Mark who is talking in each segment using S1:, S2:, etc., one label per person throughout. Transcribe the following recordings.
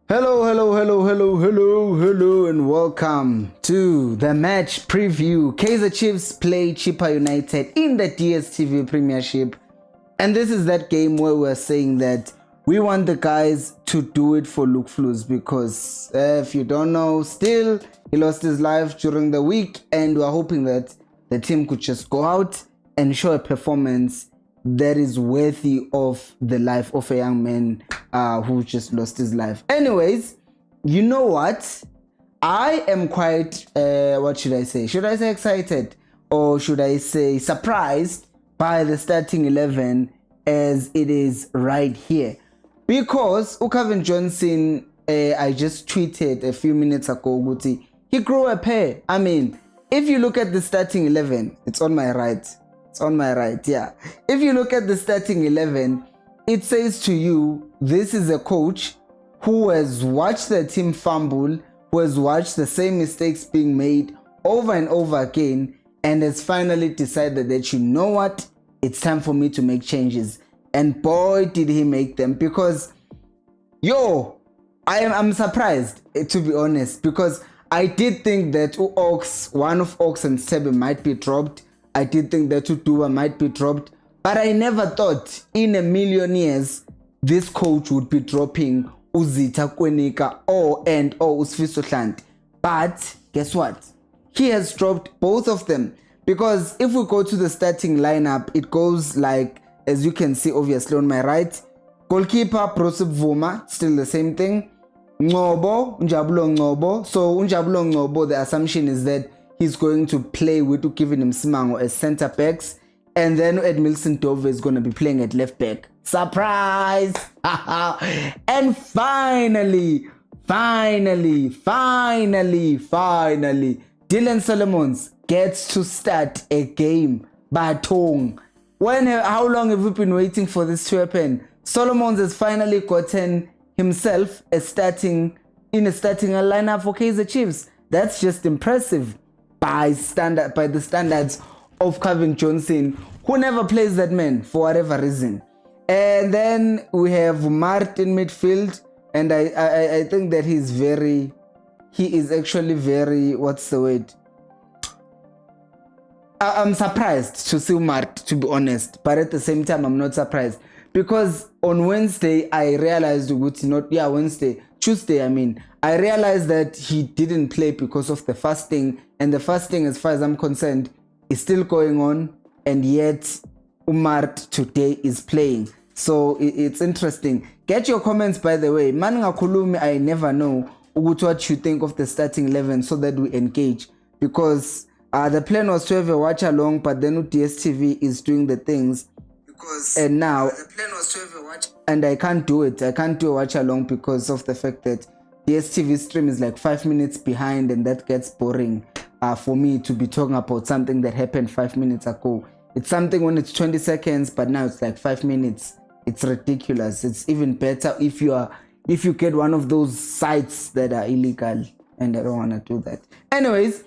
S1: Hello, and welcome to the match preview. Kaizer Chiefs play Chippa United in the DStv Premiership. And this is that game where we're saying that we want the guys to do it for Luke Flus because if you don't know, still he lost his life during the week, and we're hoping that the team could just go out and show a performance that is worthy of the life of a young man who just lost his life. Anyways, you know what? I am quite, what should I say? Should I say excited? Or should I say surprised by the starting 11 as it is right here? Because Ukavin Johnson, I just tweeted a few minutes ago, Guti, he grew a pair. I mean, if you look at the starting 11, it's on my right. It's on my right, yeah. If you look at the starting 11, it says to you, this is a coach who has watched the team fumble, who has watched the same mistakes being made over and over again, and has finally decided that, you know what, it's time for me to make changes. And boy, did he make them, because, I'm surprised, to be honest, because I did think that one of Ox and Sebe might be dropped. I did think that Udua might be dropped, but I never thought in a million years this coach would be dropping Uzita Kwenika or Usfiso Hlant. But guess what? He has dropped both of them, because if we go to the starting lineup, it goes like, as you can see obviously on my right, goalkeeper Prosip Vuma, still the same thing. Ngobo, Njabulo Ngobo. So Njabulo Ngobo, the assumption is that he's going to play with Ukivin Msimango as centre backs, and then Edmilson Dove is going to be playing at left back. Surprise! And finally, Dylan Solomons gets to start a game. Batong. How long have we been waiting for this to happen? Solomons has finally gotten himself in a starting lineup for Kaizer Chiefs. That's just impressive by the standards of Kevin Johnson, who never plays that man for whatever reason. And then we have Mart in midfield, and I think that he is actually very, what's the word? I'm surprised to see Mart, to be honest, but at the same time I'm not surprised, because on Tuesday I realized I realized that he didn't play because of the fasting, and the fasting, as far as I'm concerned, is still going on, and yet Umart today is playing. So it's interesting. Get your comments, by the way. Maninga Kulumi, I never know what you think of the starting 11, so that we engage, because the plan was to have a watch along, but then DStv is doing the things. And now the plan was to have a watch, and I can't do it. I can't do a watch along because of the fact that the DStv stream is like 5 minutes behind, and that gets boring for me to be talking about something that happened 5 minutes ago. It's something when it's 20 seconds, but now it's like 5 minutes. It's ridiculous. It's even better if you get one of those sites that are illegal, and I don't want to do that. Anyways,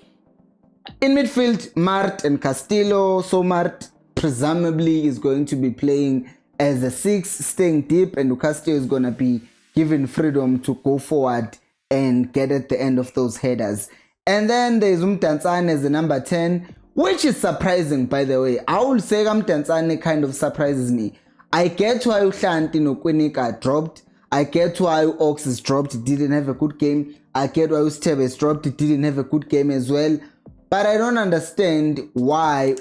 S1: in midfield, Mart and Castillo. So Mart presumably is going to be playing as a 6, staying deep, and Castillo is going to be given freedom to go forward and get at the end of those headers. And then there's Umtanzane as the number 10, which is surprising, by the way. I will say Umtanzane kind of surprises me. I get why Uhlanti Nokwenika dropped. I get why Ox is dropped, didn't have a good game. I get why Ustebe is dropped, didn't have a good game as well. But I don't understand why.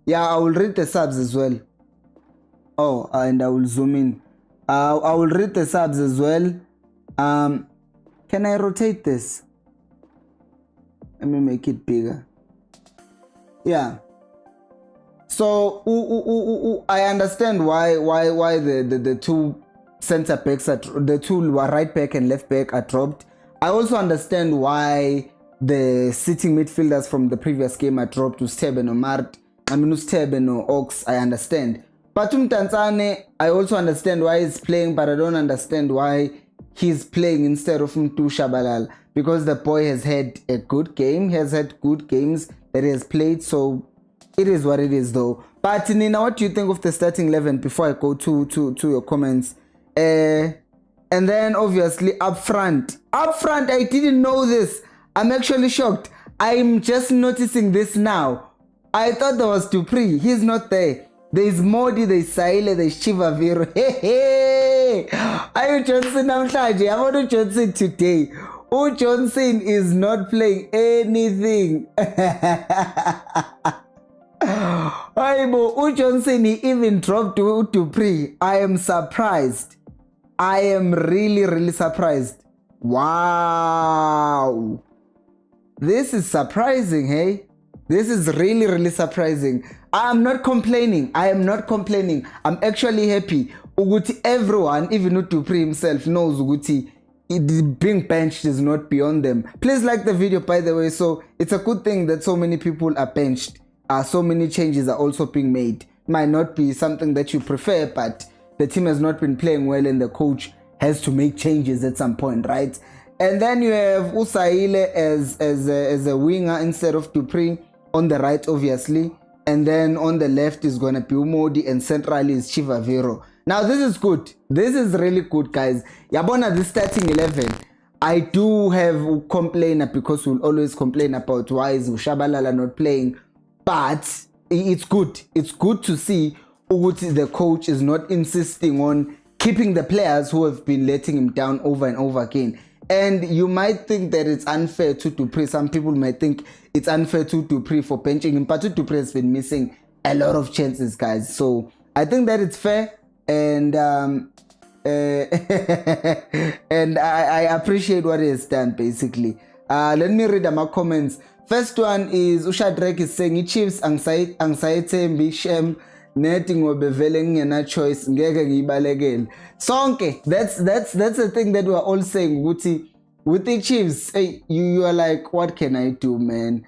S1: Yeah, I will read the subs as well. Oh, and I will zoom in. I will read the subs as well. Can I rotate this? Let me make it bigger. Yeah. So I understand why the two center backs the two right back and left back are dropped. I also understand why the sitting midfielders from the previous game are dropped to Steben or Mart. Steben or Ox, I understand. But Umtanzane, I also understand why he's playing, but I don't understand why he's playing instead of Mtu Shabalal, because the boy has had a good game. He has had good games that he has played, so it is what it is though. But Nina, what do you think of the starting 11 before I go to your comments? And then obviously up front, I didn't know this. I'm actually shocked. I'm just noticing this now. I thought there was Dupree. He's not there. There's Modi, there's Saile, there's Chivaviro. Hey! Are you Johnson namhlanje? I want Johnson today. Oh, Johnson is not playing anything. Oh, Johnson, he even dropped to Dupree. I am surprised. I am really, really surprised. Wow. This is surprising, hey? This is really, really surprising. I'm not complaining. I am not complaining. I'm actually happy. Uguti, everyone, even Dupree himself, knows Uguti, being benched is not beyond them. Please like the video, by the way. So it's a good thing that so many people are benched. So many changes are also being made. Might not be something that you prefer, but the team has not been playing well and the coach has to make changes at some point, right? And then you have Usaile as a winger instead of Dupree on the right, obviously. And then on the left is going to be Umodi and centrally is Chivaviro. Now this is good. This is really good, guys. Yabona, this starting 11. I do have a complainer because we'll always complain about why is Ushabalala not playing. But it's good. It's good to see the coach is not insisting on keeping the players who have been letting him down over and over again. And you might think that it's unfair to Dupree. Some people might think it's unfair to Dupree for benching him. But Dupree has been missing a lot of chances, guys. So I think that it's fair. And and I appreciate what he has done, basically. Let me read my comments. First one is Ushadrek is saying Chiefs anxiety shem netting obevele ngena choice ngeke ngibalekele. Sonke, that's the thing that we're all saying. With the Chiefs, hey, you are like, what can I do, man?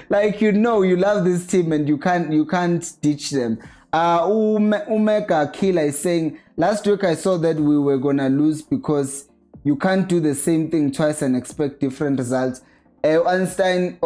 S1: like you love this team and you can't ditch them. Umeka Killer is saying last week I saw that we were gonna lose because you can't do the same thing twice and expect different results. Einstein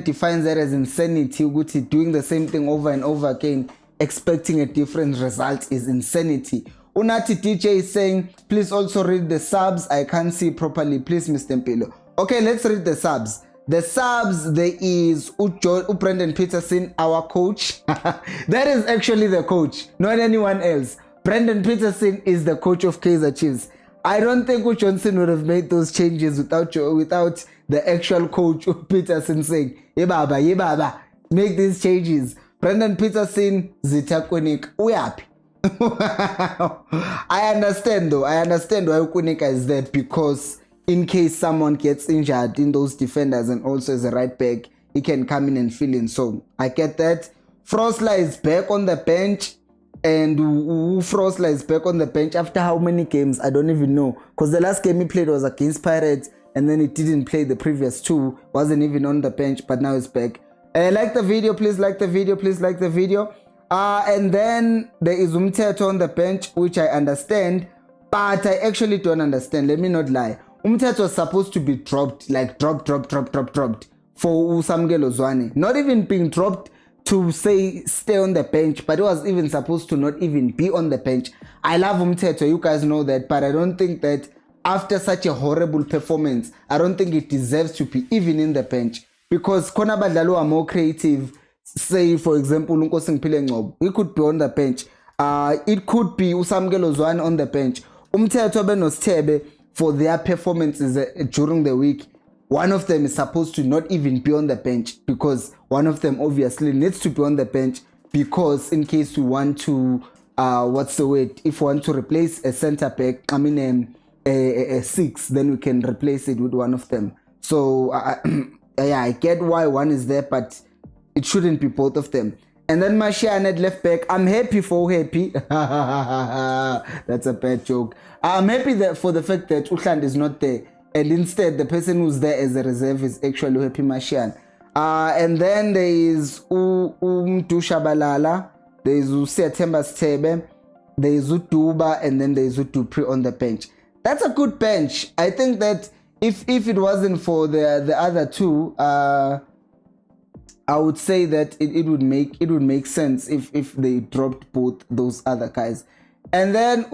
S1: defines that as insanity. Doing the same thing over and over again, expecting a different result is insanity. Unati DJ is saying, please also read the subs. I can't see properly. Please, Mr. Mpilo. Okay, let's read the subs. The subs, there is Brendan Peterson, our coach. That is actually the coach, not anyone else. Brendan Peterson is the coach of Kaizer Chiefs. I don't think Johnson would have made those changes without the actual coach Peterson saying, "Ye baba, make these changes." Brendan Peterson, Zita Kunik, uyapi. I understand though. I understand why Kunika is there, because in case someone gets injured in those defenders and also as a right back, he can come in and fill in. So I get that. Frosla is back on the bench. And Frosla is back on the bench after how many games? I don't even know. Because the last game he played was against Pirates. And then he didn't play the previous two. Wasn't even on the bench. But now he's back. Like the video. Please like the video. Please like the video. And then there is Umteto on the bench, which I understand. But I actually don't understand. Let me not lie. Umteto was supposed to be dropped. Like dropped. For Usamgelo Zwane. Not even being dropped to say stay on the bench, but it was even supposed to not even be on the bench. I love Umteto, you guys know that, but I don't think that after such a horrible performance, I don't think it deserves to be even in the bench, because Kona Badlalo are more creative. Say for example, he could be on the bench. It could be Usamgelo Zwane on the bench. Umteto Benostebe for their performances during the week. One of them is supposed to not even be on the bench, because one of them obviously needs to be on the bench, because in case we want to, if we want to replace a center back, a 6, then we can replace it with one of them. So yeah, I get why one is there, but it shouldn't be both of them. And then Martian at left back, I'm happy for happy. That's a bad joke. I'm happy for the fact that Utland is not there. And instead, the person who's there as a reserve is actually Happy Martian. And then there is Dushabalala, there is Usiatemba Stebe, there is Utuba, and then there is Utupri on the bench. That's a good bench. I think that if it wasn't for the other two, I would say that it would make sense if they dropped both those other guys. And then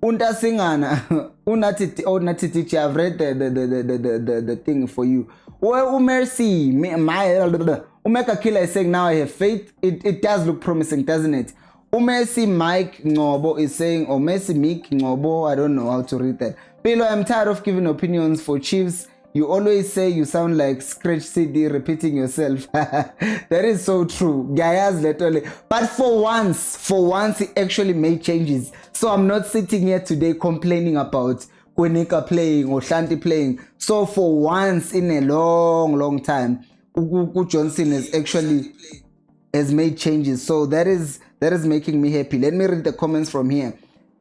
S1: Untasingana, unati teacher, I've read the thing for you. Well, Mercy, Umeka Killer is saying now I have faith. It does look promising, doesn't it? Umesi Mike Ngobo is saying, or Messi Mike Ngobo, I don't know how to read that. Pilo, I'm tired of giving opinions for Chiefs. You always say you sound like Scratch CD repeating yourself. That is so true. Guyas literally. But for once, he actually made changes. So I'm not sitting here today complaining about Kwenika playing or Shanti playing. So for once in a long time, Ugu Johnson has made changes. So that is making me happy. Let me read the comments from here.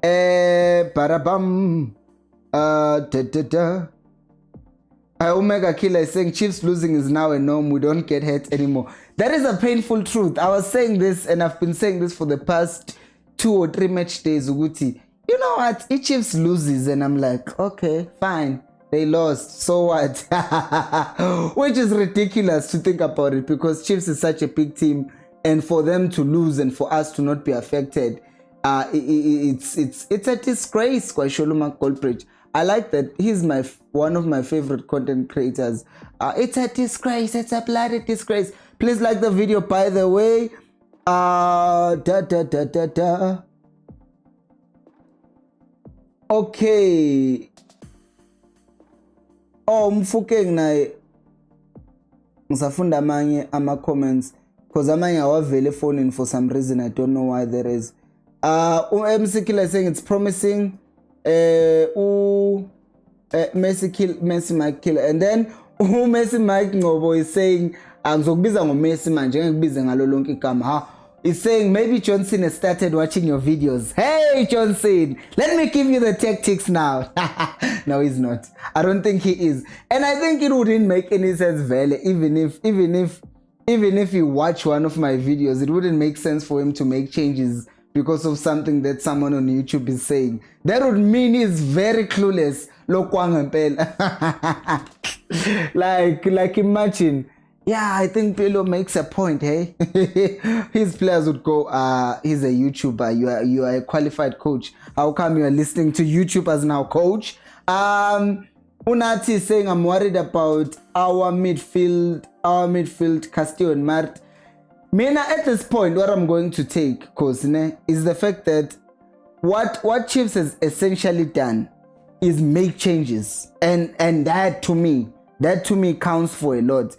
S1: Barabam. Omega Killer is saying Chiefs losing is now a norm. We don't get hurt anymore. That is a painful truth. I was saying this and I've been saying this for the past 2 or 3 match days, Uguti. You know what? If Chiefs loses and I'm like, okay, fine. They lost. So what? Which is ridiculous to think about it because Chiefs is such a big team and for them to lose and for us to not be affected, it's a disgrace, Kwasholuma Goldbridge. I like that he's one of my favorite content creators. It's a disgrace. It's a bloody disgrace. Please like the video, by the way. Okay. Oh, mfukeng na ngisafunda amanye ama comments because amanye awavele phoning for some reason. I don't know why there is. MC Killer is saying it's promising. Messi Mike Killer, and then Messi Mike Ngobo is saying angizokubiza ngoMessi manje ngikubize ngalo lonke igama. He's saying maybe Johnson has started watching your videos. Hey Johnson, let me give you the tactics now. No, he's not. I don't think he is, and I think it wouldn't make any sense, Vele. Even if you watch one of my videos, it wouldn't make sense for him to make changes because of something that someone on YouTube is saying. That would mean he's very clueless. like imagine. Yeah, I think Pelo makes a point, hey? His players would go, he's a YouTuber, you are a qualified coach. How come you are listening to YouTubers now, coach? Unati is saying, I'm worried about our midfield, Castillo and Mart. Mina, at this point, what I'm going to take, Khosi, is the fact that what Chiefs has essentially done is make changes, and that to me counts for a lot.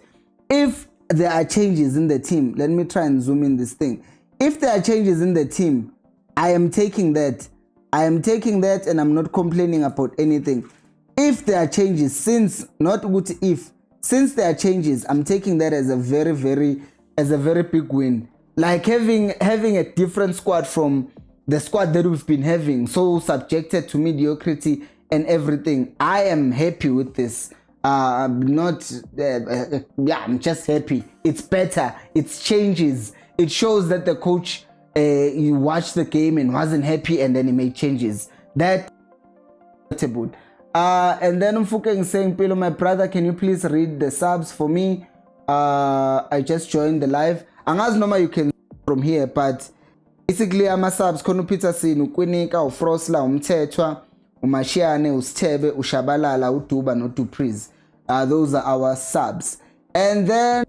S1: If there are changes in the team, let me try and zoom in this thing. If there are changes in the team, I am taking that, and I'm not complaining about anything. If there are changes, since there are changes, I'm taking that as a very big win. Like having a different squad from the squad that we've been having, so subjected to mediocrity and everything. I am happy with this. I'm just happy. It's better. It's changes. It shows that the coach, he watched the game and wasn't happy, and then he made changes. That and then Mfukeng saying, Pilo, my brother, can you please read the subs for me? I just joined the live. Angazi noma you can from here, but basically ama subs khona uPeterson, uKwinika, uFrosla, uMthethwa, uMashiane, uSithebe, uShabalala, uDuba noDupriz. Those are our subs. And then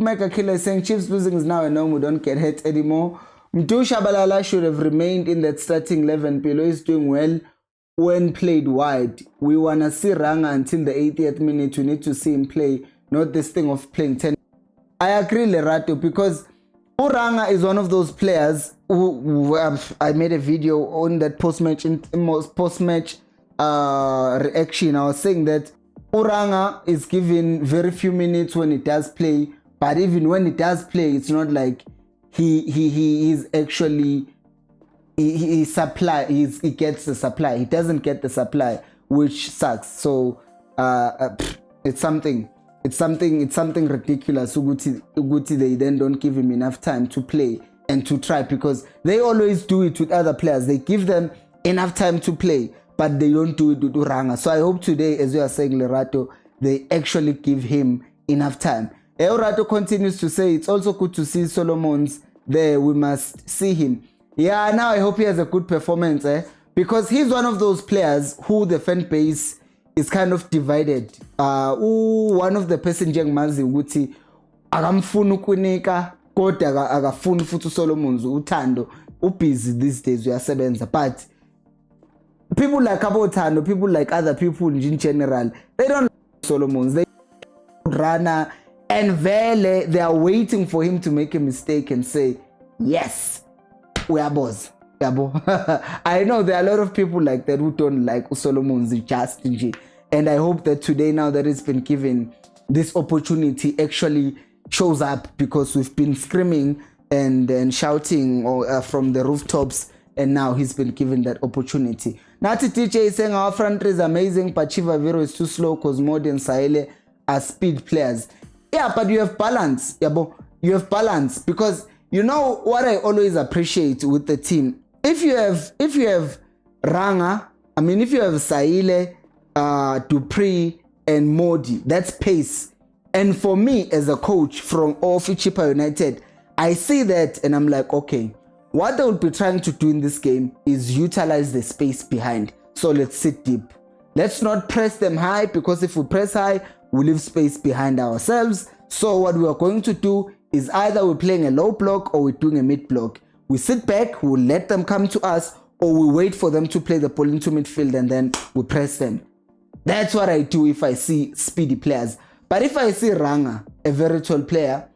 S1: Mega Killer is saying Chiefs losing is now a norm, we don't get hurt anymore. Mdu Shabalala should have remained in that starting 11. Pilo is doing well when played wide. We wanna see Ranga until the 80th minute. We need to see him play, not this thing of playing 10. I agree, Lerato, because Uranga is one of those players who I made a video on that post-match reaction. I was saying that Uranga is given very few minutes when he does play, but even when he does play, it's not like he is actually he gets the supply. He doesn't get the supply, which sucks. So it's something ridiculous. Uguti, they then don't give him enough time to play and to try, because they always do it with other players. They give them enough time to play, but they don't do it with Uranga. So I hope today, as you are saying, Lerato, they actually give him enough time. Lerato continues to say, it's also good to see Solomons there. We must see him. Yeah, now I hope he has a good performance, because he's one of those players who the fan base is kind of divided. One of the person njengimazi ukuthi akamfuni ukunika kodwa akafuni futhi uSolomons uthando ubusy these days uyasebenza, but people like Abothando, people like other people in general, they don't like Solomons. They runner and vele they are waiting for him to make a mistake and say yes, we are boss. I know there are a lot of people like that who don't like Solomons just, and I hope that today, now that it's been given this opportunity, actually shows up, because we've been screaming and shouting from the rooftops, and now he's been given that opportunity. Nati DJ is saying our front three is amazing, but Chivaviro is too slow because Modi and Sahele are speed players. Yeah, but you have balance. You have balance, because you know what I always appreciate with the team. If you have Ranga, if you have Sahele, Dupree and Modi, that's pace. And for me as a coach from Chippa United, I see that and I'm like, okay, what they will be trying to do in this game is utilize the space behind. So let's sit deep. Let's not press them high, because if we press high, we leave space behind ourselves. So what we are going to do is either we're playing a low block or we're doing a mid block. We sit back, we'll let them come to us, or we wait for them to play the ball into midfield and then we press them. That's what I do if I see speedy players. But if I see Ranga, a very tall player,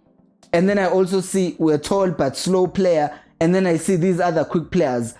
S1: and then I also see we're tall but slow player, and then I see these other quick players,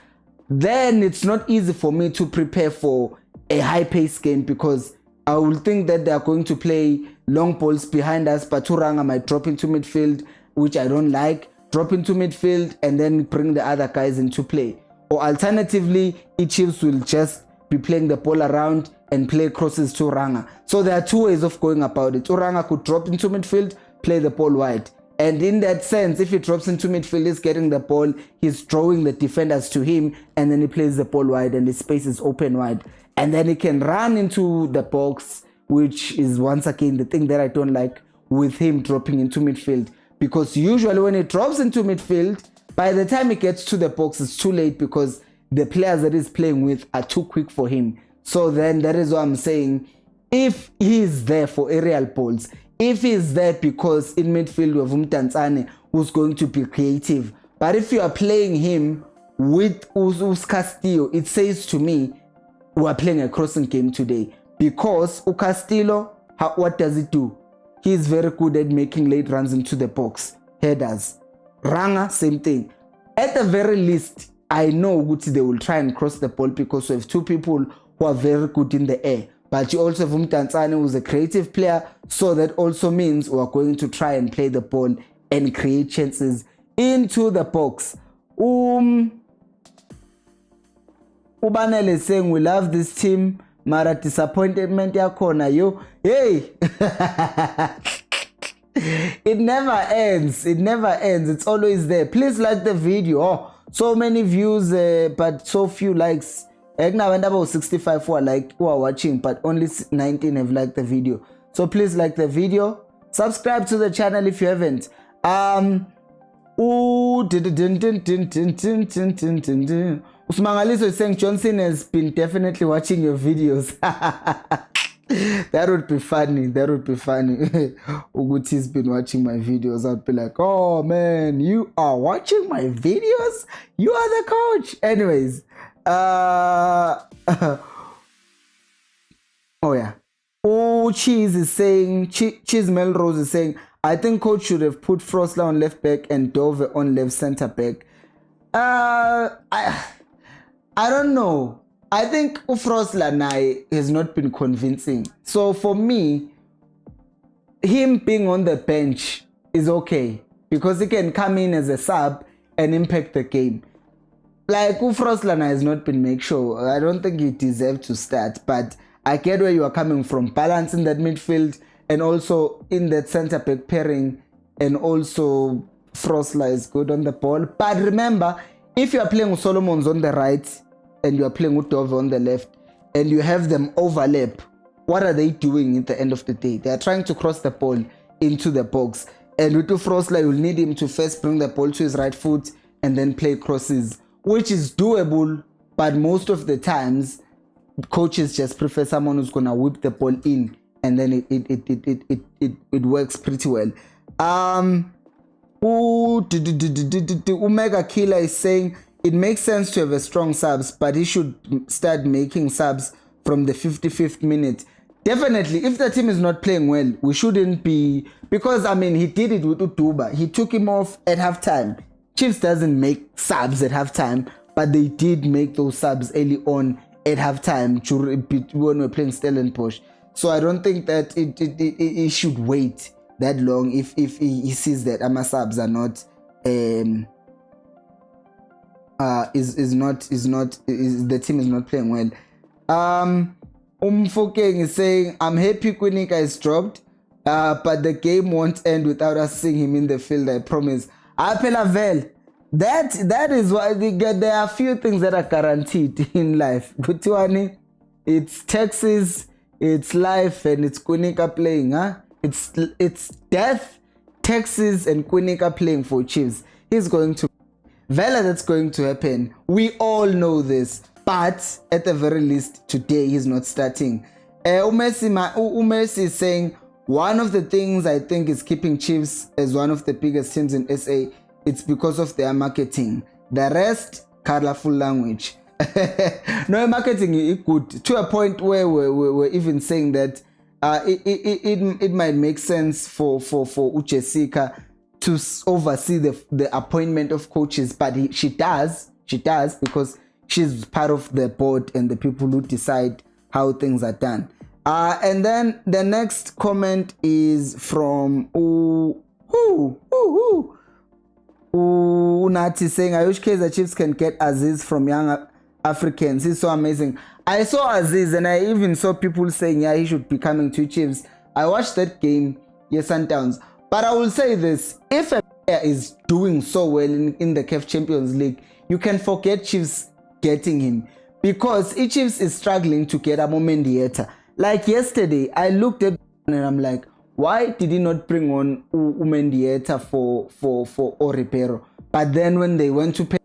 S1: then it's not easy for me to prepare for a high-paced game, because I will think that they are going to play long balls behind us, but Turanga might drop into midfield, which I don't like, drop into midfield and then bring the other guys into play. Or alternatively, Chiefs will just be playing the ball around and play crosses to Ranga. So there are two ways of going about it. Uranga could drop into midfield, play the ball wide. And in that sense, if he drops into midfield, he's getting the ball, he's drawing the defenders to him, and then he plays the ball wide and the space is open wide. And then he can run into the box, which is once again the thing that I don't like with him dropping into midfield. Because usually when he drops into midfield, by the time he gets to the box, it's too late, because the players that he's playing with are too quick for him. So then that is what I'm saying. If he's there for aerial balls, if he's there because in midfield we have Umtanzane who's going to be creative. But if you are playing him with Castillo, it says to me, we are playing a crossing game today. Because Castillo, what does he do? He's very good at making late runs into the box. Headers. Ranga, same thing. At the very least, I know they will try and cross the ball, because we have two people who are very good in the air. But you also have Umtanzane, who's a creative player, so that also means we are going to try and play the ball and create chances into the box. Ubanele is saying we love this team, mara disappointment yakona yo. Hey, it never ends. It never ends. It's always there. Please like the video. Oh, so many views, but so few likes. Now about 65 who are watching, but only 19 have liked the video. So please like the video, subscribe to the channel if you haven't. Usmangaliso is saying Johnson has been definitely watching your videos. That would be funny. That would be funny. Uguti's been watching my videos. I'd be like, oh man, you are watching my videos? You are the coach. Anyways. Oh yeah. Cheese is saying, Cheese Melrose is saying, I think coach should have put Frosler on left back and Dove on left center back. I don't know. I think Frosler has not been convincing. So for me, him being on the bench is okay, because he can come in as a sub and impact the game. Like Frosler has not been make sure. I don't think he deserved to start, but I get where you are coming from. Balance in that midfield and also in that center back pairing, and also Frosler is good on the ball. But remember, if you are playing with Solomons on the right and you are playing with Dove on the left and you have them overlap, what are they doing at the end of the day? They are trying to cross the ball into the box. And with Frosler, you'll need him to first bring the ball to his right foot and then play crosses which is doable, but most of the times coaches just prefer someone who's gonna whip the ball in, and then it works pretty well. Omega Killer is saying it makes sense to have a strong subs, but he should start making subs from the 55th minute. Definitely, if the team is not playing well, we shouldn't be, because I mean he did it with Utuba. He took him off at halftime. Chiefs doesn't make subs at halftime, but they did make those subs early on at halftime when we're playing Stellenbosch. So I don't think that it should wait that long if he sees that Ama subs are not the team is not playing well. Umfokeng is saying, I'm happy Kunika is dropped, but the game won't end without us seeing him in the field, I promise. Apelavel, that is why there are a few things that are guaranteed in life. It's taxes, it's life, and it's Kunika playing, huh? It's death, taxes, and Kunika playing for Chiefs. He's going to Vela, that's going to happen. We all know this. But at the very least, today he's not starting. Umesi is saying, one of the things I think is keeping Chiefs as one of the biggest teams in SA, it's because of their marketing. The rest, colorful language. No, marketing is good. To a point where we're even saying that it might make sense for Uchesika to oversee the appointment of coaches. But she does because she's part of the board and the people who decide how things are done. And then the next comment is from Unati saying, I wish Kaizer Chiefs can get Aziz from young Africans. He's so amazing. I saw Aziz and I even saw people saying, yeah, he should be coming to Chiefs. I watched that game, yes, Sundowns. But I will say this, if a player is doing so well in the CAF Champions League, you can forget Chiefs getting him, because Chiefs is struggling to get a Momendieta. Like yesterday, I looked at and I'm like, why did he not bring on Umendieta for Oripero? But then when they went to penalties,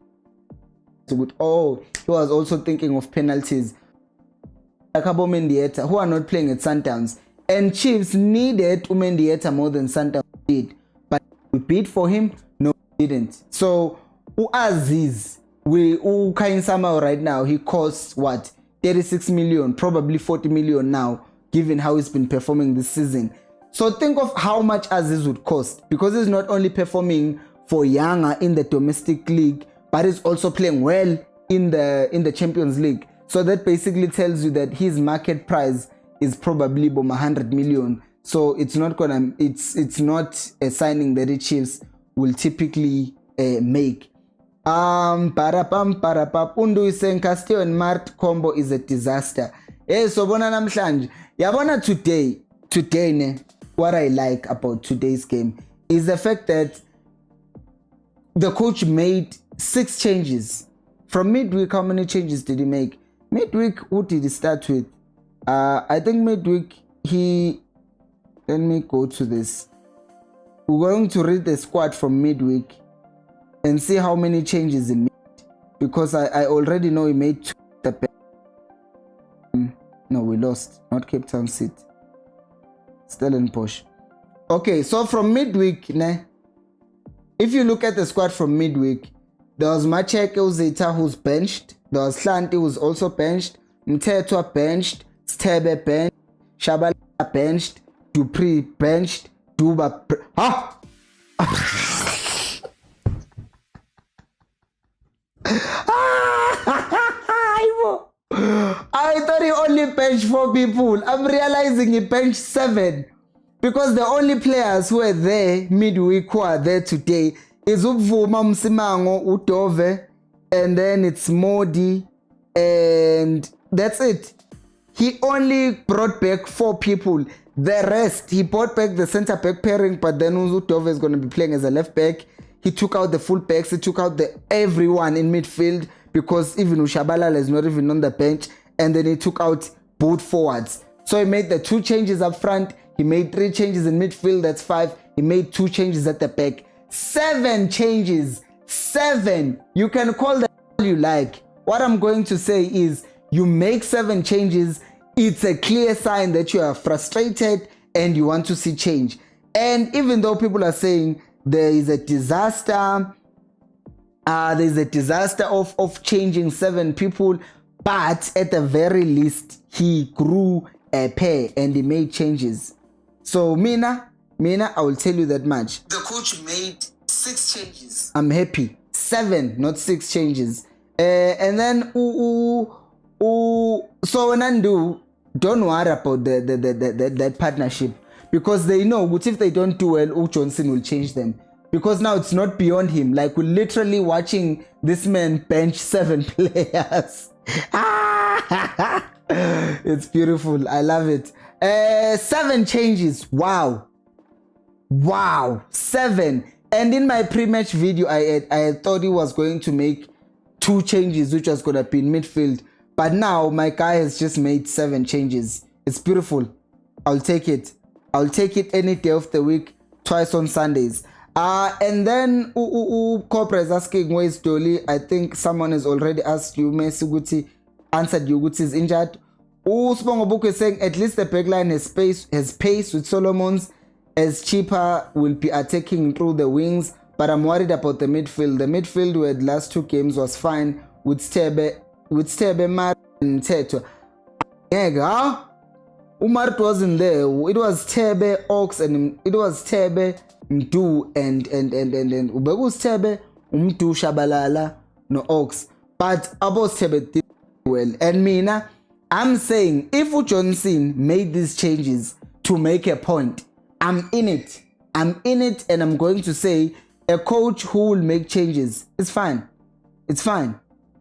S1: he was also thinking of penalties. Like Mendieta, who are not playing at Sundowns, and Chiefs needed Umendieta more than Sundowns did. But we bid for him? No, we didn't. So Aziz, Kainsama right now, he costs what? 36 million, probably 40 million now, given how he's been performing this season. So think of how much Aziz would cost, because he's not only performing for Yanga in the domestic league, but he's also playing well in the Champions League. So that basically tells you that his market price is probably 100 million. So it's not a signing that the Chiefs will typically make. Undu is saying Castillo and Mart combo is a disaster. So bona namhlanje yabona today ne, what I like about today's game is the fact that the coach made 6 changes from midweek. How many changes did he make midweek? Who did he start with? I think midweek let me go to this. We're going to read the squad from midweek and see how many changes he made, because I already know he made 2. No, we lost. Not Cape Town City. Stellenbosch. Okay, so from midweek, if you look at the squad from midweek, there was Macheke Uzita who's benched. There was Hlanti who's also benched. Mtetwa benched. Stebe benched. Shabala benched. Dupree benched. Duba I thought he only benched 4 people. I'm realizing he benched 7, because the only players who are there midweek who are there today is Ubvuma Msimango, Udove, and then it's Modi, and that's it. He only brought back 4 people. The rest, he brought back the center back pairing, but then Udove is going to be playing as a left back. He took out the full backs. He took out everyone in midfield, because even Ushabalala is not even on the bench. And then he took out both forwards. So he made the 2 changes up front. He made 3 changes in midfield. That's 5. He made 2 changes at the back. 7 changes. 7. You can call that you like. What I'm going to say is you make 7 changes. It's a clear sign that you are frustrated and you want to see change. And even though people are saying there is a disaster, there's a disaster of changing 7 people, but at the very least, he grew a pair and he made changes. So Mina, I will tell you that much. The coach made 6 changes. I'm happy. 7, not 6 changes. And then so Nandu, don't worry about that partnership, because they know that if they don't do well, Johnson will change them. Because now it's not beyond him. Like, we're literally watching this man bench 7 players. It's beautiful. I love it. 7 changes. Wow. 7. And in my pre-match video, I thought he was going to make 2 changes, which was going to be in midfield. But now my guy has just made 7 changes. It's beautiful. I'll take it. I'll take it any day of the week, twice on Sundays. And then Cobra is asking, where's Dolly? I think someone has already asked you. Messi Guti answered you. Guti is injured. Spongobuku is saying at least the backline has pace with Solomons, as Chippa will be attacking through the wings. But I'm worried about the midfield. The midfield where the last 2 games was fine with Stebe, Mar and Teto. Yeah, Umar wasn't there. It was Tebe, Ox, and it was Tebe, Mdu, and Ubegus Tebe, Mdu, Shabalala, no Ox. But Abos Tebe did well. And Mina, I'm saying if Johnson made these changes to make a point, I'm in it. And I'm going to say a coach who will make changes. It's fine.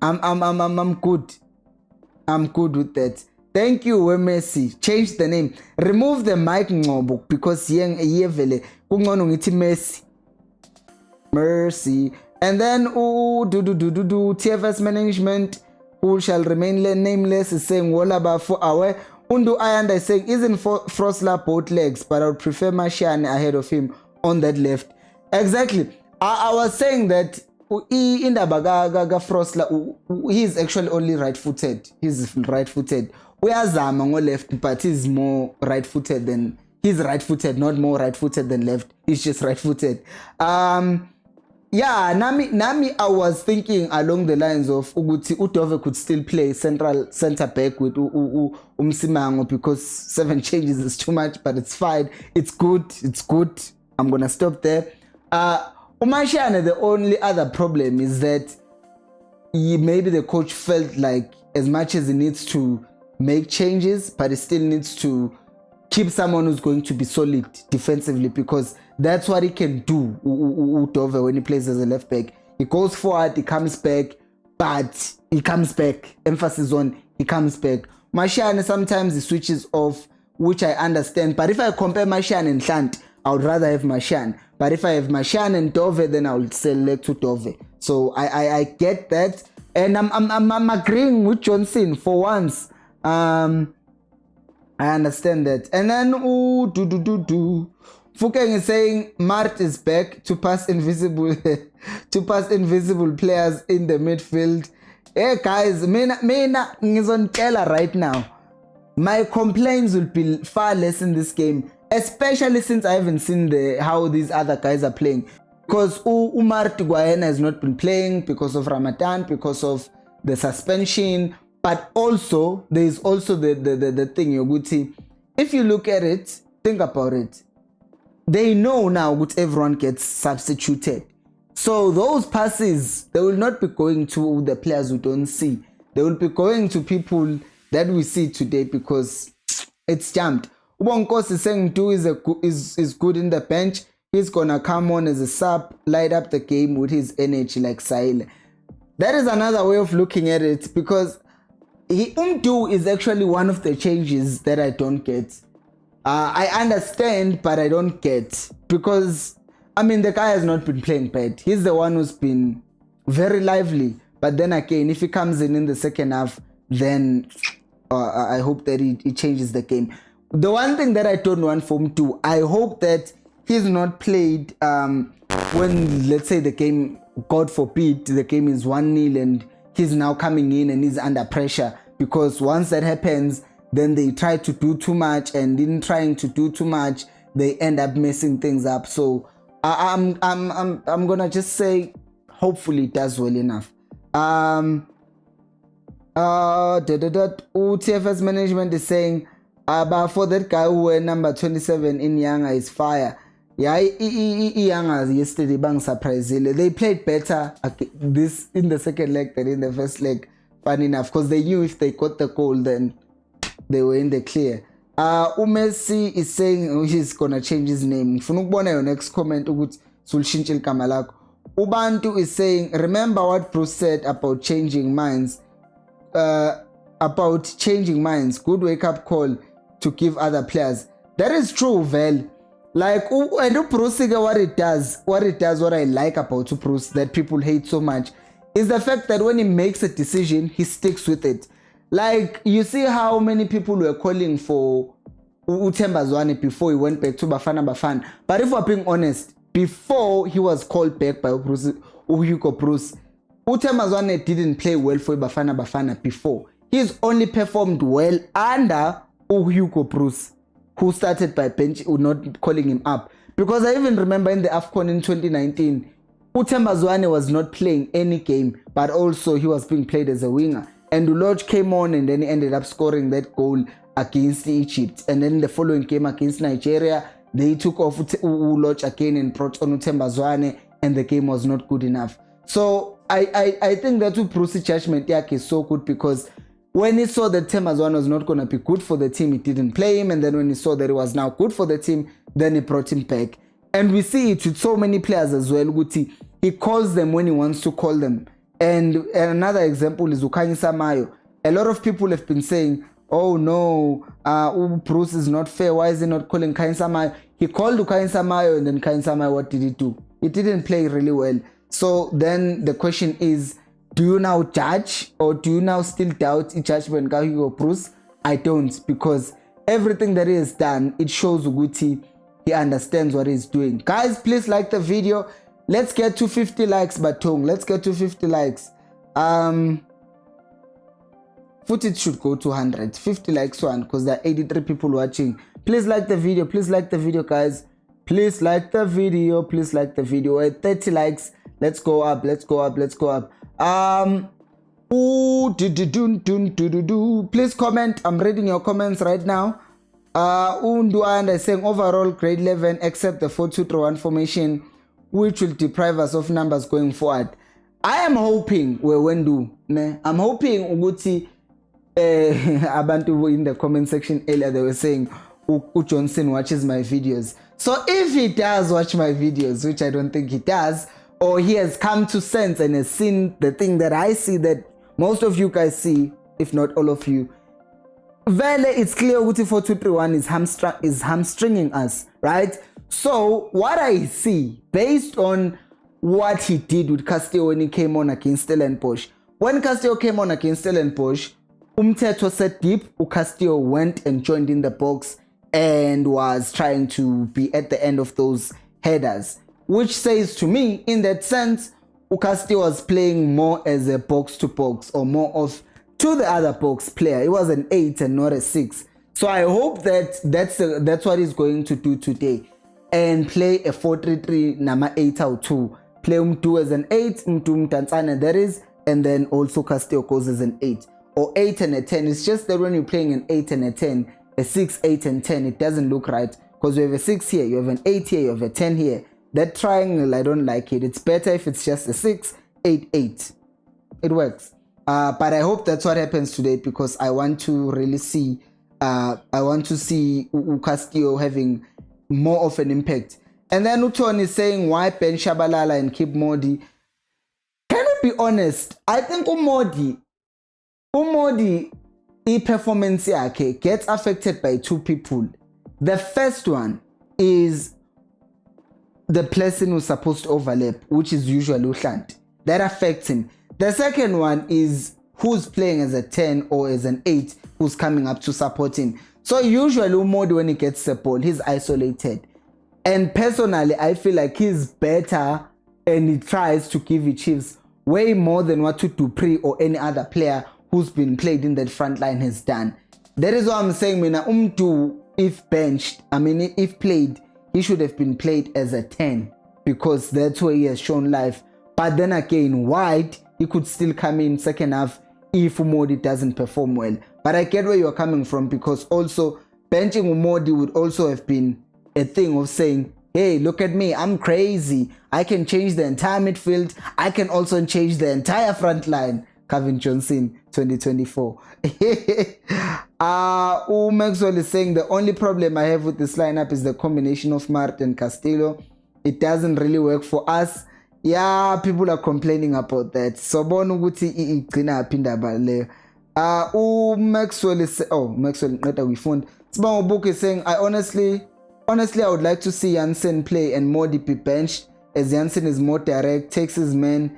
S1: I'm good. I'm good with that. Thank you, Messi. Change the name. Remove the Mike Ngobo because yevele kungono ngithi Messi. Mercy. And then TFS management who shall remain nameless is saying Wolaba for our Undu Ayanda is saying isn't Frosler both legs, but I would prefer Martian ahead of him on that left. Exactly. I was saying that in the Bagaga Frosler, he's actually only right-footed. He's right-footed. Uyazama ngo left, but he's more right-footed than he's right-footed, not more right-footed than left. He's just right-footed. Yeah, Nami, I was thinking along the lines of Uguti Udove could still play center back with Umsimango because 7 changes is too much, but it's fine. It's good. I'm gonna stop there. Umashane, the only other problem is that maybe the coach felt like as much as he needs to make changes, but he still needs to keep someone who's going to be solid defensively, because that's what he can do. Udove, when he plays as a left back, he goes forward, he comes back, but he comes back. Emphasis on he comes back. Martian sometimes he switches off, which I understand. But if I compare Martian and Hlant, I would rather have Martian. But if I have Martian and Dove, then I will select to Dove. So I get that, and I'm agreeing with Johnson for once. I understand that. And then Fukeng is saying Mart is back to pass invisible players in the midfield. Hey guys, mina ngizontela right now. My complaints will be far less in this game, especially since I haven't seen how these other guys are playing. Because Umar Tiguayena has not been playing because of Ramadan, because of the suspension. But also, there is also the thing, Yoguti. If you look at it, think about it. They know now that everyone gets substituted. So those passes, they will not be going to the players we don't see. They will be going to people that we see today because it's jumped. Ubonkosi is saying Du is good in the bench. He's going to come on as a sub, light up the game with his energy like Sahil. That is another way of looking at it, because Umdu is actually one of the changes that I don't get. I understand, but I don't get, because I mean the guy has not been playing bad. He's the one who's been very lively. But then again, if he comes in the second half, then I hope that he changes the game. The one thing that I don't want from Umdu, I hope that he's not played when, let's say, the game, God forbid, the game is 1-0 and he's now coming in and he's under pressure, because once that happens, then they try to do too much, and in trying to do too much, they end up messing things up. So I'm gonna just say hopefully it does well enough. TFS management is saying but for that guy who were number 27 in Yanga is fire. Yeah, Yanga yesterday bang surprised. They played better this in the second leg than in the first leg. Funny enough, because they knew if they got the goal, then they were in the clear. Umesi is saying he's gonna change his name. Funukbona your next comment sulshinchil kamalak. Ubantu is saying, remember what Bruce said about changing minds. Good wake up call to give other players. That is true, Vel. Like, and Bruce, what I like about Bruce that people hate so much is the fact that when he makes a decision, he sticks with it. Like, you see how many people were calling for Uthemba Zwane before he went back to Bafana. But if we're being honest, before he was called back by Hugo Bruce, Uthemba Zwane didn't play well for Bafana before. He's only performed well under Hugo Bruce, who started by bench, not calling him up. Because I even remember in the AFCON in 2019, Uthemba Zwane was not playing any game, but also he was being played as a winger. And Uloj came on, and then he ended up scoring that goal against Egypt. And then the following game against Nigeria, they took off Uloj again and brought on Uthemba Zwane, and the game was not good enough. So I think that Bruce's judgment is so good, because when he saw that Uthemba Zwane was not going to be good for the team, he didn't play him. And then when he saw that he was now good for the team, then he brought him back. And we see it with so many players as well. He calls them when he wants to call them. And another example is Kaizer Mayo. A lot of people have been saying, oh no, Bruce is not fair. Why is he not calling Kaizer Mayo? He called Kaizer Mayo, and then Kaizer Mayo, what did he do? He didn't play really well. So then the question is, do you now judge, or do you now still doubt the judgment of Hugo Bruce? I don't, because everything that he has done, it shows Uguti he understands what he's doing. Guys, please like the video. Let's get to 50 likes, Batong. Let's get to 50 likes. Footage should go to 100. 50 likes one, because there are 83 people watching. Please like the video. Please like the video, guys. Please like the video. Please like the video. We're at 30 likes. Let's go up. Let's go up. Let's go up. Please comment. I'm reading your comments right now. Unduanda is saying overall grade 11 except the 4-2-3-1 formation, which will deprive us of numbers going forward. I am hoping I'm hoping Uguti abantu in the comment section earlier, they were saying Johnson watches my videos. So if he does watch my videos, which I don't think he does, or he has come to sense and has seen the thing that I see, that most of you guys see, if not all of you, Vele, it's clear Uguti 4-2-3-1 is hamstringing us, right? So what I see, based on what he did with Castillo when he came on against Stellenbosch, when Castillo came on against Stellenbosch, Umthetho set deep, Castillo went and joined in the box and was trying to be at the end of those headers, which says to me, in that sense, Castillo was playing more as a box-to-box, or more of to the other box player. It was an 8 and not a 6. So I hope that that's what he's going to do today, and play a 4-3-3 number 8 out 2. Play Mtu as an 8, Mtu Mtanzana that is, and then also Castillo goes as an 8. Or 8 and a 10. It's just that when you're playing an 8 and a 10, a 6, 8 and 10, it doesn't look right. Because you have a 6 here, you have an 8 here, you have a 10 here. That triangle, I don't like it. It's better if it's just a 6, 8, 8. It works. But I hope that's what happens today, because I want to really see Castillo having more of an impact. And then Uton is saying, why Ben Shabalala and keep Modi? Can I be honest? I think Umodi, performance gets affected by two people. The first one is the person who's supposed to overlap, which is usually Ushant. That affects him. The second one is who's playing as a 10 or as an 8 who's coming up to support him. So usually Umodi, when he gets the ball, he's isolated. And personally, I feel like he's better and he tries to give it chips way more than what Dupree or any other player who's been played in that front line has done. That is why I'm saying, if benched, if played, he should have been played as a 10 because that's where he has shown life. But then again, wide, he could still come in second half if Umodi doesn't perform well. But I get where you're coming from, because also benching Umodi would also have been a thing of saying, hey, look at me, I'm crazy. I can change the entire midfield. I can also change the entire front line. Kevin Johnson, 2024. Maxwell is saying the only problem I have with this lineup is the combination of Mart and Castillo. It doesn't really work for us. Yeah, people are complaining about that. So bonuguti igcina aphinda bale. Maxwell is Maxwell we found. Sibongo Book is saying, honestly I would like to see Janssen play and Modi be benched, as Janssen is more direct, takes his men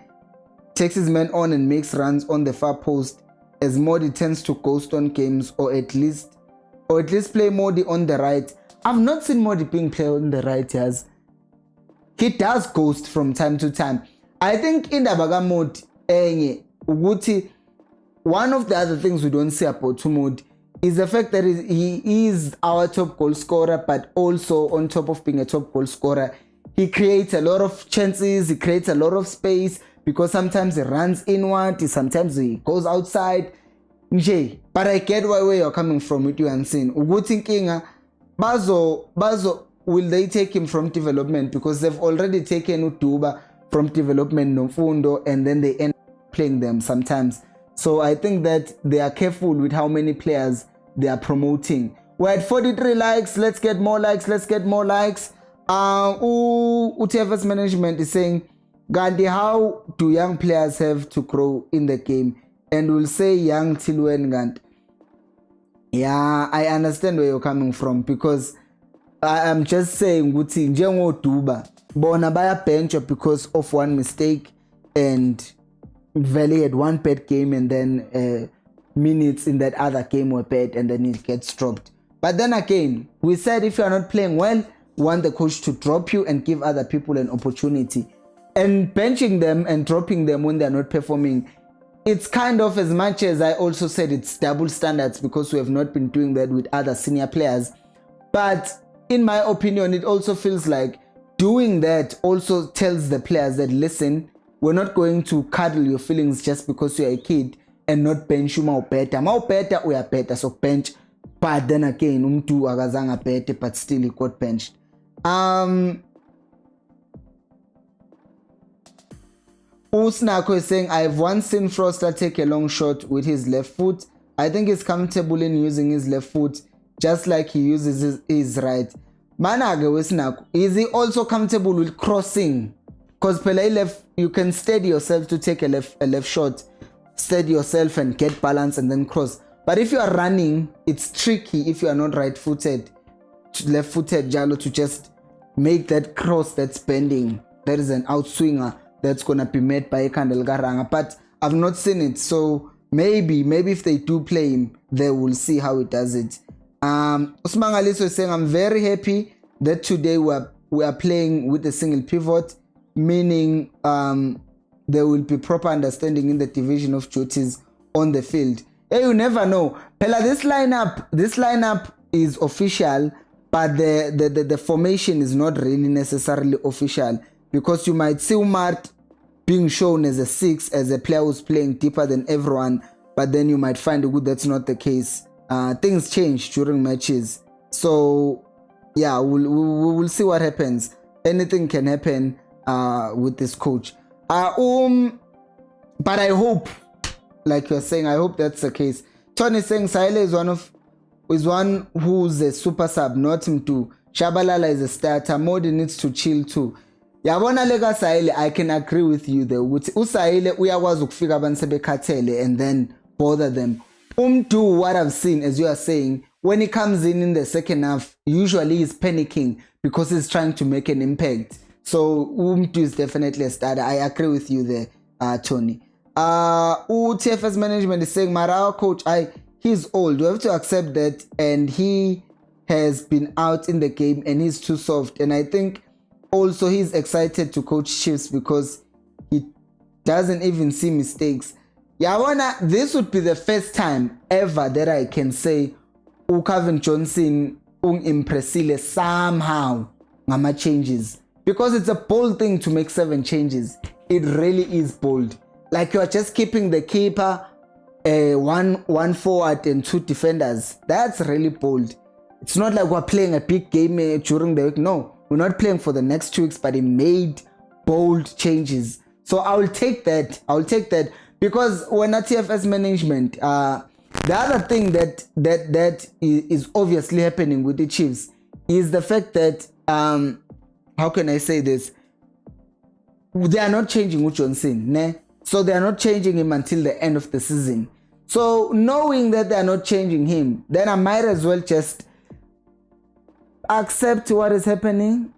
S1: on and makes runs on the far post, as Modi tends to ghost on games, or at least play Modi on the right. I've not seen Modi being played on the right, yes. He does ghost from time to time. I think in the Bagamod, one of the other things we don't say about Modi is the fact that he is our top goal scorer, but also on top of being a top goal scorer, he creates a lot of chances, he creates a lot of space, because sometimes he runs inward, sometimes he goes outside. But I get where you're coming from with you and saying, Bazo, will they take him from development? Because they've already taken Utuba from development, no Fundo, and then they end up playing them sometimes. So I think that they are careful with how many players they are promoting. We're at 43 likes. Let's get more likes. UTFS management is saying, Gandhi, how do young players have to grow in the game? And we'll say young till when, Gandhi? Yeah, I understand where you're coming from, because I'm just saying, Duba, bona baya bench because of one mistake, and Valley had one bad game, and then minutes in that other game were bad, and then it gets dropped. But then again, we said if you are not playing well, we want the coach to drop you and give other people an opportunity. And benching them and dropping them when they're not performing, it's kind of, as much as I also said, it's double standards, because we have not been doing that with other senior players. But in my opinion, it also feels like doing that also tells the players that, listen, we're not going to cuddle your feelings just because you're a kid and not bench you better. We are better, so bench. But then again, agazanga better, but still he got benched. Usnako is saying, I've once seen Froster take a long shot with his left foot. I think he's comfortable in using his left foot, just like he uses his right. Manage Usnako, is he also comfortable with crossing? Because left, you can steady yourself to take a left shot, steady yourself and get balance and then cross. But if you are running, it's tricky if you are not right-footed, left-footed Jalo, to just make that cross that's bending. That is an outswinger that's going to be made by Ekandel Garanga. But I've not seen it. So maybe if they do play him, they will see how he does it. Usman Aliso is saying, I'm very happy that today we are playing with a single pivot, meaning there will be proper understanding in the division of duties on the field. Hey, you never know. Pella, this lineup is official, but the formation is not really necessarily official, because you might see Umart being shown as a 6, as a player who's playing deeper than everyone, but then you might find that's not the case. Things change during matches, so yeah, we'll see what happens. Anything can happen with this coach. But I hope, like you're saying, I hope that's the case. Tony is saying Sahile is one who's a super sub, not him too. Shabalala is a starter. Modi needs to chill too. Yabona lega Sahile, I can agree with you there. Usahile uyakwazi ukufika abantu sebekhathele and then bother them. What I've seen, as you are saying, when he comes in the second half, usually he's panicking because he's trying to make an impact. So is definitely a starter. I agree with you there, Tony. TFS management is saying, Marao coach, he's old. You have to accept that, and he has been out in the game and he's too soft. And I think also he's excited to coach Chiefs because doesn't even see mistakes. This would be the first time ever that I can say Calvin Johnson impressile somehow ngama changes, because it's a bold thing to make 7 changes. It really is bold. Like, you are just keeping the keeper, one forward and 2 defenders. That's really bold. It's not like we're playing a big game during the week. No, we're not playing for the next 2 weeks, but he made bold changes. So I'll take that. Because when at TFS management, the other thing that is obviously happening with the Chiefs is the fact that, how can I say this? They are not changing Johnson, ne? So they are not changing him until the end of the season. So knowing that they are not changing him, then I might as well just accept what is happening,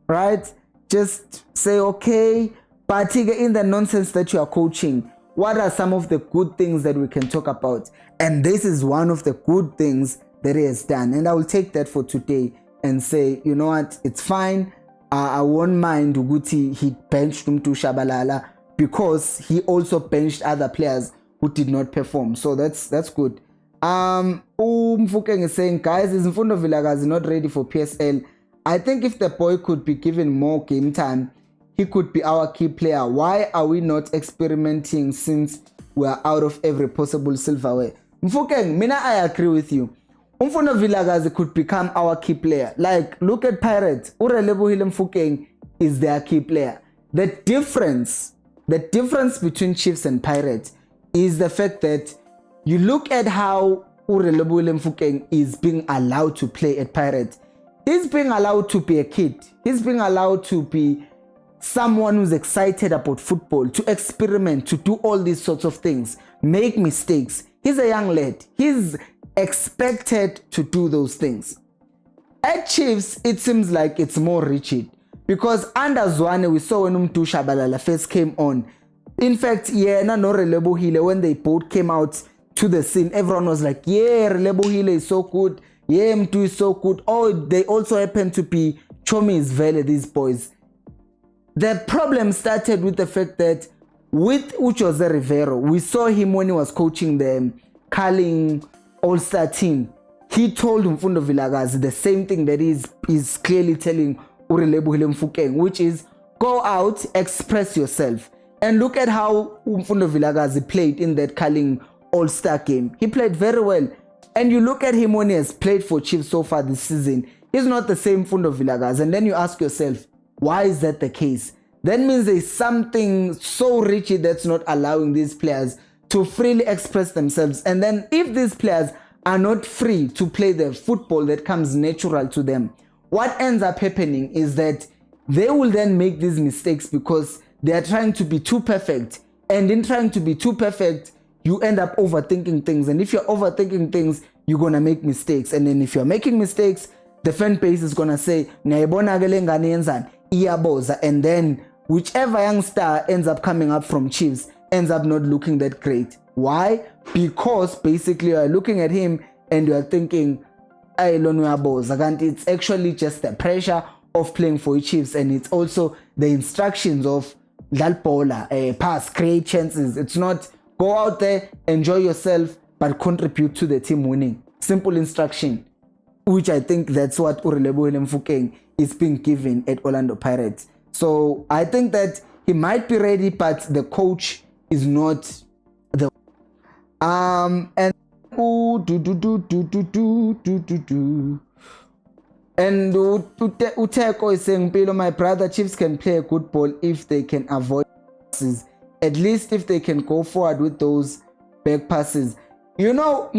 S1: right? Just say, okay, but in the nonsense that you are coaching, what are some of the good things that we can talk about? And this is one of the good things that he has done. And I will take that for today and say, you know what, it's fine. I won't mind Uguti, he benched Umtu Shabalala, because he also benched other players who did not perform. So that's good. Mfukeng is saying, guys, is Mfundo Vilakazi not ready for PSL? I think if the boy could be given more game time, he could be our key player. Why are we not experimenting since we are out of every possible silverware? Mfukeng, Mina, I agree with you. Mfundo Vilakazi could become our key player. Like, look at Pirates. Urelebohile Mfukeng is their key player. The difference between Chiefs and Pirates is the fact that you look at how Urelebohile Mfukeng is being allowed to play at Pirates. He's being allowed to be a kid. He's being allowed to be someone who's excited about football, to experiment, to do all these sorts of things, make mistakes. He's a young lad. He's expected to do those things. At Chiefs, it seems like it's more rigid, because under Zwane, we saw when Umtu Shabalala first came on. In fact, no Relebohile, when they both came out to the scene, everyone was like, yeah, Relebohile is so good. Yeah, Mtu is so good. Oh, they also happen to be Chomi's Vele, these boys. The problem started with the fact that with Jose Rivero, we saw him when he was coaching the Carling All-Star team. He told Mfundo Vilakazi the same thing that is clearly telling Urelebohile Mfukeng, which is go out, express yourself. And look at how Mfundo Vilakazi played in that Carling All-Star game. He played very well. And you look at him when he has played for Chiefs so far this season, he's not the same Mfundo Vilakazi. And then you ask yourself, why is that the case? That means there's something so rigid that's not allowing these players to freely express themselves. And then if these players are not free to play the football that comes natural to them, what ends up happening is that they will then make these mistakes because they are trying to be too perfect. And in trying to be too perfect, you end up overthinking things. And if you're overthinking things, you're going to make mistakes. And then if you're making mistakes, the fan base is going to say, and then whichever young star ends up coming up from Chiefs ends up not looking that great. Why? Because basically you're looking at him and you're thinking, it's actually just the pressure of playing for Chiefs, and it's also the instructions of Dalpola, pass, create chances. It's not go out there, enjoy yourself, but contribute to the team winning. Simple instruction, which I think that's what Urelebohile Mfukeng is being given at Orlando Pirates. So I think that he might be ready, but the coach is not the and Uteko is saying, Pilo, my brother, Chiefs can play a good ball if they can avoid passes. At least if they can go forward with those back passes. You know,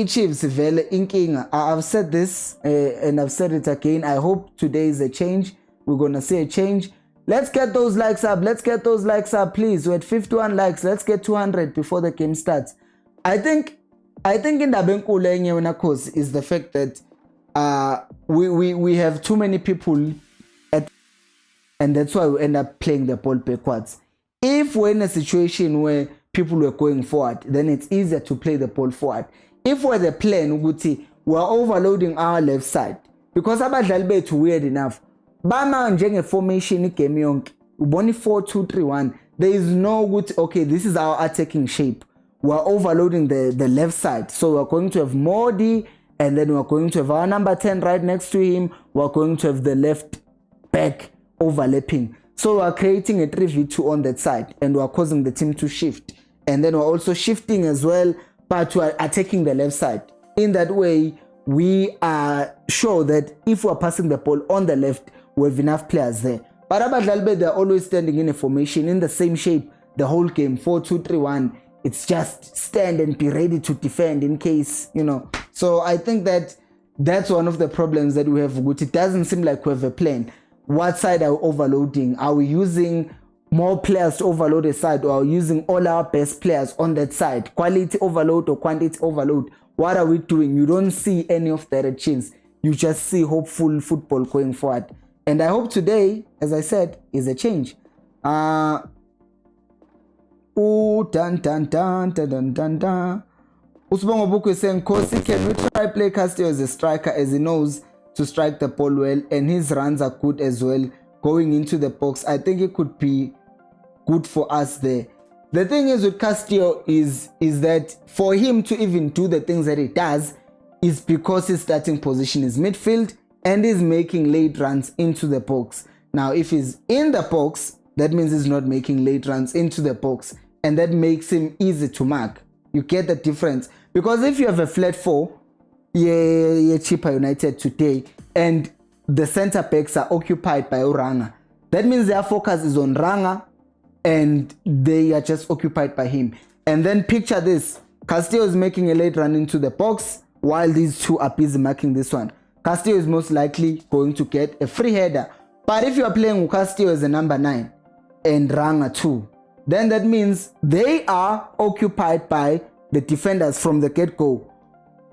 S1: Chiefs, Vele, Inking, I've said this and I've said it again. I hope today is a change. We're going to see a change. Let's get those likes up. Let's get those likes up, please. We're at 51 likes. Let's get 200 before the game starts. I think in the Benku Khosi is the fact that we have too many people and that's why we end up playing the ball backwards. If we're in a situation where people were going forward, then it's easier to play the ball forward. If we're the plan, we're overloading our left side. Because abadlali bethu weird enough. Bama njenge formation igame yonke. Uboni 4-2-3-1. there is no good, okay, this is our attacking shape. We're overloading the left side. So we're going to have Modi, and then we're going to have our number 10 right next to him. We're going to have the left back overlapping. So we're creating a 3v2 on that side, and we're causing the team to shift. And then we're also shifting as well, but we're attacking the left side. In that way, we are sure that if we're passing the ball on the left, we have enough players there. But Abadlalbe, they're always standing in a formation in the same shape the whole game, 4-2-3-1. It's just stand and be ready to defend in case, you know. So I think that that's one of the problems that we have. It doesn't seem like we have a plan. What side are we overloading? Are we using more players to overload a side, or are we using all our best players on that side? Quality overload or quantity overload? What are we doing? You don't see any of the directions. You just see hopeful football going forward. And I hope today, as I said, is a change. Usbongo Buku is saying, Khosi, can we try play Castillo as a striker, as he knows to strike the ball well, and his runs are good as well going into the box. I think it could be good for us there. The thing is with Castillo is that for him to even do the things that he does is because his starting position is midfield and he's making late runs into the box. Now, if he's in the box, that means he's not making late runs into the box, and that makes him easy to mark. You get the difference. Because if you have a flat 4, Chippa United today, and the center backs are occupied by Oranga, that means their focus is on Ranga and they are just occupied by him. And then picture this, Castillo is making a late run into the box while these two are busy marking this one. Castillo is most likely going to get a free header. But if you are playing with Castillo as a number 9 and Ranga 2, then that means they are occupied by the defenders from the get-go.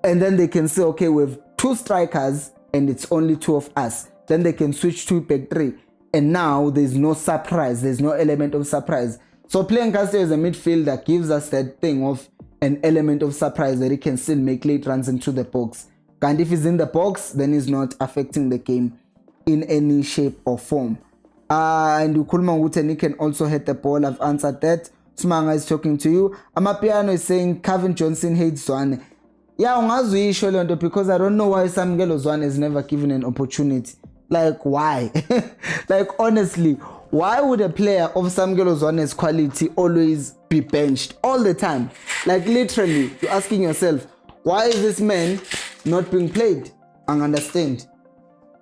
S1: And then they can say, okay, we have 2 strikers and it's only 2 of us. Then they can switch to back 3. And now there's no surprise. There's no element of surprise. So playing Castillo as a midfielder gives us that thing of an element of surprise that he can still make late runs into the box. And if he's in the box, then he's not affecting the game in any shape or form. And Ukulma Wuteni can also hit the ball. I've answered that. Smanga is talking to you. Amapiano is saying Kevin Johnson hates Zwane. Yeah, because I don't know why Samgelo Zwane is never given an opportunity. Like, why? Like, honestly, why would a player of Samgelo Zwane's quality always be benched all the time? Like, literally, you're asking yourself, why is this man not being played? I understand.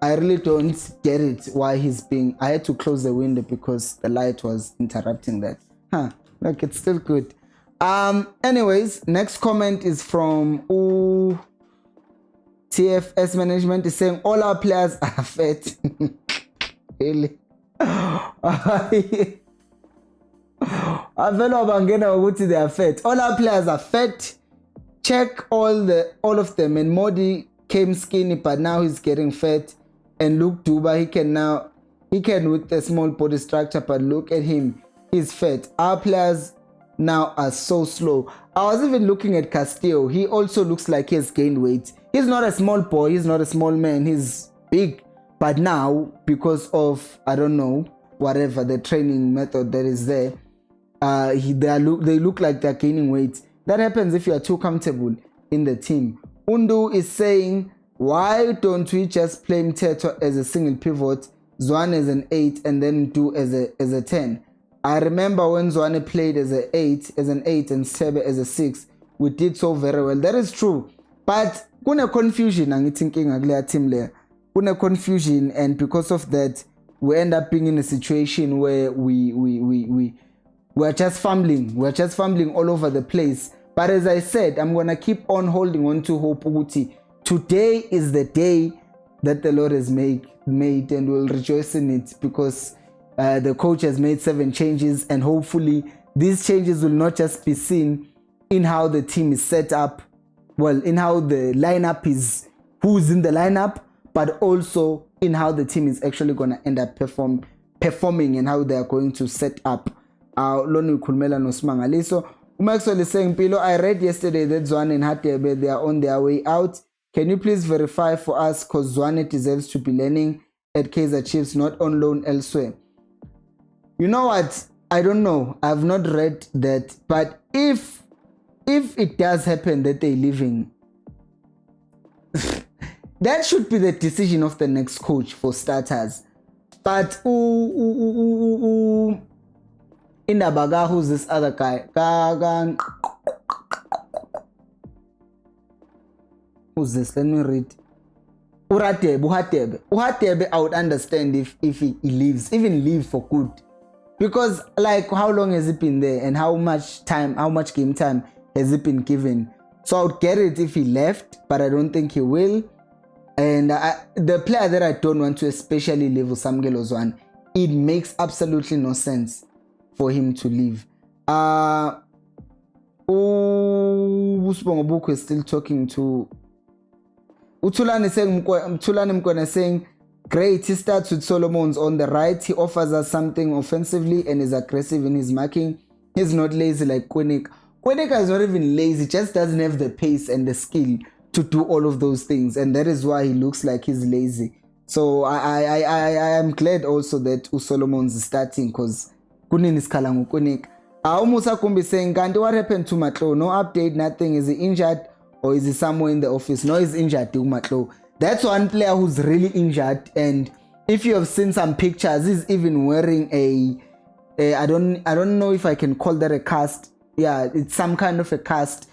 S1: I really don't get it why he's being... I had to close the window because the light was interrupting that. Like, it's still good. Anyways, next comment is from TFS Management is saying all our players are fat. Really? They are fat. All our players are fat. Check all of them. And Modi came skinny, but now he's getting fat. And look, Duba, he can with a small body structure, but look at him, he's fat. Our players now are so slow. I was even looking at Castillo. He also looks like he has gained weight. He's not a small boy, he's not a small man, he's big. But now, because of, I don't know, whatever the training method that is there, they look like they're gaining weight. That happens if you are too comfortable in the team. Undu is saying, why don't we just play Mteto as a single pivot, Zwane as an 8, and then do as a 10? I remember when Zwane played as an 8 and Sebe as a 6, we did so very well. That is true. But kuna confusion, I'm thinking a team there. Kuna confusion, and because of that, we end up being in a situation where we're just fumbling. We're just fumbling all over the place. But as I said, I'm gonna keep on holding on to hope. Today is the day that the Lord has made, and we'll rejoice in it, because the coach has made 7 changes, and hopefully these changes will not just be seen in how the team is set up, well, in how the lineup is, who's in the lineup, but also in how the team is actually going to end up performing and how they are going to set up. Lonu Kulmela no Smangaliso. Maxwell is saying, Pilo, I read yesterday that Zwane and Radebe, they are on their way out. Can you please verify for us, because Zwane deserves to be learning at Kaizer Chiefs, not on loan elsewhere? You know what? I don't know. I've not read that. But if it does happen that they're leaving, that should be the decision of the next coach for starters. But Indabaga, who's this other guy? Who's this? Let me read. Radebe, I would understand if he leaves, even leave for good. Because like how long has it been there and how much game time has it been given? So I would get it if he left, but I don't think he will. And the player that I don't want to especially leave Usamgelo Zwane, it makes absolutely no sense for him to leave. Usbongobuku is still talking to Utulani saying, great, he starts with Solomons on the right. He offers us something offensively and is aggressive in his marking. He's not lazy like Koenig. Koenig is not even lazy, just doesn't have the pace and the skill to do all of those things, and that is why he looks like he's lazy. So I am glad also that Solomons is starting, because Kunin is Kalangu Koenig. Musa Kumbi saying, Gandhi, what happened to Matlo? No update, nothing. Is he injured or is he somewhere in the office? No, he's injured, Matlo. That's one player who's really injured, and if you have seen some pictures, he's even wearing a I don't know if I can call that a cast. Yeah, it's some kind of a cast.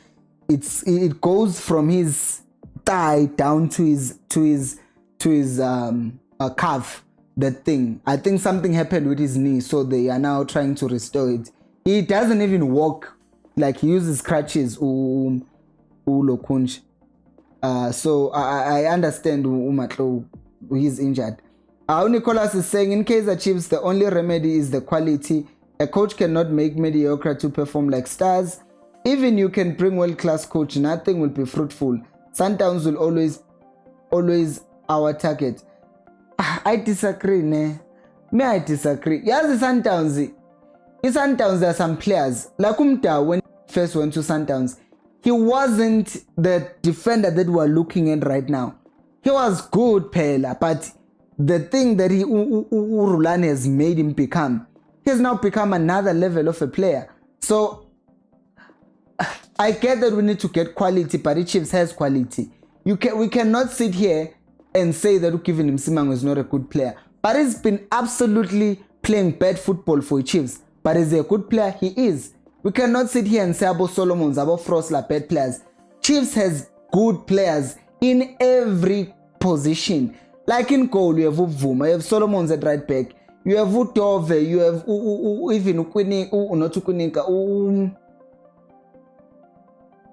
S1: It goes from his thigh down to his calf. That thing. I think something happened with his knee, so they are now trying to restore it. He doesn't even walk, like he uses crutches. So I understand Umatlo, he's injured. Nicholas is saying, in Kaizer Chiefs, the only remedy is the quality. A coach cannot make mediocre to perform like stars. Even you can bring world-class coach, nothing will be fruitful. Sundowns will always our target. I disagree, ne? I disagree. Yes, the Sundowns. In Sundowns, there are some players. Like Umta, when he first went to Sundowns, he wasn't the defender that we're looking at right now. He was good, Pela, but the thing that Urulane has made him become, he has now become another level of a player. So I get that we need to get quality, but the Chiefs has quality. We cannot sit here and say that Ukivin Msimang is not a good player. But he's been absolutely playing bad football for the Chiefs. But is he a good player? He is. We cannot sit here and say about Solomons, about Frostler, bad players. Chiefs has good players in every position. Like in goal, you have Vuma, you have Solomons at right back, you have Utove, you have even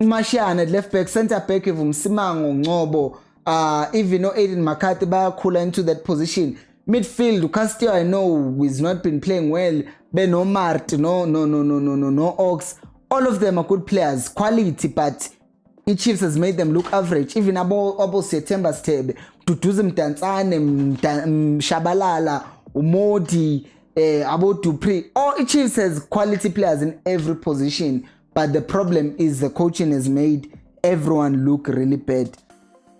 S1: Mashian at left back, centre back, Simango, Ngobo, even though Aiden McCarthy Kula into that position. Midfield, Castillo, I know, he's not been playing well. Ben Omart, no Ox. All of them are good players, quality, but the Chiefs has made them look average. Even about September Steb, Tutuzim Tanzane, Shabalala, Umodi, about Dupri. All the Chiefs has quality players in every position. But the problem is the coaching has made everyone look really bad.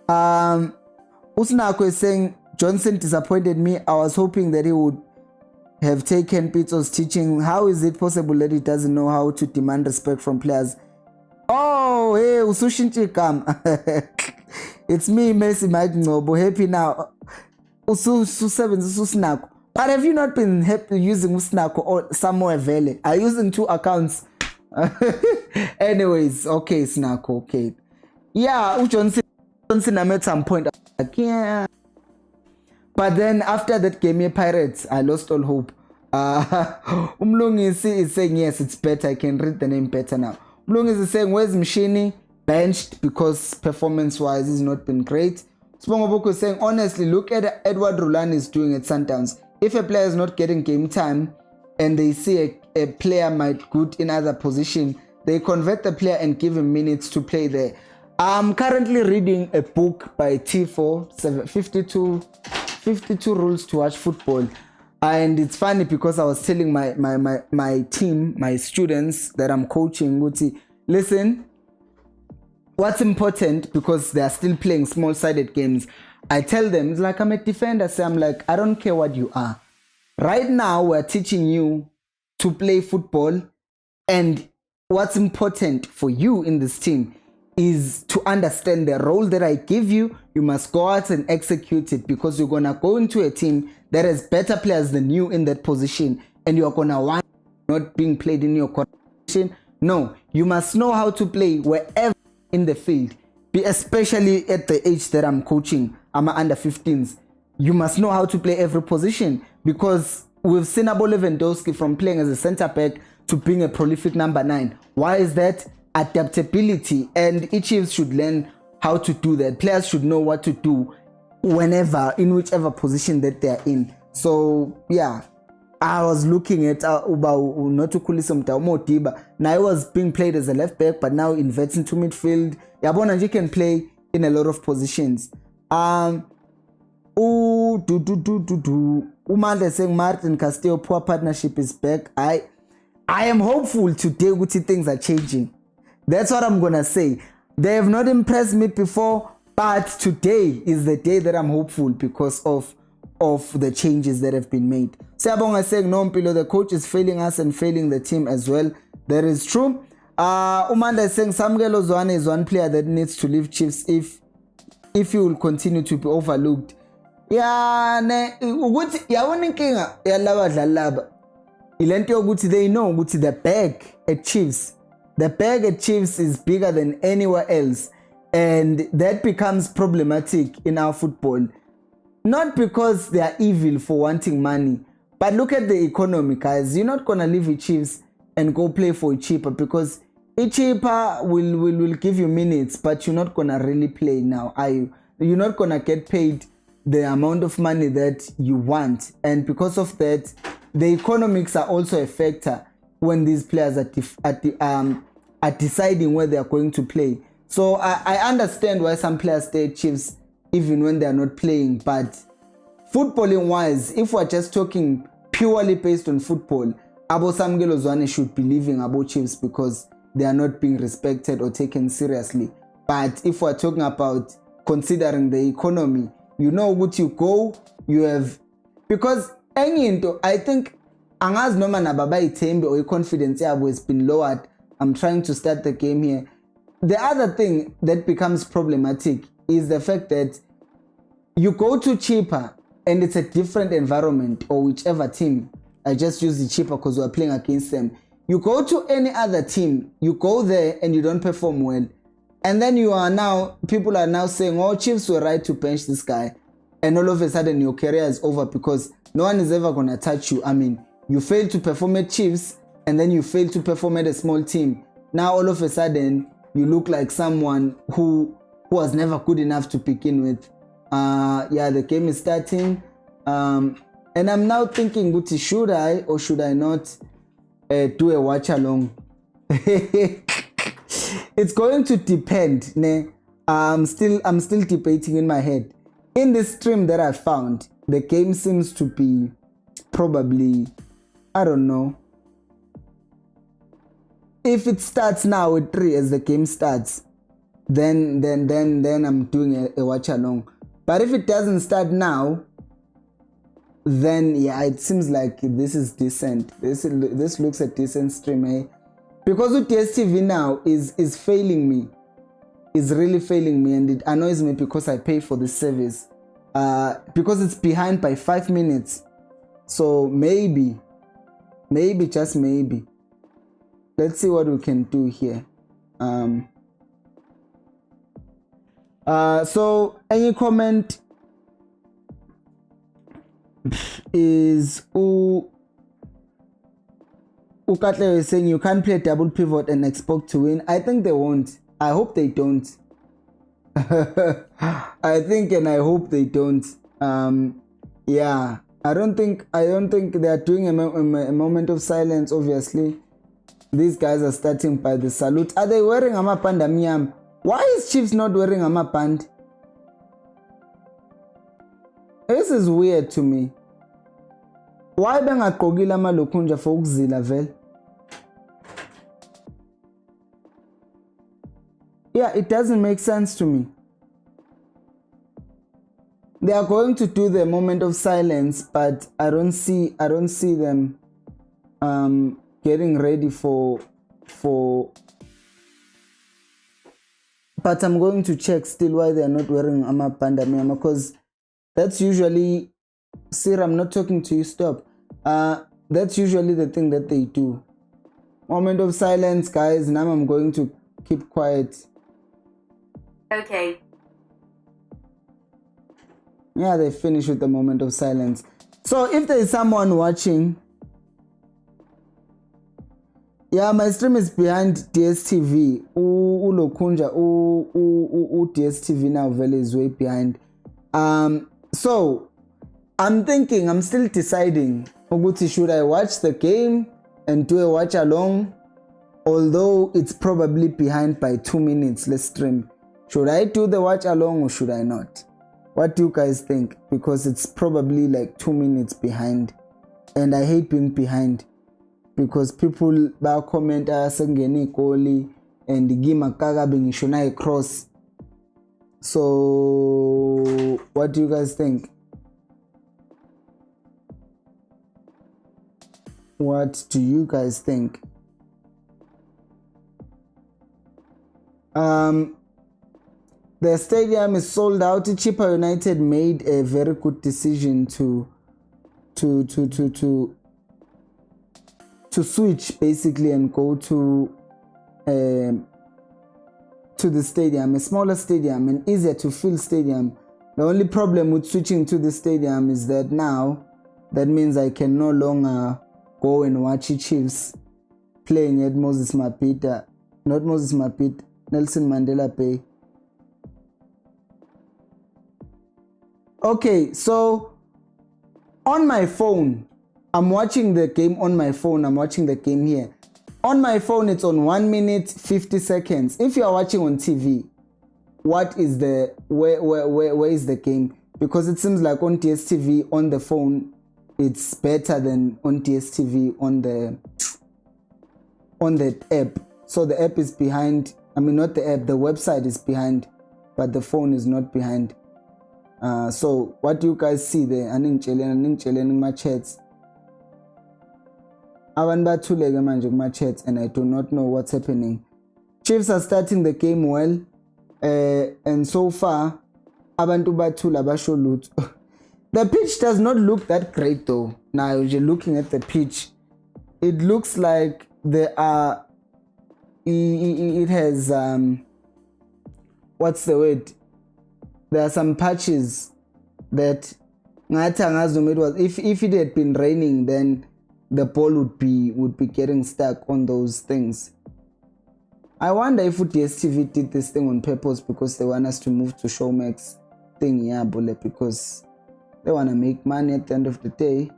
S1: Usnako is saying, Johnson disappointed me. I was hoping that he would have taken Pito's teaching. How is it possible that he doesn't know how to demand respect from players? Oh, hey, Usushinchi come. It's me, Messi Mike Nobo. Happy now. Ususnako. But have you not been happy using Usnako or Samuel Vele? I'm using 2 accounts. Anyways, okay, Snako, okay. Yeah, Johnson I made some point. Like, yeah. But then after that game, Pirates, I lost all hope. Umlungi is saying, yes, it's better. I can read the name better now. Umlungi is saying, where's Mshini? Benched because performance-wise, he's not been great. Spongoboko is saying, honestly, look at Edward Rulani is doing at Sundowns. If a player is not getting game time and they see a player might good in other position, they convert the player and give him minutes to play there. I'm currently reading a book by T4, 52 Rules to Watch Football. And it's funny because I was telling my team, my students that I'm coaching, listen, what's important, because they are still playing small-sided games, I tell them, it's like I'm a defender, so I'm like, I don't care what you are. Right now, we're teaching you to play football, and what's important for you in this team is to understand the role that I give you. You must go out and execute it, because you're going to go into a team that has better players than you in that position, and you're going to want not being played in your position. No, you must know how to play wherever in the field, especially at the age that I'm coaching. I'm under 15s. You must know how to play every position, because we've seen Abo Lewandowski from playing as a center back to being a prolific number 9. Why is that? Adaptability, and each Chiefs should learn how to do that. Players should know what to do whenever, in whichever position that they're in. So yeah, I was looking at Modiba. Now I was being played as a left back, but now inverting to midfield. Yabona, you can play in a lot of positions. Umanda saying Martin Castillo poor partnership is back. I am hopeful today that things are changing. That's what I'm gonna say. They have not impressed me before, but today is the day that I'm hopeful because of the changes that have been made. Siyabonga saying no Mpilo, the coach is failing us and failing the team as well. That is true. Umanda is saying Samgelo Zwane is one player that needs to leave Chiefs if he will continue to be overlooked. Yeah, ukuthi yawona inkinga yalabadlali laba ilento yokuthi they know ukuthi the bag at Chiefs is bigger than anywhere else, and that becomes problematic in our football. Not because they are evil for wanting money, but look at the economy, guys. You're not gonna leave the Chiefs and go play for Chippa, because Chippa will give you minutes, but you're not gonna really play now, are you? You're not gonna get paid the amount of money that you want, and because of that, the economics are also a factor when these players are deciding where they are going to play. So I understand why some players stay at Chiefs even when they are not playing, but footballing wise, if we're just talking purely based on football, Abo Samgelo Zwane should be leaving Abo Chiefs because they are not being respected or taken seriously. But if we're talking about considering the economy, you know what you go, you have, because I think angazi noma nababa ithembe or confidence yabo has been lowered. I'm trying to start the game here. The other thing that becomes problematic is the fact that you go to Chippa and it's a different environment, or whichever team. I just use the Chippa because we're playing against them. You go to any other team, you go there and you don't perform well. And then people are now saying, oh, Chiefs were right to bench this guy. And all of a sudden your career is over because no one is ever going to touch you. I mean, you fail to perform at Chiefs and then you fail to perform at a small team. Now all of a sudden you look like someone who was never good enough to begin with. Yeah, the game is starting. And I'm now thinking, Guti, should I or should I not do a watch along? It's going to depend. I'm still debating in my head. In the stream that I found, the game seems to be probably, I don't know. If it starts now at 3 as the game starts, then I'm doing a watch along. But if it doesn't start now, then yeah, it seems like this is decent. This looks a decent stream, eh? Because with DSTV now is failing me. Is really failing me, and it annoys me because I pay for the service. Because it's behind by 5 minutes. So maybe, just maybe. Let's see what we can do here. So any comment is Ukatle is saying you can't play double pivot and expect to win. I think they won't. I hope they don't. I think and I hope they don't. Yeah, I don't think they are doing a moment of silence. Obviously, these guys are starting by the salute. Are they wearing a mapanda miam? Why is Chiefs not wearing a mapand? This is weird to me. Why bengagqokile amalokhunja for ukuzila vele? Yeah, it doesn't make sense to me. They are going to do the moment of silence, but I don't see them getting ready for but I'm going to check still why they are not wearing amabhanda because that's usually, Sir, I'm not talking to you, stop. That's usually the thing that they do. Moment of silence, guys. Now I'm going to keep quiet.
S2: Okay.
S1: Yeah, they finish with the moment of silence. So if there is someone watching, yeah, my stream is behind DSTV. Ulokunja, DSTV now is way behind. So I'm thinking, I'm still deciding, should I watch the game and do a watch along? Although it's probably behind by 2 minutes, let's stream. Should I do the watch along or should I not? What do you guys think? Because it's probably like 2 minutes behind. And I hate being behind. Because people ba comment asengene igoli and gimakaga bengishona cross. So what do you guys think? What do you guys think? The stadium is sold out. Chippa United made a very good decision to switch basically and go to the stadium, a smaller stadium, an easier to fill stadium. The only problem with switching to the stadium is that now that means I can no longer go and watch Chiefs playing at Nelson Mandela Bay. Okay, so on my phone, I'm watching the game on my phone. I'm watching the game here. On my phone, it's on 1 minute 50 seconds. If you are watching on TV, what is the where is the game? Because it seems like on DSTV on the phone, it's better than on DSTV on the app. So the app is behind. I mean, not the app. The website is behind, but the phone is not behind. So what do you guys see there? In my chats. My chats, and I do not know what's happening. Chiefs are starting the game well, and so far, abantu bathula basho lutho. The pitch does not look that great though. Now you're looking at the pitch, it looks like there are. It has what's the word? There are some patches that if it had been raining, then the ball would be getting stuck on those things. I wonder if DSTV did this thing on purpose because they want us to move to Showmax thing, yeah, bullet, because they want to make money at the end of the day.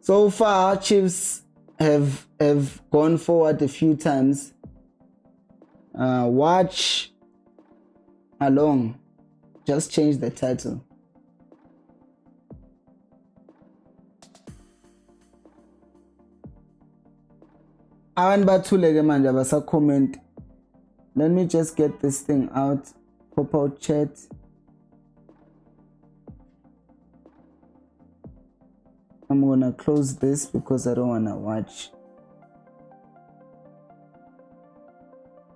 S1: So far, Chiefs have gone forward a few times. Watch along. Just change the title. Comment. Let me just get this thing out. Pop out chat. I'm gonna close this because I don't wanna watch.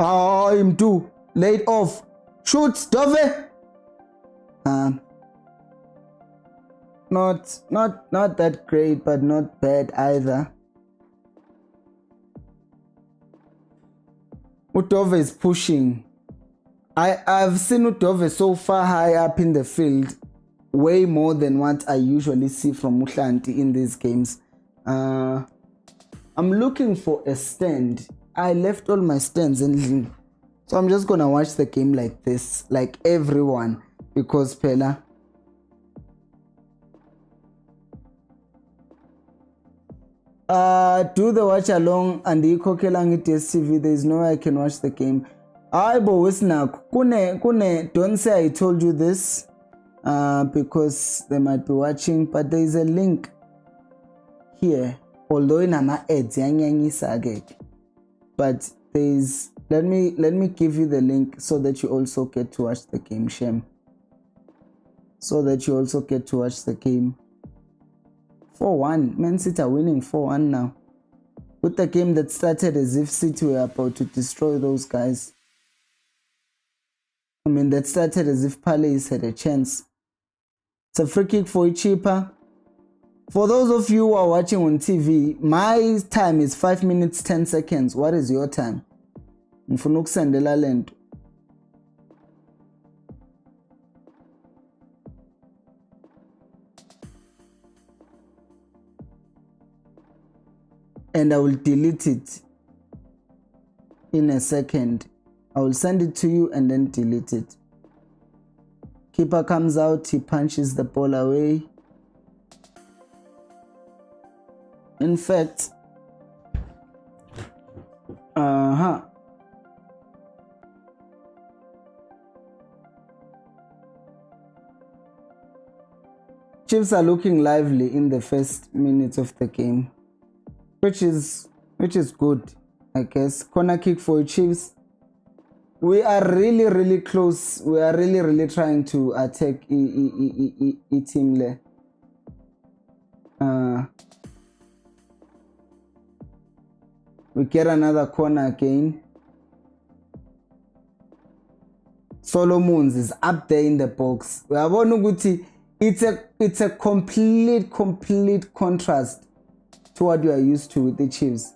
S1: Oh, I'm too laid off. Shoot, Dove. Not that great, but not bad either. Udove is pushing. I've seen Udove so far high up in the field, way more than what I usually see from Muhlanti in these games. I'm looking for a stand. I left all my stands in, so I'm just gonna watch the game like this, like everyone, because Pella. Do the watch along and the Kokelang TV. There is no way I can watch the game. Don't say I told you this, because they might be watching, but there is a link here. Although in ama ads, but there is Let me give you the link so that you also get to watch the game, Shem. So that you also get to watch the game. 4-1. Man City are winning 4-1 now. With the game that started as if City were about to destroy those guys. I mean, that started as if Palace had a chance. It's a free kick for Chippa. For those of you who are watching on TV, my time is 5 minutes 10 seconds. What is your time? Ngifuna ukusendela lento. And I will delete it in a second. I will send it to you and then delete it. Keeper comes out, he punches the ball away. In fact, Chiefs are looking lively in the first minutes of the game, which is good, I guess. Corner kick for Chiefs. We are really close. We are really trying to attack team le. We get another corner again. Solomons is up there in the box. We have one. It's a complete contrast to what you are used to with the Chiefs.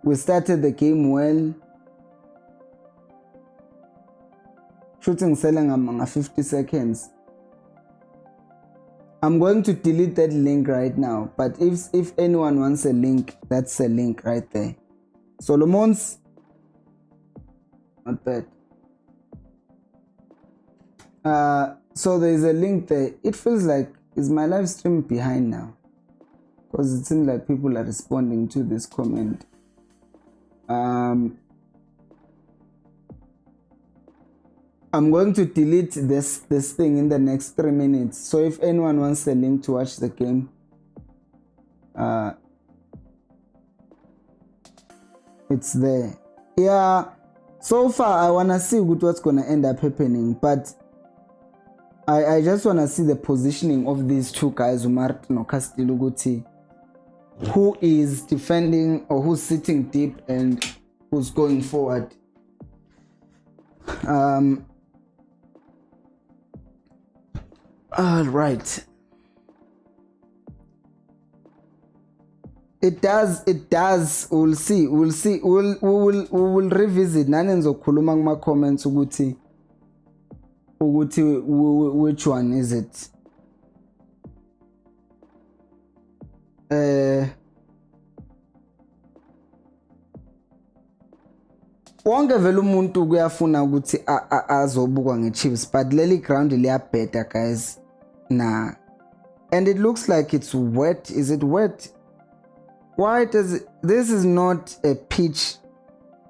S1: We started the game well. Shooting selling among 50 seconds. I'm going to delete that link right now, but if anyone wants a link, that's a link right there. Solomon's, not bad. So there's a link there. It feels like, is my live stream behind now? Because it seems like people are responding to this comment. I'm going to delete this thing in the next 3 minutes. So if anyone wants a link to watch the game, it's there. Yeah, so far I wanna see what's gonna end up happening, but I just wanna see the positioning of these two guys, Umar and Castillo, who is defending or who's sitting deep and who's going forward. All right. It does. We'll see. We will revisit. Nani ngizokhuluma kuma comments ukuthi which one is it? Wonke vele umuntu kuyafuna ukuthi azobukwa ngeChiefs, but leli ground liyabheda guys. Nah. And it looks like it's wet. Is it wet? Why does it? This is not a pitch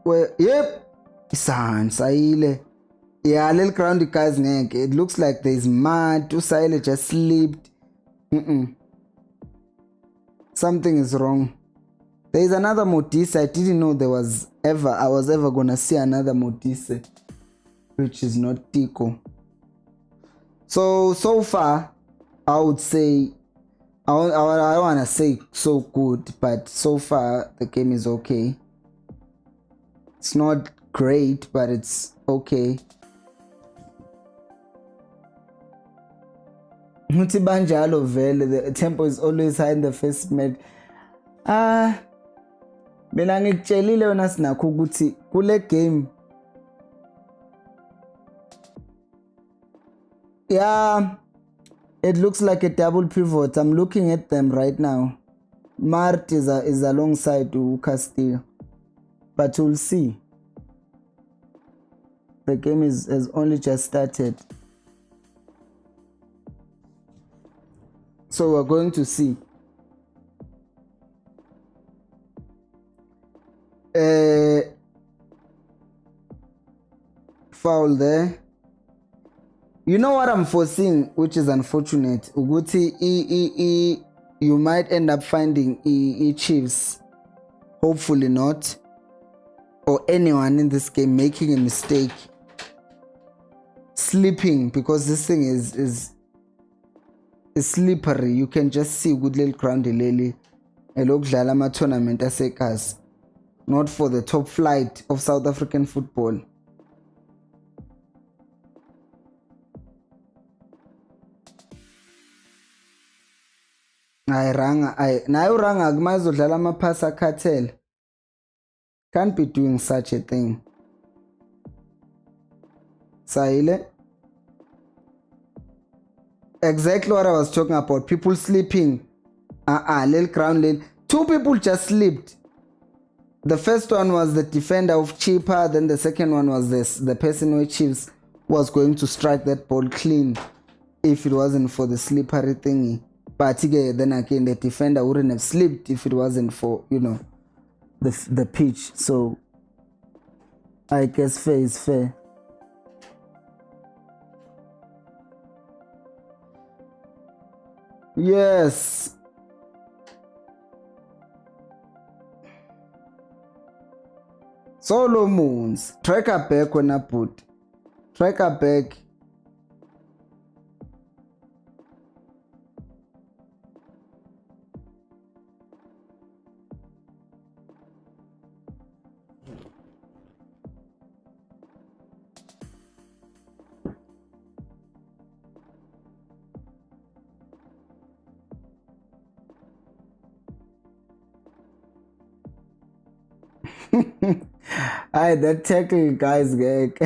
S1: where, yep, sayile. Yeah, little ground guys neck. It looks like there's mud. Usaile just slipped. Something is wrong. There is another Modise. I didn't know I was ever gonna see another Modise, which is not Tico. So far, I would say, I don't wanna say so good, but so far the game is okay. It's not great, but it's okay. The tempo is always high in the first match. Mina ngikutshelile wena sinakho ukuthi kule game, yeah, it looks like a double pivot. I'm looking at them right now. Mart is alongside Castillo, but we'll see. The game has only just started, so we're going to see. Foul there. You know what I'm foreseeing, which is unfortunate. Uguti you might end up finding Chiefs. Hopefully not. or anyone in this game making a mistake, slipping, because this thing is slippery. You can just see good little ground leli elokudlala ama tournament asekhasi, not for the top flight of South African football. Naye uranga kumazodlala amaphasi akhathele. Can't be doing such a thing. Saile. Exactly what I was talking about. People sleeping. Little ground lane. Two people just slipped. The first one was the defender of Chippa. Then the second one was the person who Chiefs was going to strike that ball clean if it wasn't for the slippery thingy. But then again, the defender wouldn't have slipped if it wasn't for, the pitch. So I guess fair is fair. Yes. Solomon's tracker back when I put tracker back. Aye, that tackle, guys, gag.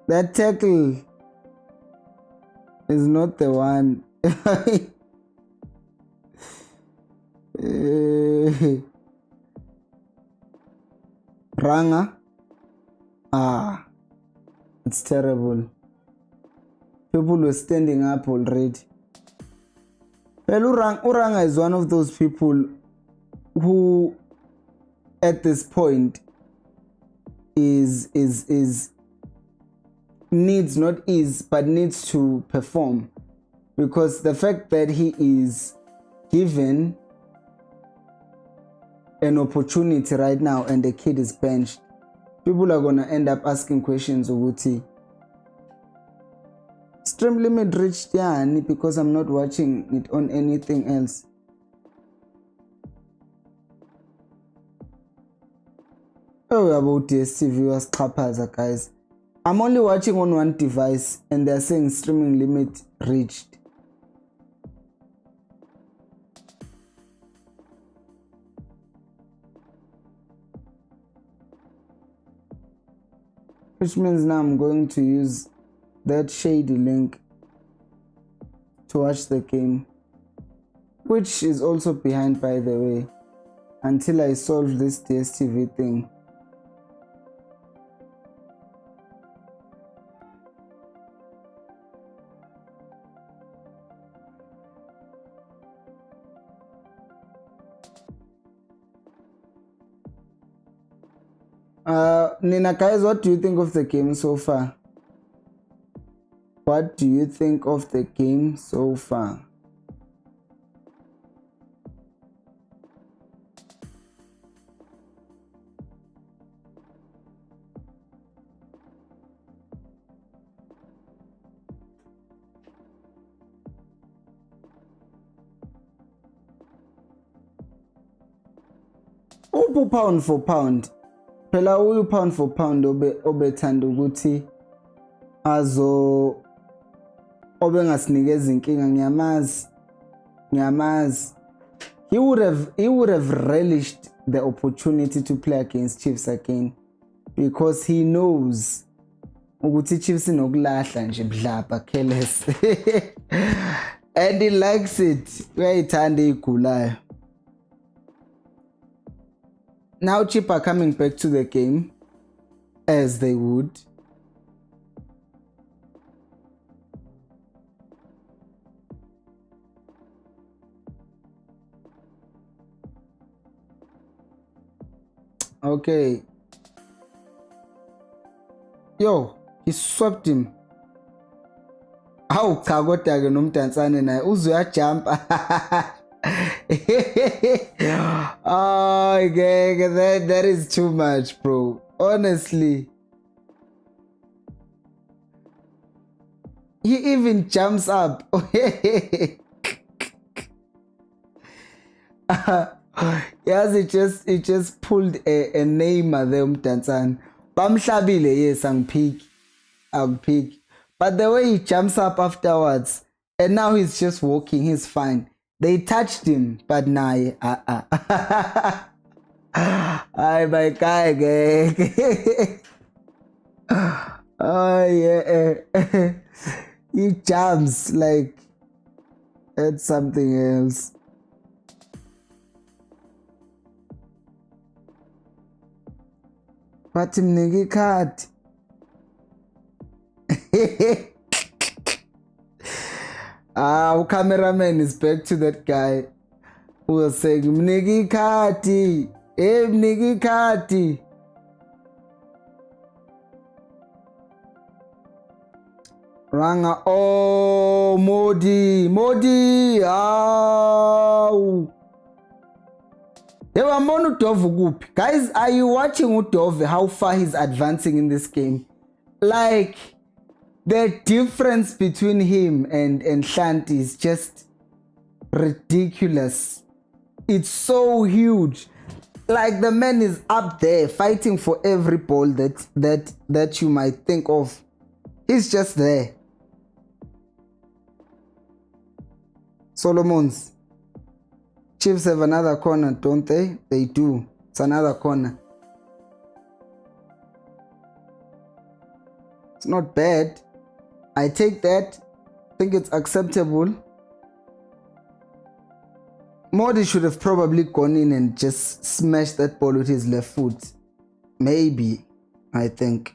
S1: That tackle is not the one. Ranga. It's terrible. People were standing up already. Well, Uranga is one of those people who, at this point, is needs to perform, because the fact that he is given an opportunity right now and the kid is benched, people are gonna end up asking questions ukuthi stream limit reached yani, because I'm not watching it on anything else. Oh, about DSTV was xhaphaza, guys. I'm only watching on one device and they're saying streaming limit reached. Which means now I'm going to use that shady link to watch the game, which is also behind, by the way, until I solve this DSTV thing. Nina, guys, what do you think of the game so far? What do you think of the game so far? Ubu pound for pound. Phela uyu pound for pound obethanda ukuthi obengasinikeza inkinga, ngiyamazi. He would have relished the opportunity to play against Chiefs again, because he knows ukuthi Chiefs inokulahla nje budlapha, careless. And he likes it. Uyayithanda igulayo. Now Chippa coming back to the game, as they would. Okay. Yo, he swept him. How Kagota nomtansane naye uzuyajump. Oh, okay, that is too much, bro. Honestly. He even jumps up. Yes, it just pulled a Neymar there umtansane. Bamhlabile, yes, I'll pick. But the way he jumps up afterwards, and now he's just walking, he's fine. They touched him, but nah, Ay, my guy, oh yeah, he jumps like it's something else. But him nigga cut. Cameraman is back to that guy who was saying, Mnigi Kati, Mnigi Kati. Ranga, oh, Modi, ow. Guys, are you watching Udove, how far he's advancing in this game? Like, the difference between him and Shanti is just ridiculous. It's so huge. Like, the man is up there fighting for every ball that you might think of. He's just there. Solomons. Chiefs have another corner, don't they? They do. It's another corner. It's not bad. I take that. I think it's acceptable. Modi should have probably gone in and just smashed that ball with his left foot. Maybe, I think.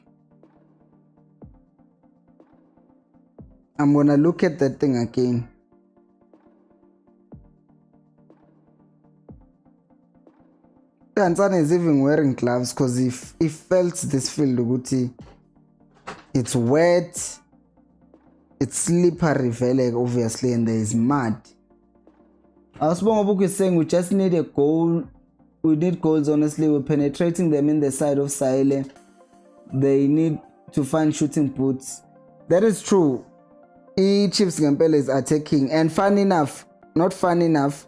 S1: I'm gonna look at that thing again. Tanzania is even wearing gloves because he felt this field, it's wet, it's slippery, obviously, and there is mud. Asbongo is saying we just need a goal. We need goals, honestly. We're penetrating them in the side of Sahele. They need to find shooting boots. That is true. Chiefs Gampele is attacking, and not fun enough,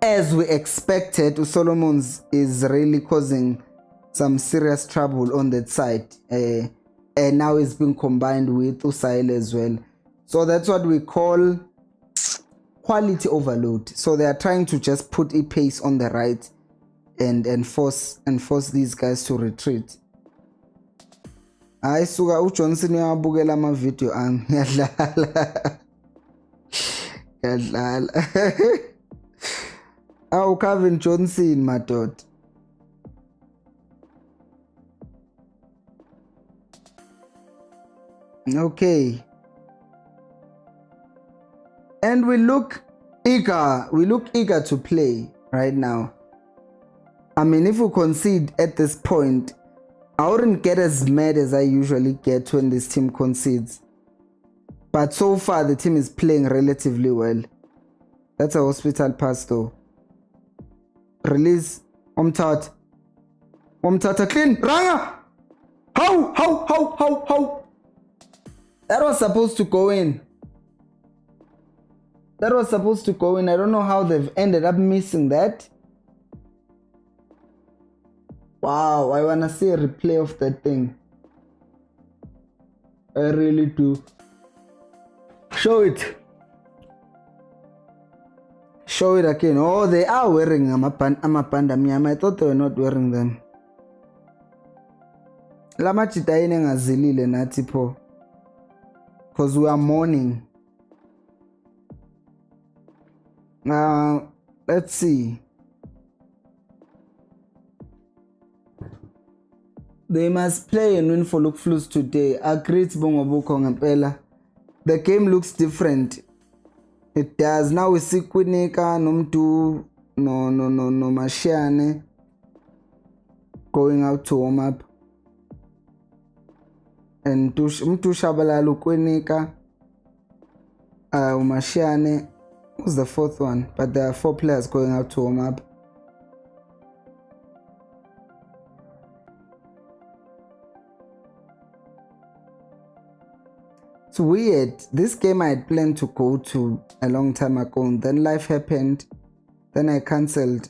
S1: as we expected, Solomons is really causing some serious trouble on that side. And now it's been combined with Usail as well. So that's what we call quality overload. So they are trying to just put a pace on the right and force these guys to retreat. I suka uJohnson uyabukela ama video ami yadlala. Oh, Calvin Johnson, my dad. Okay. And we look eager. We look eager to play right now. I mean, if we concede at this point, I wouldn't get as mad as I usually get when this team concedes. But so far, the team is playing relatively well. That's a hospital pass though. Release. Omtat clean. Ranga! How? That was supposed to go in. I don't know how they've ended up missing that. Wow, I wanna see a replay of that thing. I really do. Show it again. Oh, they are wearing amapanda mnyama. I thought they were not wearing them. Lama chitaine ngazilile nathi pho. Because we are mourning. Now, let's see. They must play and win for Lukflus today. Agreed, Bongobuko Ngapela. The game looks different. It does. Now we see Quinika, Nomtu, no Mashiane going out to warm up. and Shabalala Kwenika, Umashiane was the fourth one, but there are 4 players going out to warm up. It's weird. This game I had planned to go to a long time ago, and then life happened. Then I cancelled.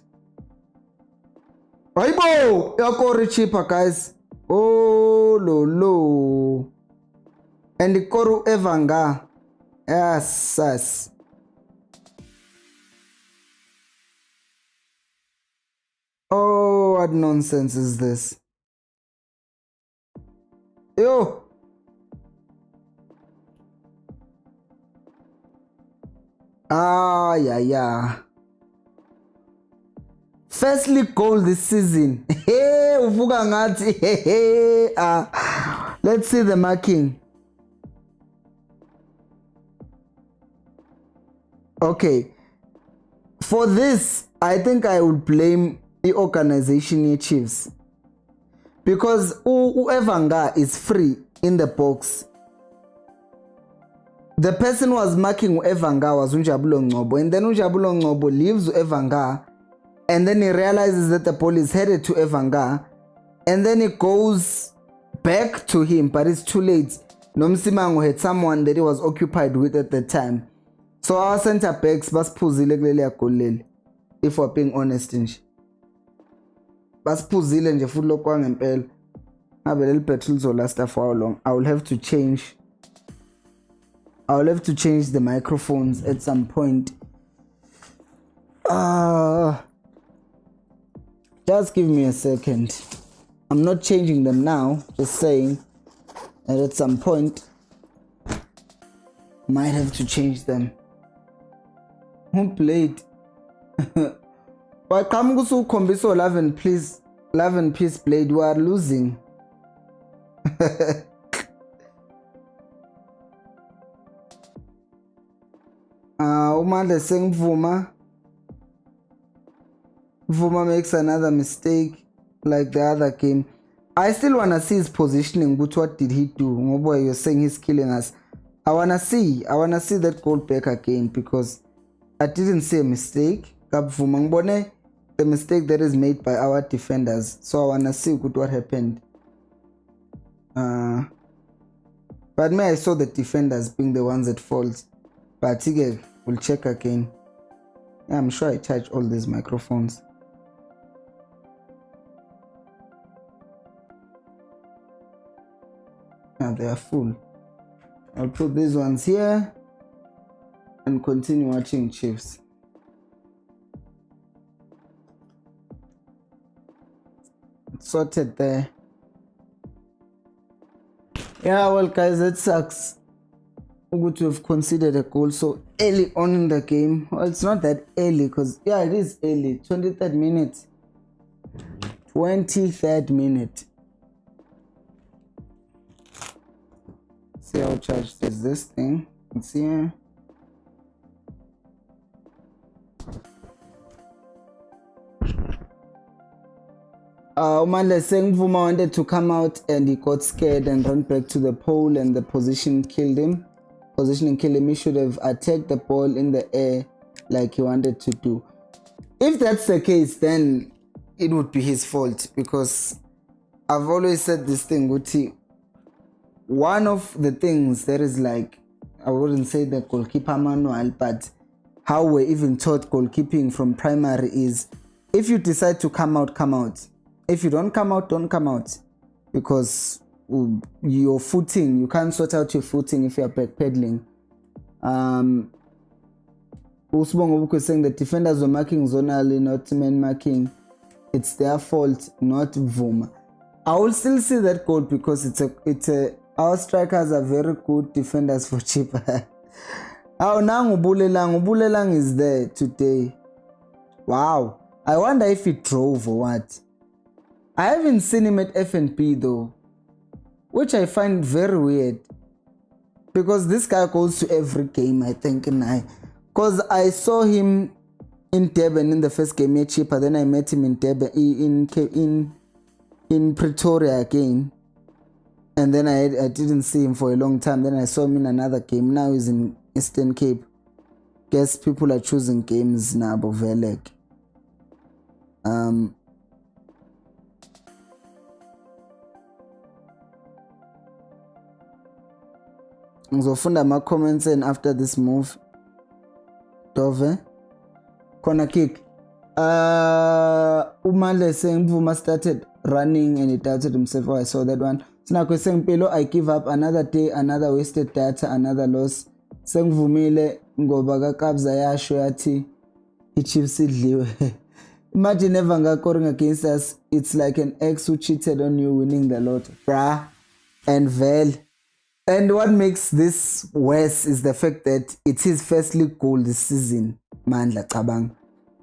S1: Aibo! Yakori Chippa, guys. Oh, lo. And the Koru Evanga. Yes. Oh, what nonsense is this? Yo! Yeah. Firstly, goal this season. Hey, uvuka ngathi. Hey. Let's see the marking. Okay. For this, I think I would blame the organization here, Chiefs. Because whoever is free in the box. The person who was marking Evanga was Unjabulo Ngobo, and then Unjabulo Ngobo leaves Evanga, and then he realizes that the ball is headed to Evanga, and then he goes back to him, but it's too late. Nomsimango had someone that he was occupied with at the time. So our center backs basphuzile kuleli goal, if we're being honest nje. Basphuzile nje futhi lokho ngempela. Ngabe leli battle zolasta for how long? I will have to change the microphones at some point. Just give me a second. I'm not changing them now, just saying that at some point might have to change them. Who played? But come go Kombiso Love and Peace played. We are losing. Umanda saying Vuma makes another mistake like the other game. I still wanna see his positioning, but what did he do? Oh boy, you're saying he's killing us. I wanna see that goal back again, because I didn't see a mistake. The mistake that is made by our defenders. So I wanna see what happened. But me, I saw the defenders being the ones at fault. But again, we'll check again. Yeah, I'm sure I charge all these microphones. They are full. I'll put these ones here and continue watching Chiefs. It's sorted there. Yeah, well guys, it sucks. Good to have conceded a goal so early on in the game. Well, it's not that early, because yeah, it is early. 23rd minute. 23rd minute. See how charged is this thing. Let's see here. Umandla saying Vuma wanted to come out and he got scared and ran back to the pole, and the positioning killed him. He should have attacked the ball in the air like he wanted to do. If that's the case, then it would be his fault, because I've always said this thing, Guti. One of the things that is like, I wouldn't say the goalkeeper manual, but how we're even taught goalkeeping from primary is, if you decide to come out, come out. If you don't come out, don't come out. Because your footing, you can't sort out your footing if you're backpedaling. Usbongo was saying the defenders were marking zonally, not man marking. It's their fault, not Vuma. I will still see that goal, because our strikers are very good defenders for Chippa. Oh, now Ubulelang is there today. Wow. I wonder if he drove or what. I haven't seen him at F&P though, which I find very weird, because this guy goes to every game, I think, because I saw him in Durban in the first game at Chippa, then I met him in Durban in Pretoria again. And then I didn't see him for a long time. Then I saw him in another game. Now he's in Eastern Cape. Guess people are choosing games now, Bovelek. Ngizofunda ama comments and after this move. Dove. Corner kick. Umale saying Bvuma started running and he doubted himself. Oh, I saw that one. Sinako saying Pelo, I give up another day, another wasted data, another loss. Saying Vumile ngoba kakabza yasho yathi iChiefs idliwe. Imagine never ngakoring against us. It's like an ex who cheated on you winning the lot. Brah. And Vel. And what makes this worse is the fact that it's his first league goal this season. Mandla Cabang.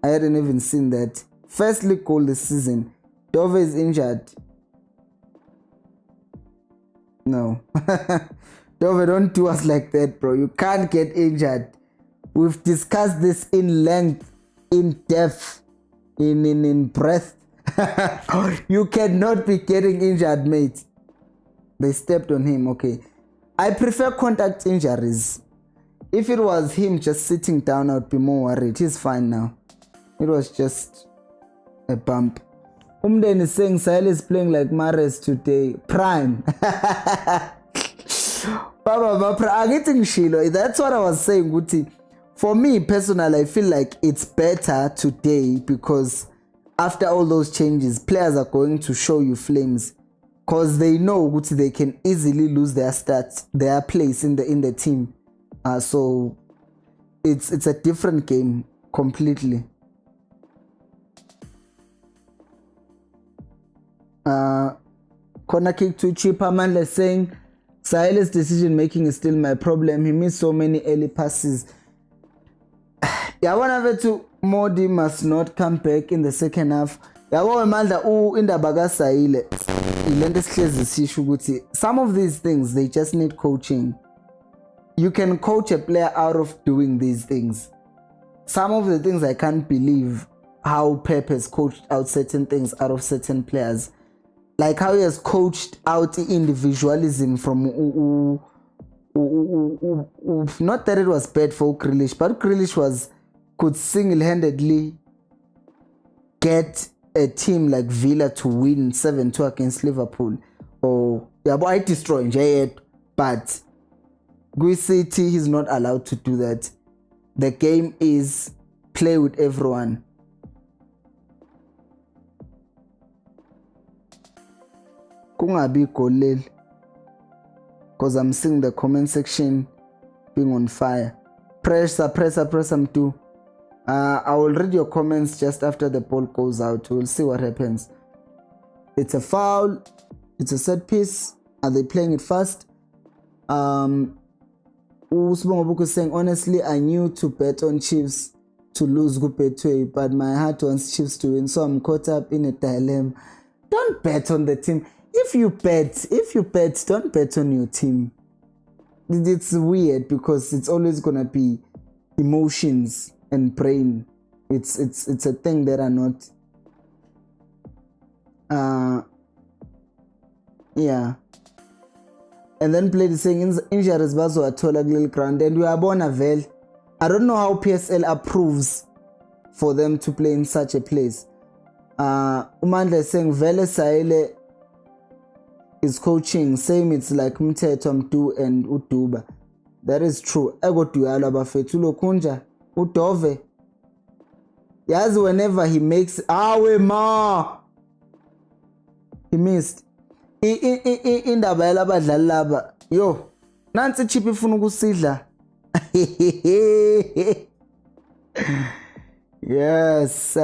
S1: I hadn't even seen that. First league goal this season. Dove is injured. No. Dove, don't do us like that, bro. You can't get injured. We've discussed this in length, in depth, in breadth. You cannot be getting injured, mate. They stepped on him, okay. I prefer contact injuries. If it was him just sitting down, I would be more worried. He's fine now. It was just a bump. Umden is saying Sahel is playing like Mahrez today. Prime. That's what I was saying, Guti. For me personally, I feel like it's better today because after all those changes, players are going to show you flames. Because they know Guti, they can easily lose their stats, their place in the team. So it's a different game completely. Corner kick to Chippa. Manle saying Sahele's decision making is still my problem. He missed so many early passes. Yeah, one of it to Modi must not come back in the second half. Yeah, some of these things they just need coaching. You can coach a player out of doing these things. Some of the things I can't believe how Pep has coached out certain things out of certain players. Like how he has coached out individualism from not that it was bad for Grealish, but Grealish could single-handedly get a team like Villa to win 7-2 against Liverpool. Or yeah, but I destroy it. But Gui City, he's not allowed to do that. The game is play with everyone. Kungabi golel. Because I'm seeing the comment section being on fire. Pressure too. I will read your comments just after the poll goes out. We'll see what happens. It's a foul. It's a set piece. Are they playing it fast? Usbongobuku is saying, honestly, I knew to bet on Chiefs to lose Gupetwe, but my heart wants Chiefs to win, so I'm caught up in a dilemma. Don't bet on the team. If you bet, don't bet on your team. It's weird because it's always gonna be emotions and brain. It's a thing that are not yeah. And then played saying injuries bazo atola little ground and we are born Vel. I don't know how PSL approves for them to play in such a place. Umandla saying Vele Sahele is coaching, same it's like Mteto Mtu and Utuba. That is true. Ego tuyalo abafethu lokunja udove. Yazi whenever he makes he missed. Indaba yalabadlali laba. Yo, nansi Chippa ifuna ukusidla. Yes.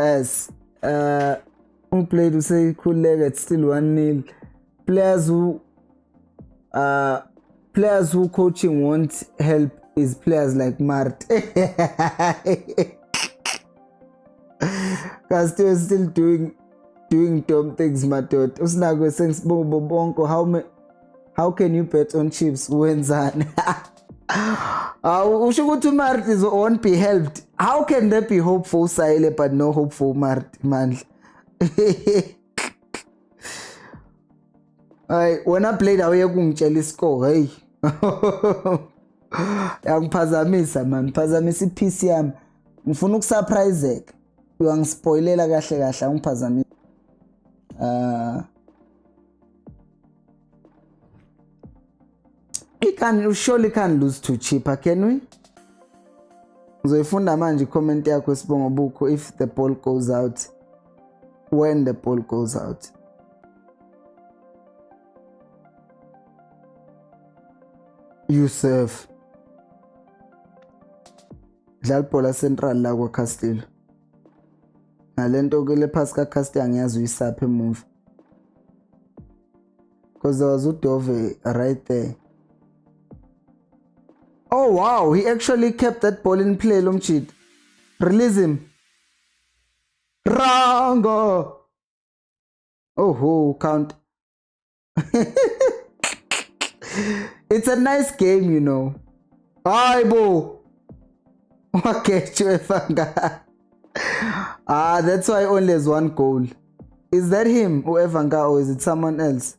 S1: Played to say cool leg, it's still 1-0. Players who coaching won't help is players like Mart. Because they're still doing dumb things, Matot. Usnago saying Bonko, how can you bet on Chiefs when Zan? Ushugutu Mart won't be helped. How can there be hope for Sahele but no hope for Mart, man? Hayi wena played awuye kungitshela iscore hey. Yangiphazamisa man, phazamisa iPC yami. Ngifuna ukusurpriseka. Uyangispoilela kahle kahle angiphazamisa. We surely can't lose to Chippa, can we? Ngizoyifunda manje comment yakho Sibongo Bukho if the ball goes out. When the ball goes out. You serve. Dlala ibhola central la kwa Castillo. Nalento ke le pass ka Castillo angiyazi uyisapha emuva. Because there was uDove right there. Oh wow, he actually kept that ball in play, Lomchid. Release him. Rango. Oh, count. It's a nice game, you know. Aibo. Okay, Chivanga. That's why only has one goal. Is that him, Evanga, or is it someone else?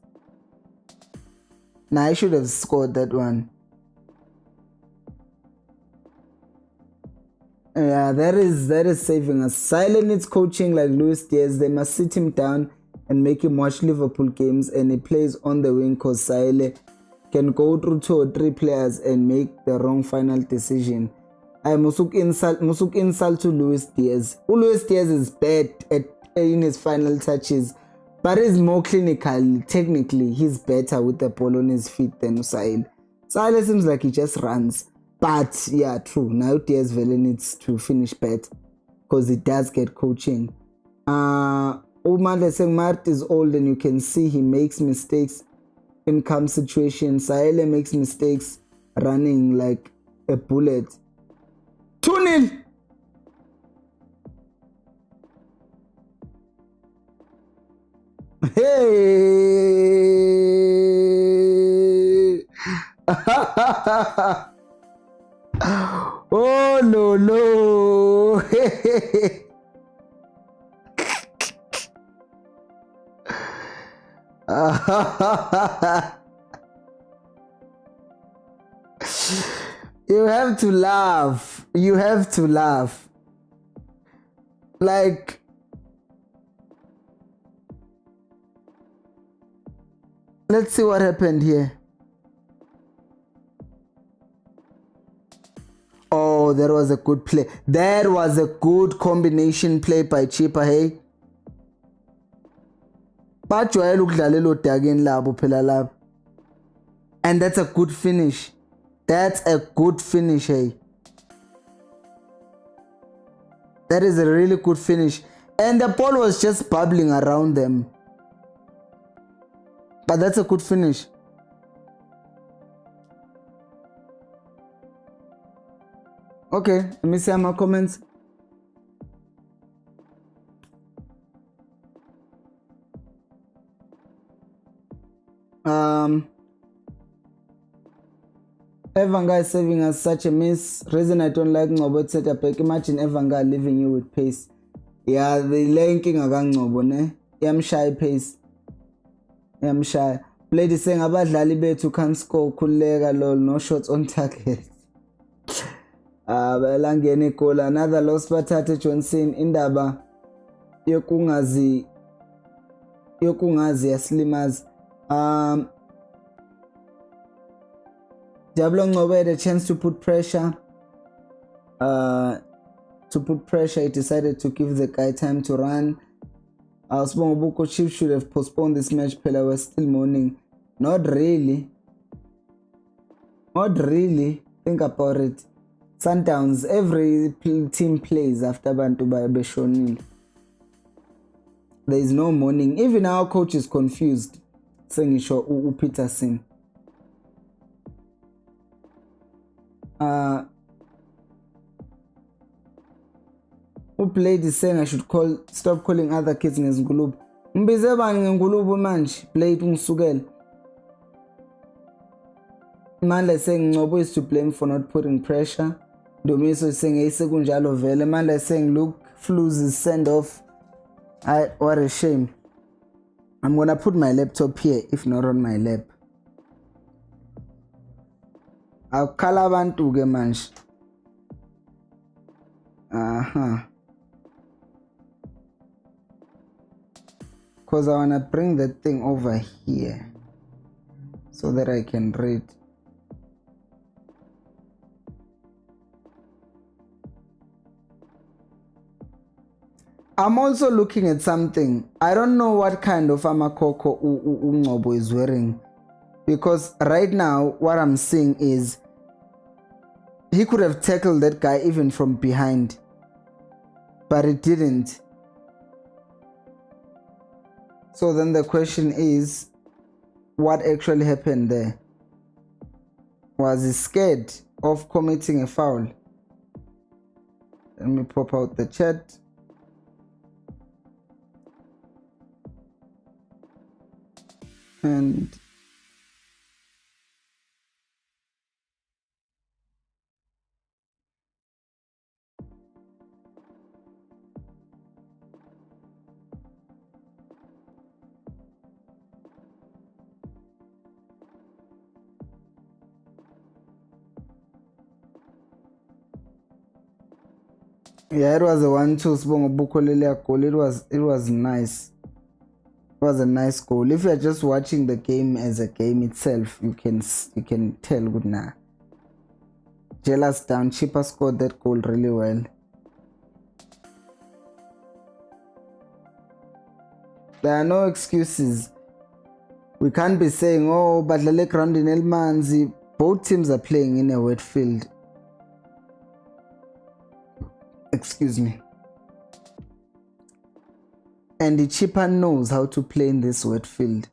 S1: Nah, I should have scored that one. Yeah, that is saving us. Silent needs coaching like Luis Diaz. They must sit him down and make him watch Liverpool games, and he plays on the wing because Silent can go through 2 or 3 players and make the wrong final decision. I musuk insult to Luis Diaz. Luis Diaz is bad in his final touches, but he's more clinical. Technically, he's better with the ball on his feet than Usail. Usail seems like he just runs. But yeah, true. Now Diaz Vele needs to finish better because he does get coaching. Umande saying Mart is old and you can see he makes mistakes in calm situations. Saele makes mistakes running like a bullet. 2-0. Hey. Oh no no. You have to laugh. You have to laugh. Like, let's see what happened here. Oh, that was a good play. That was a good combination play by Chippa, hey. Bajwayele ukudlala lo dageni labo phela lapha. And that's a good finish. That's a good finish, hey. That is a really good finish. And the ball was just bubbling around them. But that's a good finish. Okay, let me see my comments. Evanga is serving us such a miss. Reason I don't like Ngobo setup. Imagine Evanga leaving you with pace. Yeah, the linking agang Ngobo ne. Yam shy pace. Yam shy. Lady saying abadlali bethu can't score kulega lol, no shots on target. Belangene goal. Another loss bathathe Johnson indaba yokungazi yaslimazi. Diablo Ngobe had a chance to put pressure. He decided to give the guy time to run. Sibongo Chiefs should have postponed this match. Pela was still mourning. Not really. Think about it. Sundowns, every team plays after Bantu by Beshonil. There is no mourning. Even our coach is confused. Saying Peterson. Who played is saying I should stop calling other kids ngezingulube. Mbize bani ngengulube manje played uMsukela. Manje saying Ngobo is to blame for not putting pressure. Domiso is saying sekunjalo vele. Manje saying look Flus is send off. What a shame. I'm gonna put my laptop here, if not on my lap. Awukhala abantu ke manje. Because I wanna bring that thing over here so that I can read. I'm also looking at something. I don't know what kind of amakoko Ngcobo is wearing, because right now what I'm seeing is he could have tackled that guy even from behind, but it didn't. So then the question is, what actually happened there? Was he scared of committing a foul? Let me pop out the chat. And yeah, it was a 1-2 goal. It was nice. It was a nice goal. If you're just watching the game as a game itself, you can tell good now. Jealous down. Chippa scored that goal really well. There are no excuses. We can't be saying, oh, but the ground in Elmanzi. Both teams are playing in a wet field. Excuse me. And the Chippa knows how to play in this wet field.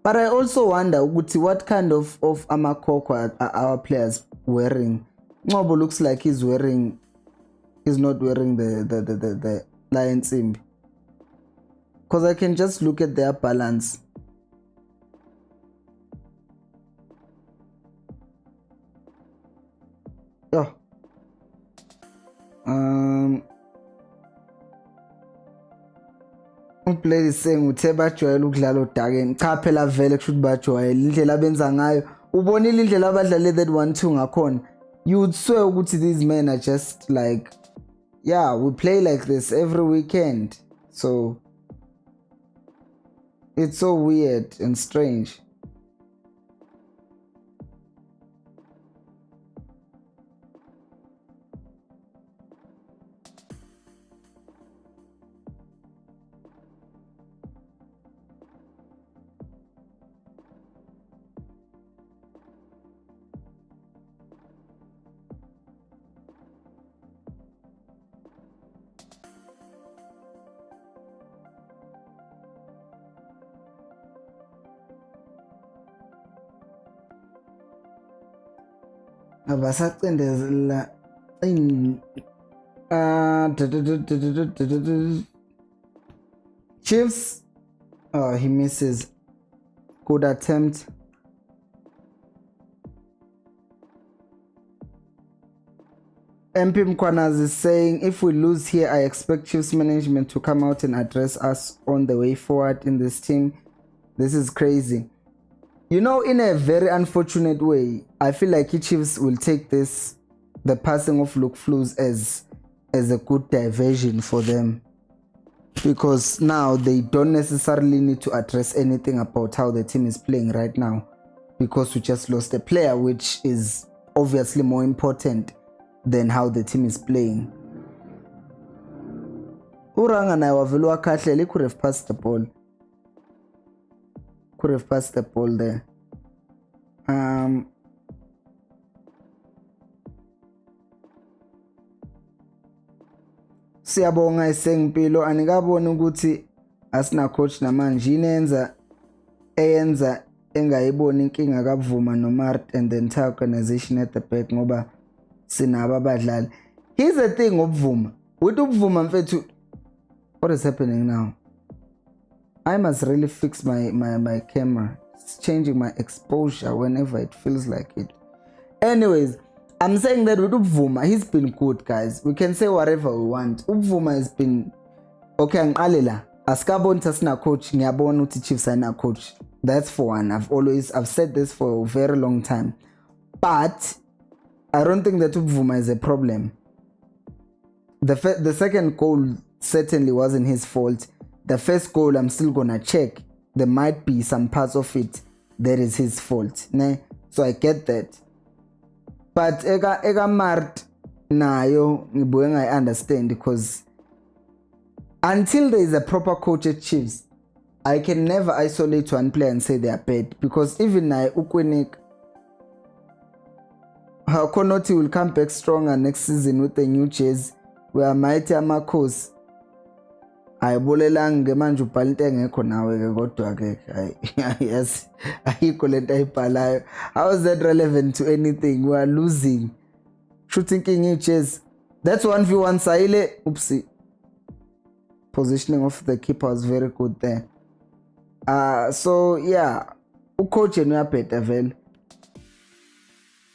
S1: But I also wonder what kind of amakoko are our players wearing. Ngcobo looks like he's not wearing the lion simb. Because I can just look at their balance. Oh. Uplay is saying uthe bajwayele ukudlala odakeni. Cha phela vele kushuthi bajwayele indlela abenza ngayo. Ubonile indlela abadlale that 1-2 ngakhona. You would swear ukuthi these men are just like, yeah, we play like this every weekend. So it's so weird and strange. Abasacindezela Chiefs. Oh, he misses. Good attempt. MP Mkwanas is saying, if we lose here, I expect Chiefs management to come out and address us on the way forward in this team. This is crazy. You know, in a very unfortunate way, I feel like Chiefs will take this, the passing of Luke Flus, as a good diversion for them. Because now they don't necessarily need to address anything about how the team is playing right now. Because we just lost a player, which is obviously more important than how the team is playing. Uranga na wavelu kahle, he could have passed the ball. Could have passed the ball there. Siyabonga isengipilo anikaboni ukuthi asina coach namanje inenza eyenza engayiboni inkinga kabuvuma noMart and the entire organization at the back ngoba sinaba abadlali. Here's the thing obuvuma. With ubuvuma mfethu, what is happening now? I must really fix my camera. It's changing my exposure whenever it feels like it. Anyways, I'm saying that with Ubvuma, he's been good, guys. We can say whatever we want. Ubvuma has been okay. Ngiqalela asikaboni sina coach, ngiyabona uthi Chiefs ayina coach. That's for one. I've said this for a very long time. But I don't think that Ubvuma is a problem. The second goal certainly wasn't his fault. The first goal, I'm still gonna check. There might be some parts of it that is his fault. Ne? So I get that. But ega Mart nayo ngibuye I understand, because until there is a proper coach at Chiefs, I can never isolate one player and say they are bad, because even now Ukwenik Konoti will come back stronger next season with the new chase where mighty Khosi ayibolelang ngemanje ubhala into engekho nawe ke kodwa ke yes ayikho lento ayibhalayo. How is that relevant to anything? We are losing. Shooting king chase. That's 1v1 sayile. Oopsie. Positioning of the keeper was very good there. So yeah, ucoach and better vele.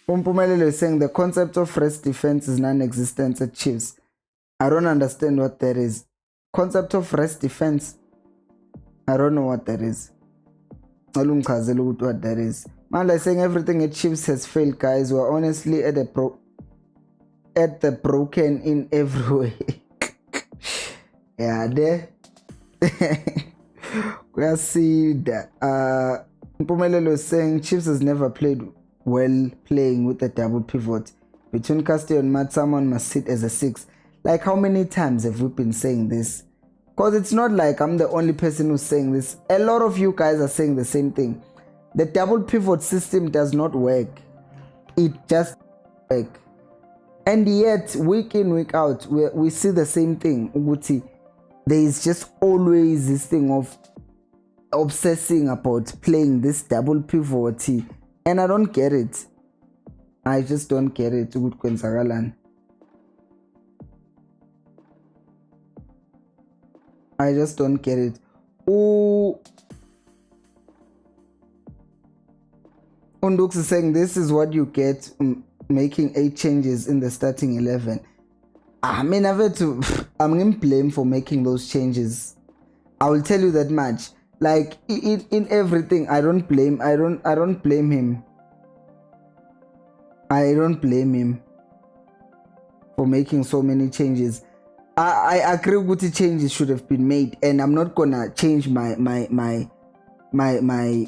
S1: Umpumelelo is saying the concept of rest defense is non-existent at Chiefs. I don't understand what that is. Concept of rest defense, I don't know what that is. What that is. Man, like saying everything at Chiefs has failed, guys. We're honestly at the broken in every way. Yeah, there. We see that. Mpumelelo is saying Chiefs has never played well playing with a double pivot. Between Castillo and Matt, someone must sit as a 6. Like, how many times have we been saying this? Because it's not like I'm the only person who's saying this. A lot of you guys are saying the same thing. The double pivot system does not work. It just doesn't work. And yet, week in, week out, we see the same thing. Uguti, there is just always this thing of obsessing about playing this double pivot. And I don't get it. I just don't get it. I just don't get it. Undux is saying this is what you get making 8 changes in the starting 11. I mean, I'm going to blame for making those changes. I will tell you that much. Like in everything, I don't blame him. I don't blame him for making so many changes. I agree with the changes should have been made, and I'm not gonna change my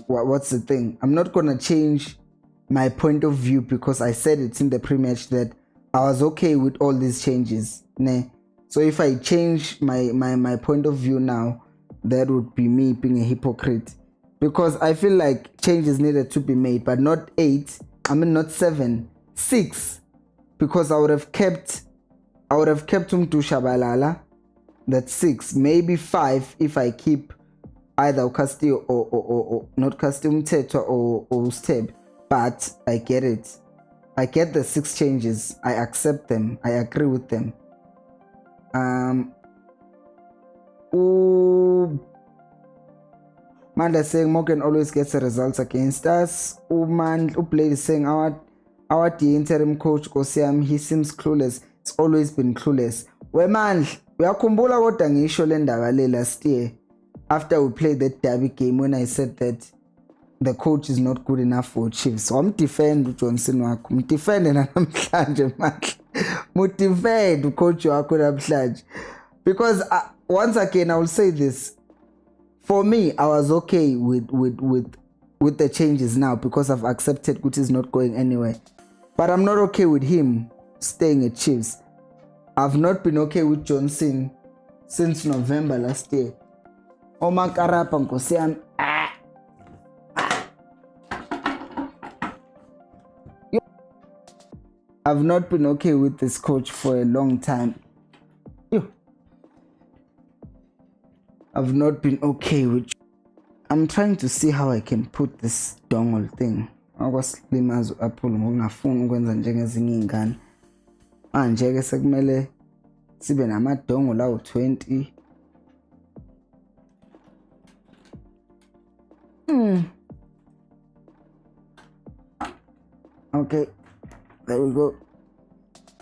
S1: what's the thing? I'm not gonna change my point of view because I said it in the pre-match that I was okay with all these changes. Né? So if I change my point of view now, that would be me being a hypocrite, because I feel like changes needed to be made, but not 8. I mean, not 7, 6, because I would have kept Shabalala. That's 6, maybe 5 if I keep either Castillo or not Castillo Mteto or Steb. But I get it. I get the 6 changes. I accept them. I agree with them. Manda saying Morgan always gets the results against us. Uplay is saying our interim coach Khosi, he seems clueless. It's always been clueless. Well, man, uyakhumbula kodwa ngisho le ndaba le last year after we played that derby game when I said that the coach is not good enough for Chiefs. So I'm defend uJohnson wakho. Mdefend namhlanje manje. Mudefend ucoach wakho namhlanje. Because once again I will say this. For me, I was okay with the changes now because I've accepted Guti is not going anywhere. But I'm not okay with him staying at Chiefs. I've not been okay with Johnson since November last year. Omar Karapa Nkosian. I've not been okay with this coach for a long time. I've not been okay with. I'm trying to see how I can put this dongle thing. Akwaslimazo Apple ngingafuni ukwenza njengezinye izingane. Manje ke sekumele sibe namadongo lawo 20. Okay. There we go.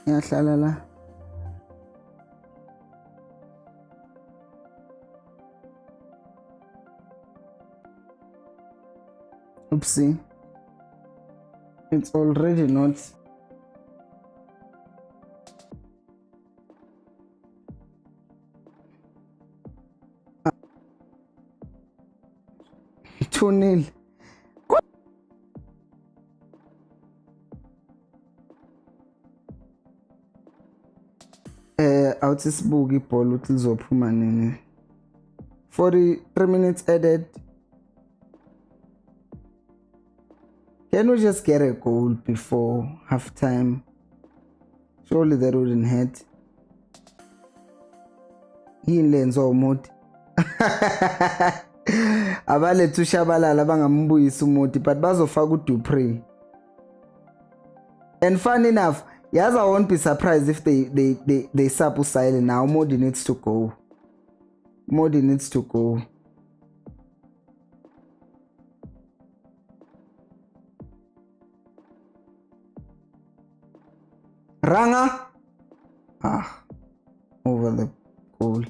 S1: Yahlala la. Oopsie. It's already not. Two nil. Out is boogie ball little zophuma nini. 43 minutes added. Can we just get a goal before half time? Surely that wouldn't hurt. He lens or mode. Abalethu shabalala bangambuyisa uMoti but bazofaka uDupree. And fun enough, yes, I won't be surprised if they sub Usile now. Modi needs to go. Modi needs to go. Ranga. Over the goal.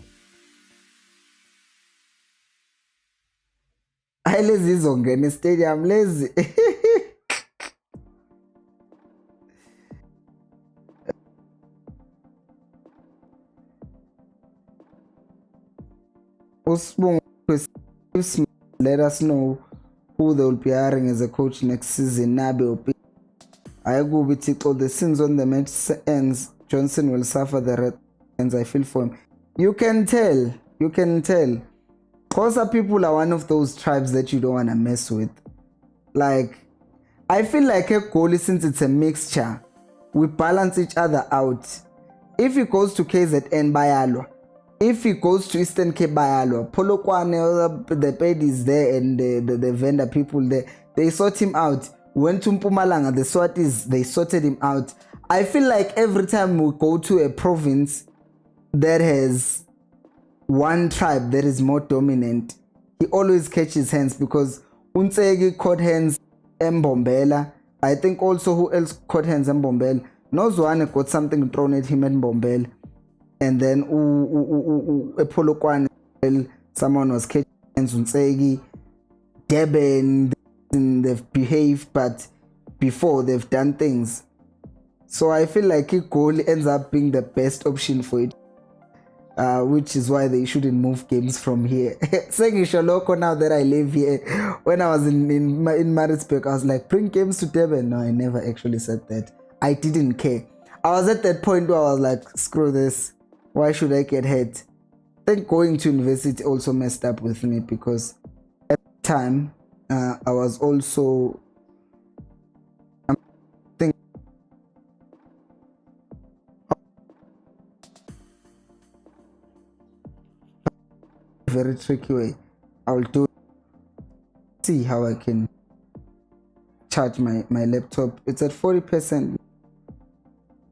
S1: I lazy zongene stadium lazy. Let us know who they will be hiring as a coach next season. Nabe I go with it. All the sins on the match ends. Johnson will suffer the red hands. I feel for him. You can tell. You can tell. Khosi people are one of those tribes that you don't want to mess with. Like, I feel like a goalie, since it's a mixture, we balance each other out. If he goes to KZN Bayalo, if he goes to Eastern Cape Bayalo, Polokwane, the paid is there and the vendor people there, they sort him out. Went to Mpumalanga, the Swatis, they sorted him out. I feel like every time we go to a province that has one tribe that is more dominant, he always catches hands, because Unsegi caught hands Mbombela. I think also who else caught hands Mbombela? Nozwane got something thrown at him at Mbombela. And then Polokwane, someone was catching hands. Unsegi, Deben, they've behaved, but before they've done things. So I feel like a goal ends up being the best option for it, which is why they shouldn't move games from here. Saying Sholoko, now that I live here, when I was in Pietermaritzburg, I was like, bring games to Durban. No, I never actually said that. I didn't care. I was at that point where I was like, screw this. Why should I get hurt? I think going to university also messed up with me, because at the time, I was also very tricky way. I will do see how I can charge my laptop. It's at 40%.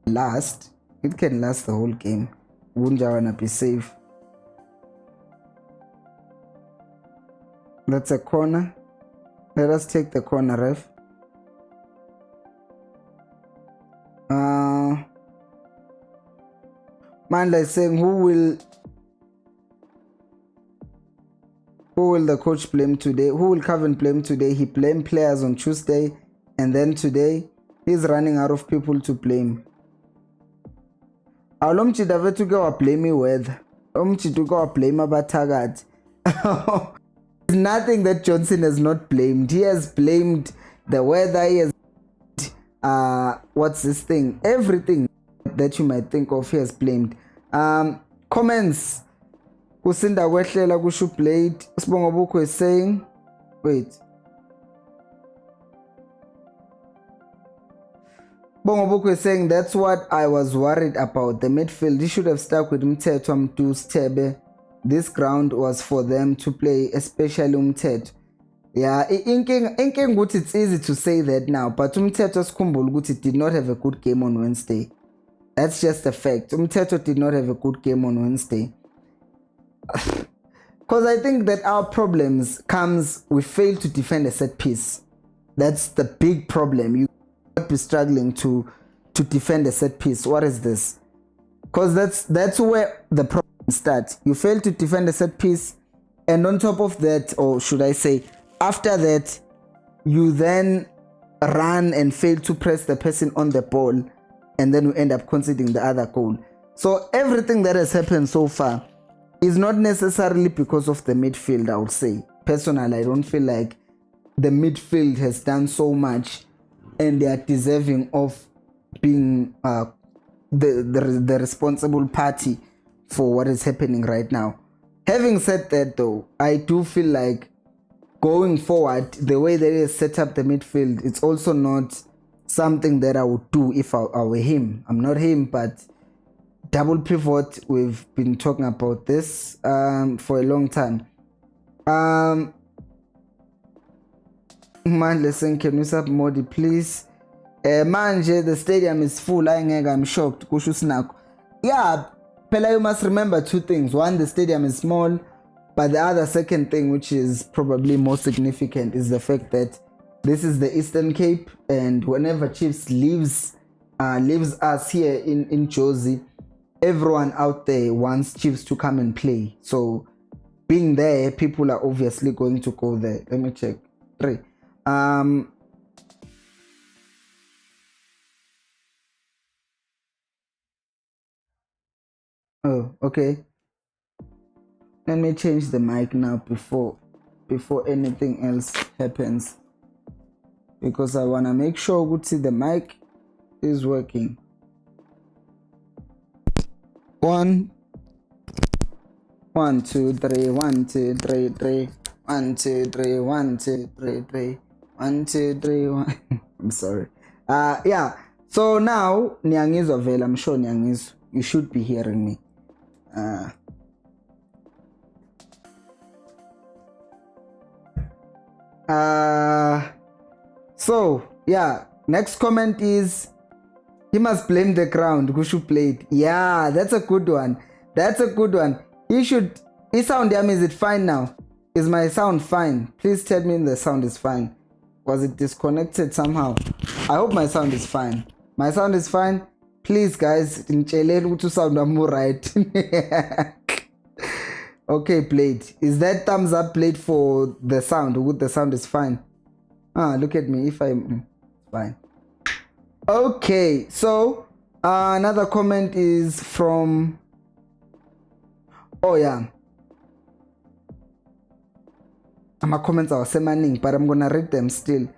S1: Last, it can last the whole game. Wouldn't I wanna be safe? That's a corner. Let us take the corner, ref. Mandla is saying, who will the coach blame today? Who will Kevin blame today? He blamed players on Tuesday, and then today he's running out of people to blame. Alomchi davetuke wa blame weather. Omchi tuke wa blame abatagati. Nothing that Johnson has not blamed. He has blamed the weather. He has what's this thing? Everything that you might think of, he has blamed. Comments. Kusinda kwehlela kusho played. Sibongobuko is saying, wait. Bongobuko is saying that's what I was worried about. The midfield, he should have stuck with Mteto Mtu Stebe. This ground was for them to play, especially Umteto. Yeah, inking it's easy to say that now, but Umteto Skumbul did not have a good game on Wednesday. That's just a fact. Umteto did not have a good game on Wednesday. Because I think that our problems comes, we fail to defend a set piece. That's the big problem. You be struggling to to defend a set piece. What is this? Because that's where the problem starts. You fail to defend a set piece, and on top of that, or should I say, after that, you then run and fail to press the person on the ball, and then you end up conceding the other goal. So everything that has happened so far is not necessarily because of the midfield, I would say. Personally, I don't feel like the midfield has done so much and they are deserving of being the responsible party for what is happening right now. Having said that though, I do feel like going forward, the way they set up the midfield, it's also not something that I would do if I were him. I'm not him, but double pivot, we've been talking about this for a long time. Man, listen, can you sub Modi, please? Manje, the stadium is full. I'm shocked. Yeah, Pela, you must remember two things. One, the stadium is small, but the other second thing, which is probably more significant, is the fact that this is the Eastern Cape, and whenever Chiefs leaves us here in Jozi, everyone out there wants Chiefs to come and play. So being there, people are obviously going to go there. Let me check. 3. Oh, okay. Let me change the mic now before anything else happens, because I want to make sure the mic is working. 1 1 2 3 1 2 3 3 1 2 3 1 2 3 3 1 2 3 1. I'm sorry. Yeah. So now Nyangizo Vela, I'm sure Nyangizo, you should be hearing me. So yeah, next comment is he must blame the ground. Gushu played. Yeah, that's a good one. That's a good one. He should. His sound, is it fine now? Is my sound fine? Please tell me the sound is fine. Was it disconnected somehow? I hope my sound is fine. My sound is fine. Please, guys, to sound more right. Okay, played. Is that thumbs up played for the sound? The sound is fine. Look at me. If I'm fine. Okay, so another comment is from. Oh yeah. My comments are semining, but I'm gonna read them still.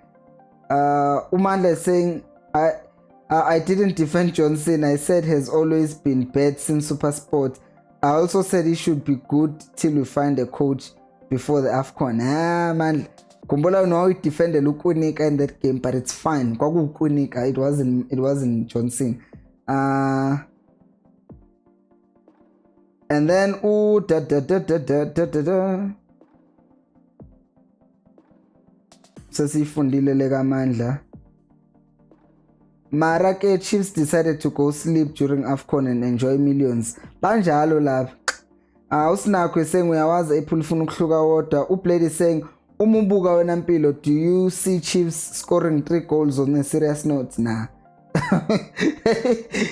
S1: Umanda is saying, I didn't defend Johnson. I said has always been bad since Super Sport. I also said he should be good till we find a coach before the AFCON. Man, Kumbola know he defended Lukunika in that game, but it's fine. It wasn't Johnson. And then sesifundile kamandla. Marake Chiefs decided to go sleep during AFCON and enjoy millions. Banjalo love. Usinakho is saying uyawazi ephula ufuna ukuhluka wodwa. Uplayed is saying umumbuka wena mpilo, do you see Chiefs scoring 3 goals on a serious note? Nah.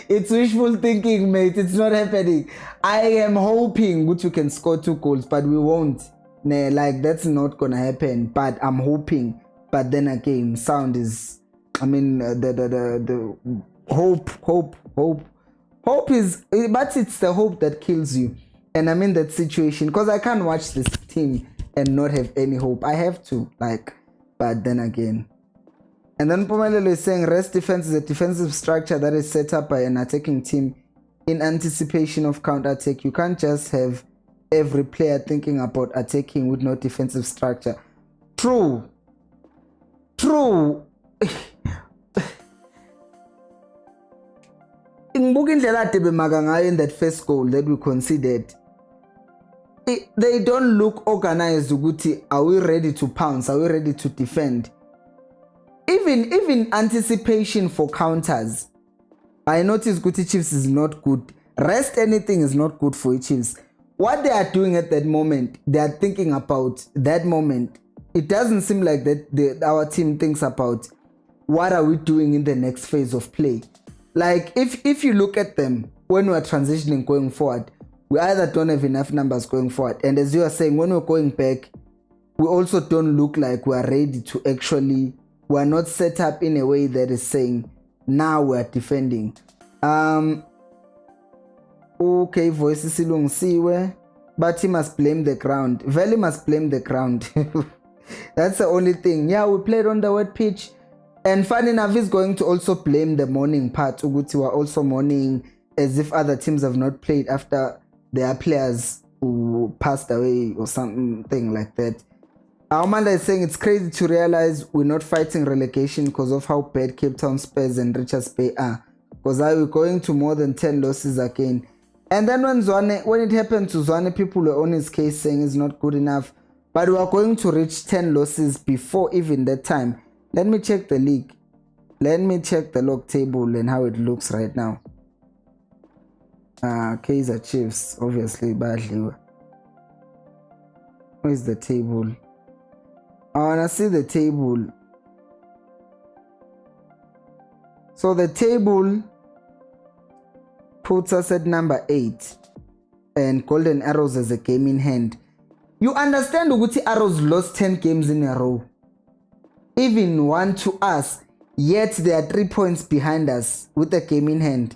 S1: It's wishful thinking, mate. It's not happening. I am hoping we can score 2 goals, but we won't. Nah, like that's not gonna happen. But I'm hoping. But then again, sound is. I mean, the hope is, but it's the hope that kills you. And I'm in that situation because I can't watch this team and not have any hope. I have to, but then again. And then Pomelelo is saying rest defense is a defensive structure that is set up by an attacking team in anticipation of counter-attack. You can't just have every player thinking about attacking with no defensive structure. True. In that first goal that we conceded, they don't look organized. Are we ready to pounce? Are we ready to defend? Even anticipation for counters, I noticed Guti Chiefs is not good. Rest anything is not good for Chiefs. What they are doing at that moment, they are thinking about that moment. It doesn't seem like that our team thinks about what are we doing in the next phase of play. Like if you look at them when we're transitioning going forward, we either don't have enough numbers going forward, and as you are saying, when we're going back, we also don't look like we are ready to actually. We are not set up in a way that is saying now we are defending. Okay, voice silungisiwe, but he must blame the ground. Valley must blame the ground. That's the only thing. Yeah, we played on the wet pitch. And funny enough, he's going to also blame the morning part. Uguti were also mourning as if other teams have not played after their players who passed away or something like that. Amanda is saying it's crazy to realize we're not fighting relegation because of how bad Cape Town Spurs and Richards Bay are. Because we're going to more than 10 losses again. And then when it happened to Zwane, people were on his case saying it's not good enough. But we are going to reach 10 losses before even that time. Let me check the league. Let me check the log table and how it looks right now. Kaizer Chiefs, obviously, badly. Where's the table? I wanna see the table. So the table puts us at number 8 and Golden Arrows as a game in hand. You understand Uguti Arrows lost 10 games in a row. Even one to us, yet they are 3 points behind us with a game in hand.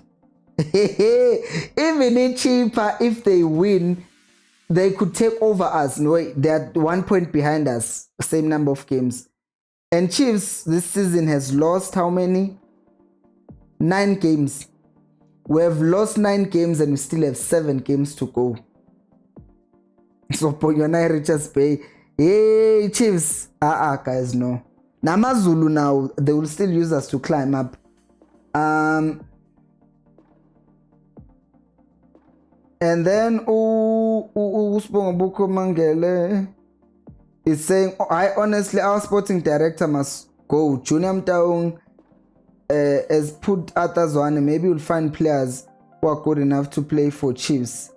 S1: Even in Chippa, if they win, they could take over us. No, they are 1 point behind us, same number of games. And Chiefs this season has lost how many? 9 games. We have lost 9 games and we still have 7 games to go. So Ponyana Richards Bay, hey Chiefs, guys, no. Namazulu now, they will still use us to climb up. And then Uspongobuko Mangele is saying, honestly, our sporting director must go. Junior Mtaung has put others on, and maybe we'll find players who are good enough to play for Chiefs.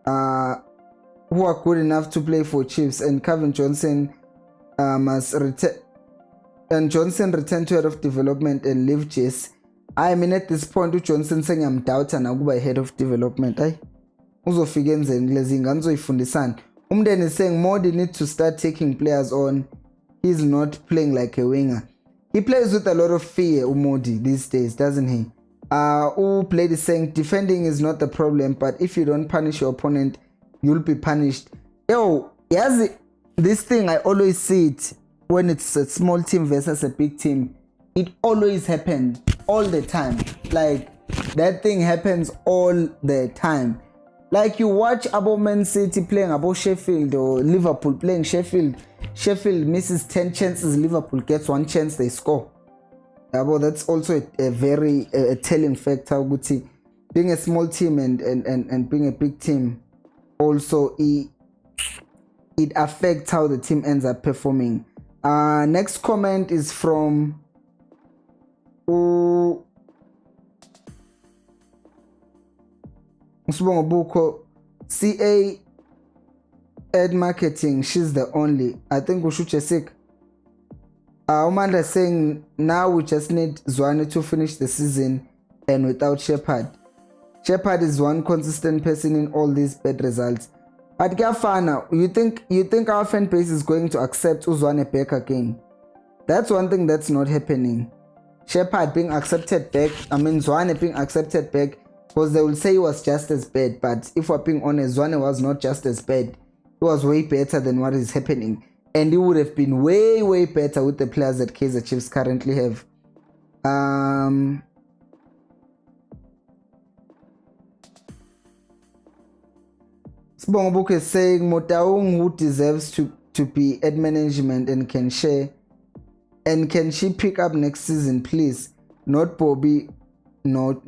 S1: Who are good enough to play for Chiefs, and Kevin Johnson must return. And Johnson return to head of development and leave Jess. I mean, at this point, Johnson saying I'm doubting Naguba head of development. Uzofika enzeni lezi ngane uzoyifundisana. Umndeni is saying Modi needs to start taking players on. He's not playing like a winger. He plays with a lot of fear, Umodi, these days, doesn't he? Played is saying defending is not the problem, but if you don't punish your opponent, you'll be punished. Yo, yes, this thing I always see it when it's a small team versus a big team. It always happens all the time. Like that thing happens all the time. Like you watch about Man City playing about Sheffield or Liverpool playing Sheffield. Sheffield misses 10 chances, Liverpool gets 1 chance, they score. Well, that's also a very telling factor. Being a small team and being a big team, also it affects how the team ends up performing. Next comment is from Usbongobuko CA Ed Marketing. She's the only. I think we should just sick. Umanda saying now we just need Zwane to finish the season and without Shepherd. Shepherd is one consistent person in all these bad results. But Gafana, you think our fan base is going to accept Uzwane back again? That's one thing that's not happening. Shepherd being accepted back, Zwane being accepted back, because they will say he was just as bad. But if we're being honest, Zwane was not just as bad. He was way better than what is happening. And he would have been way, way better with the players that Kaizer Chiefs currently have. Sbongobuk is saying Motaung who deserves to be at management and can share. And can she pick up next season, please? Not Bobby, not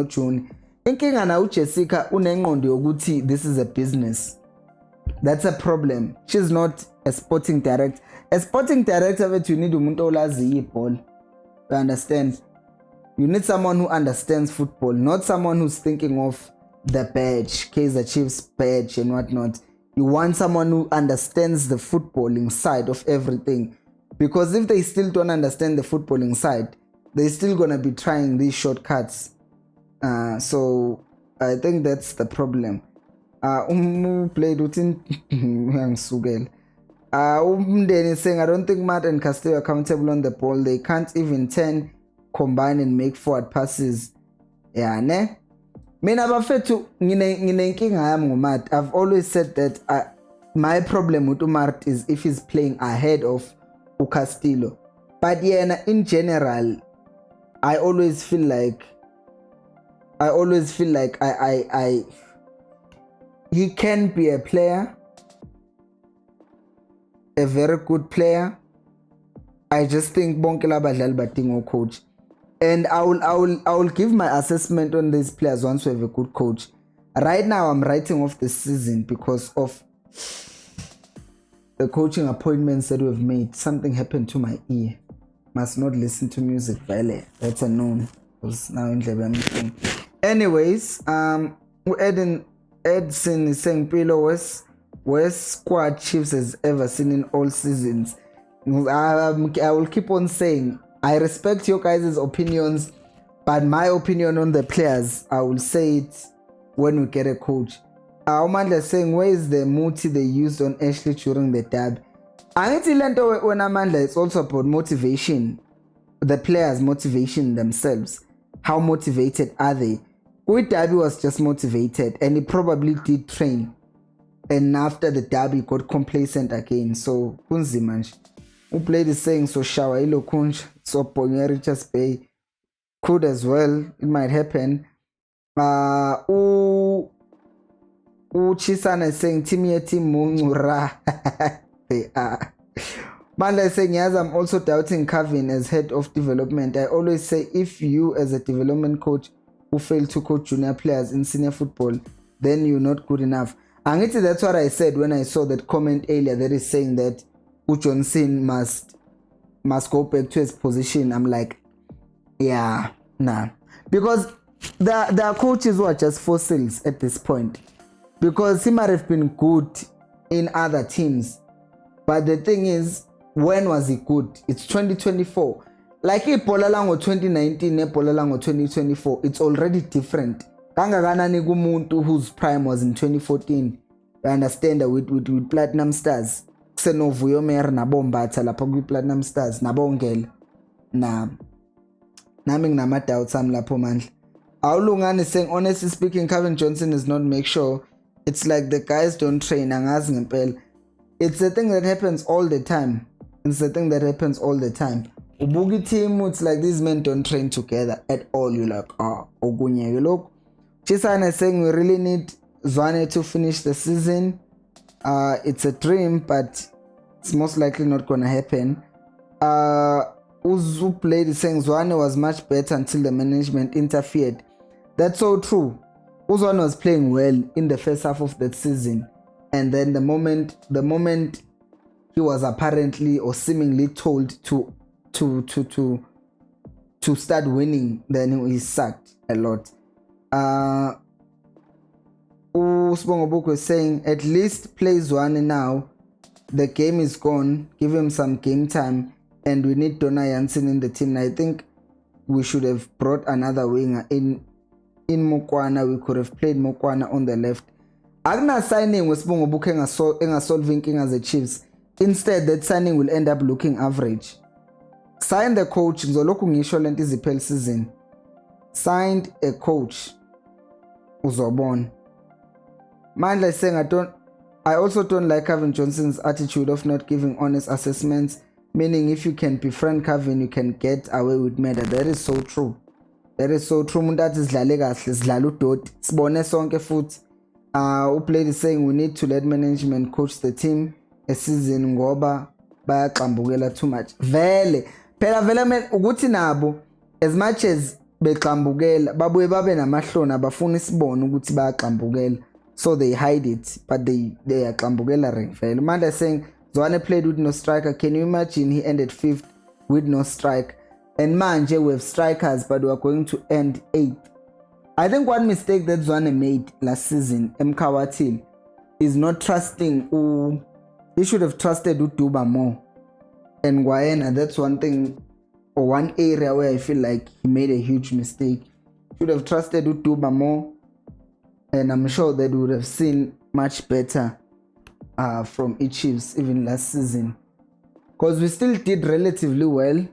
S1: June. Inkinga na uJessica unengqondo yokuthi this is a business. That's a problem. She's not a sporting director. A sporting director that you need umuntu olazi iball. You understand? You need someone who understands football, not someone who's thinking of the badge, Kaizer Chiefs badge and whatnot. You want someone who understands the footballing side of everything. Because if they still don't understand the footballing side, they're still gonna be trying these shortcuts. So I think that's the problem. Played within Sugel. Umdeni is saying, I don't think Matt and Castillo are accountable on the ball. They can't even turn, combine and make forward passes. Yeah, ne? Mina bafethu nginenkinga yami ngoMatt. I've always said that my problem with Umart is if he's playing ahead of Castillo. But yeah, in general, I always feel like he can be a player, a very good player. I just think bonke labadlali badinga coach, and I will give my assessment on these players once we have a good coach. Right now I'm writing off the season because of the coaching appointments that we've made. Something happened to my ear. Must not listen to music, vale. That's a known. Because now in the anyways, Edson is saying Pilo worst squad Chiefs has ever seen in all seasons. I will keep on saying I respect your guys' opinions, but my opinion on the players, I will say it when we get a coach. Omandla is saying, where is the multi they used on Ashley during the dab? I think when Amandla, it's also about motivation, the players' motivation themselves. How motivated are they? With Derby was just motivated and he probably did train. And after the derby, he got complacent again. So, Kunzimanj. Who played is saying, so Shawa Ilo Kunj, so Ponya Richards Bay could as well. It might happen. Chisana is saying, Timieti Mungura. They are. Manda is saying, yes, I'm also doubting Kevin as head of development. I always say, if you as a development coach who fail to coach junior players in senior football, then you're not good enough. And that's what I said when I saw that comment earlier that is saying that Johnson must go back to his position. I'm like, yeah, nah. Because there are coaches who are just fossils at this point. Because he might have been good in other teams. But the thing is, when was he good? It's 2024. Like Ipolalango 2019, Ipolalango 2024, it's already different. Kangakanani kumuntu whose prime was in 2014. I understand that with Platinum Stars. Xenovuyo mer nabombatha lapha ku Platinum Stars nabongela. Nami nginama doubts am lapho mandla. Awulungani is saying, honestly speaking, Kevin Johnson is not make sure. It's like the guys don't train. Angazi ngempela. It's a thing that happens all the time. Ubuki team, it's like these men don't train together at all. You're like, ogunye. Look, Chisana is saying we really need Zwane to finish the season. It's a dream, but it's most likely not gonna happen. Uzu played is saying Zwane was much better until the management interfered. That's so true. Uzwane was playing well in the first half of that season, and then the moment he was apparently or seemingly told to start winning, then he sucked a lot. Usbongobuku is saying at least play Zwane now. The game is gone. Give him some game time, and we need Donna Jansen in the team. I think we should have brought another winger in Mokwana. We could have played Mokwana on the left. Agna signing was Bongobuku solving king as the Chiefs. Instead, that signing will end up looking average. Sign the coach. Zoloku ngisho lento iziphela season. Signed a coach. Uzobon. Mandla is saying I also don't like Kevin Johnson's attitude of not giving honest assessments. Meaning if you can befriend Kevin, you can get away with murder. That is so true. Mundat is dlale kahle sidlala udoti. Sibone sonke futhi. Uplay is saying we need to let management coach the team a season ngoba bayaqambukela too much. Vele ukuthi nabo as much as beqambukela babuye babe namahloni abafuna isibone ukuthi bayaqambukela, so they hide it, but they are qambukela vele. Manda is saying Zwane played with no striker. Can you imagine he ended 5th with no strike? And manje we have strikers, but we are going to end 8th. I think one mistake that Zwane made last season, Mkawatil, is not trusting. He should have trusted Utuba more. And Guayana, that's one thing or one area where I feel like he made a huge mistake. Should have trusted Utuba more, and I'm sure that we would have seen much better from Chiefs even last season, because we still did relatively well.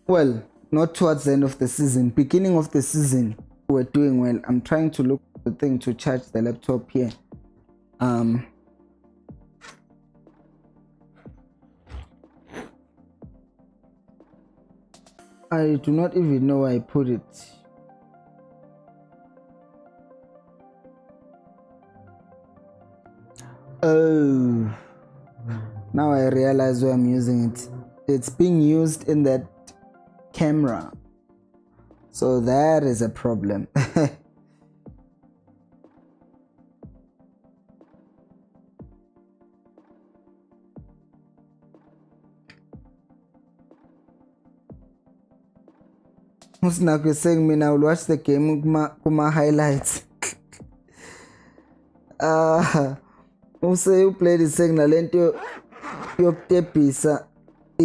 S1: Well, not towards the end of the season. Beginning of the season, we were doing well. I'm trying to look for the thing to charge the laptop here. I do not even know where I put it. Oh, now I realize where I'm using it. It's being used in that camera, so that is a problem. Usnako is saying me now will watch the game kuma highlights. You played the saying nalento yokutebhisa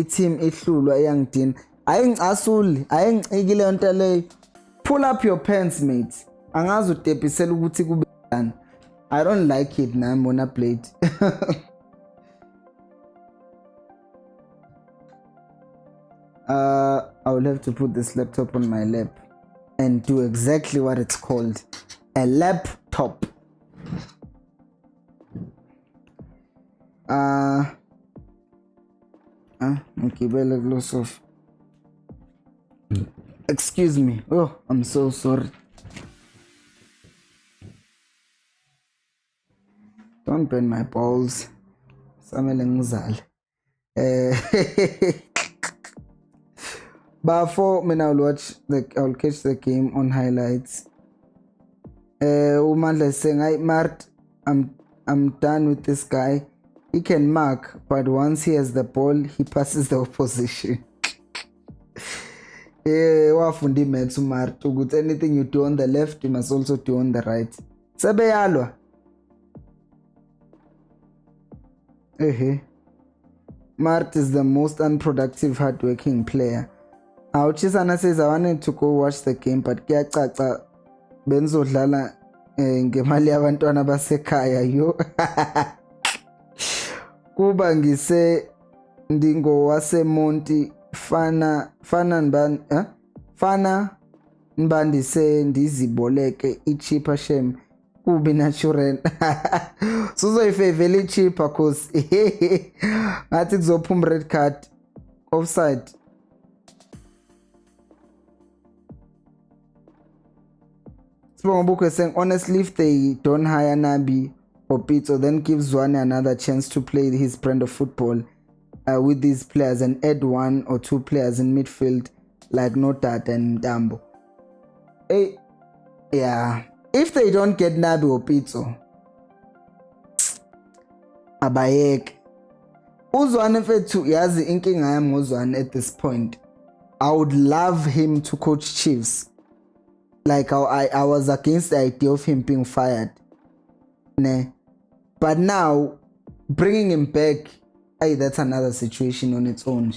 S1: team ihlulwa eyangidini. Ayingicasuli, ayingicikile yonto leyo. Pull up your pants, mate. Angazi utebhisela ukuthi kube njani. I don't like it nami when I played. I will have to put this laptop on my lap and do exactly what it's called, a laptop. Okay, better loss of. Excuse me. Oh, I'm so sorry. Don't burn my balls. But for me now, I'll catch the game on highlights. Umandla is saying, Mart, I'm done with this guy. He can mark, but once he has the ball, he passes the opposition. Wafundi maths Mart. Anything you do on the left, you must also do on the right. Sebeyalwa. Mart is the most unproductive, hardworking player. Uchisana says, I wanted to go watch the game, but kuyacaca benzodlala ngemali yabantwana basekhaya yo. Kuba ngise ndingo wasemonti fana nibandise ndiziboleke iChippa shem kubi natural. Suzoyifavela iChippa cause ngathi kuzophuma red card offside. Sibongobuko is saying, honestly, if they don't hire Nabi or Pito, then give Zwane another chance to play his brand of football with these players and add 1 or 2 players in midfield like Notat and Dambo. Yeah, if they don't get Nabi or Pito, abayek. Uzwane fethu yazi inkinga yami ngozwane at this point. I would love him to coach Chiefs. Like I was against the idea of him being fired. But now, bringing him back, that's another situation on its own.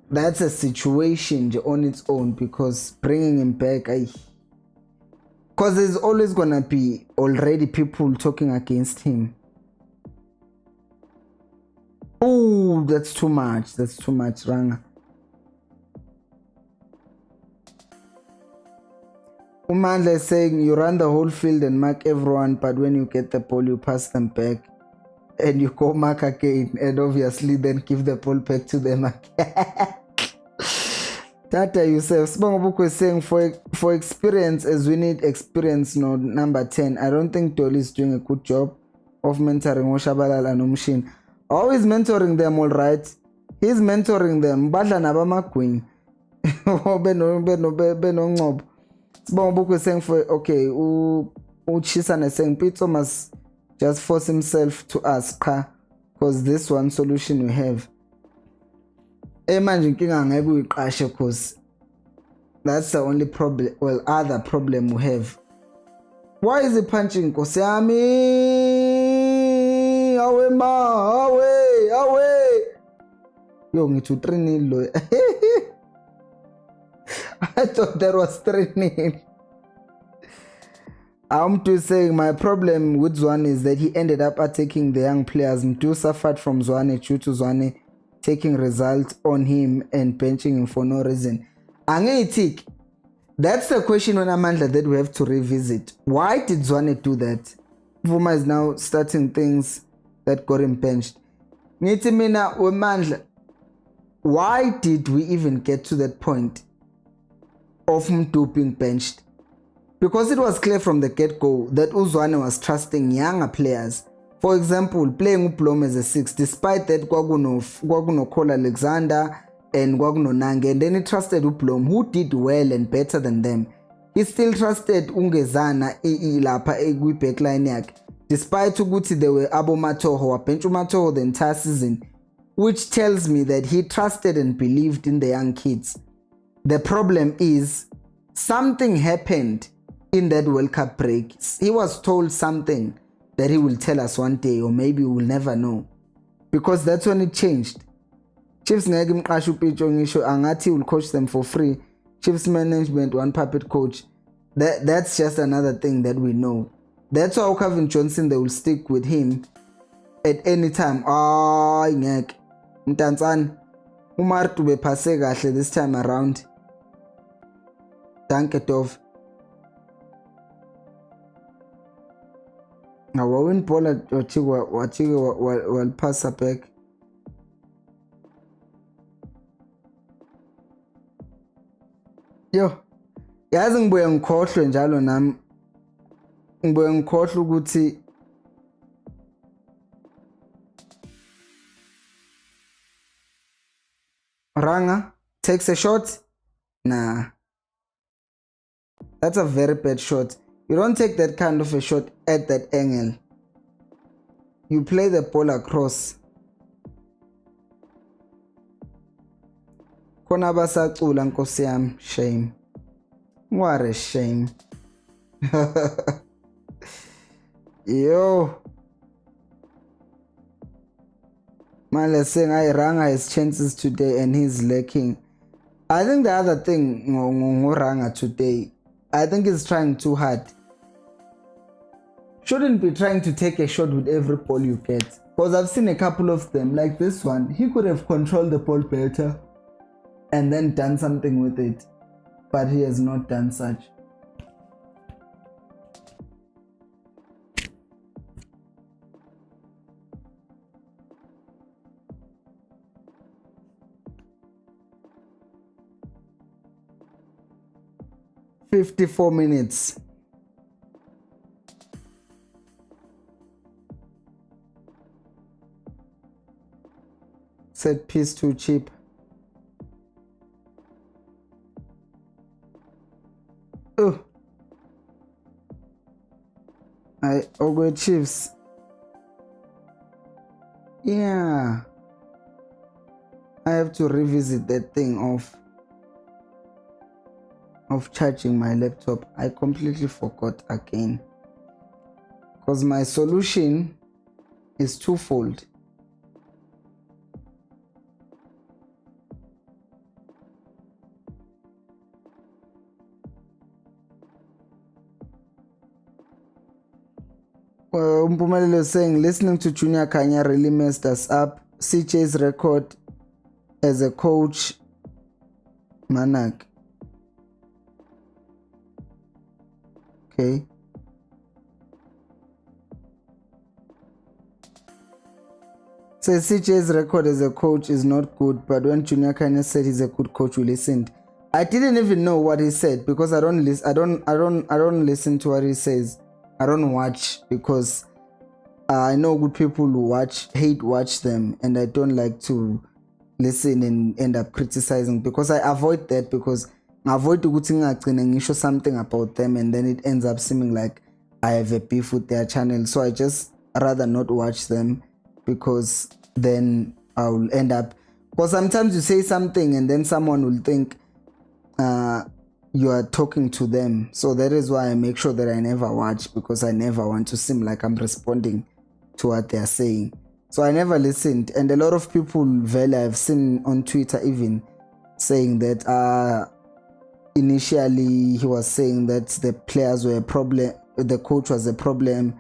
S1: That's a situation on its own, because bringing him back, because there's always going to be already people talking against him. Oh, that's too much. That's too much, Ranga. Umandla is saying you run the whole field and mark everyone, but when you get the ball, you pass them back and you go mark again, and obviously then give the ball back to them again. Tata Yusuf Sibongobuko is saying for experience, as we need experience, no number 10. I don't think Dolly is doing a good job of mentoring Oshabalala and Umshin. Always mentoring them, all right. He's mentoring them. Badla nabama queen. Beno Sibongobuko is saying okay, Uchisana is saying Pito must just force himself to ask her, because this one solution we have. Because that's the only problem, well, other problem we have. Why is he punching Khosi? Away. Yo, ngithi 3-0 lo. I thought that was 3-0. Mtu is saying my problem with Zwane is that he ended up attacking the young players. Mtu suffered from Zwane due to Zwane taking results on him and benching him for no reason. Angetik. That's the question on Amandla that we have to revisit. Why did Zwane do that? Vuma is now starting things that got him benched. Ngithi mina Amandla, why did we even get to that point of Mtu being benched? Because it was clear from the get-go that Zwane was trusting younger players. For example, playing Uplom as a 6, despite that Kwakuno Cole Alexander and Kwakuno Nange, and then he trusted Uplom, who did well and better than them. He still trusted Ungezana lapha backline yakhe, despite ukuthi there were Abo Matoho, Penchu Matoho the entire season, which tells me that he trusted and believed in the young kids. The problem is something happened in that World Cup break. He was told something that he will tell us one day, or maybe we will never know, because that's when it changed. Chiefs ngeke imqashe uPitcho ngisho angathi will coach them for free. Chiefs management one puppet coach. That's just another thing that we know. That's why Kevin Johnson, they will stick with him at any time. Ngeke mntantsana uMartu bephase kahle this time around. Danke Dov. Now when Paul will pass back. Yo, yazi ngibuye ngikhohlwe njalo nami. Ngibuye ngikhohlwe ukuthi Ranga takes a shot. Nah. That's a very bad shot. You don't take that kind of a shot at that angle. You play the ball across. Khona basacula nkosi yami, shame. What a shame. Yo. Male saying I Ranga his chances today and he's lacking. I think the other thing Ranga today, I think he's trying too hard. Shouldn't be trying to take a shot with every ball you get. Because I've seen a couple of them, like this one. He could have controlled the ball better and then done something with it. But he has not done such. "54 minutes. Set piece too cheap. Oh, Ogwe Chiefs. Yeah, I have to revisit that thing of charging my laptop. I completely forgot again, because my solution is twofold. Mpumelelo is saying listening to Junior Kanya really messed us up. CJ's record as a coach, Manak. Okay. So CJ's record as a coach is not good, but when Junior Kanya said he's a good coach, we listened. I didn't even know what he said because I don't listen to what he says. I don't watch because I know good people who hate watch them, and I don't like to listen and end up criticizing because I avoid that, because I avoid to show something about them and then it ends up seeming like I have a beef with their channel. So I just rather not watch them, because then I will end up, because sometimes you say something and then someone will think you are talking to them. So that is why I make sure that I never watch, because I never want to seem like I'm responding to what they are saying. So I never listened. And a lot of people, I've seen on Twitter even saying that initially he was saying that the players were a problem, the coach was a problem,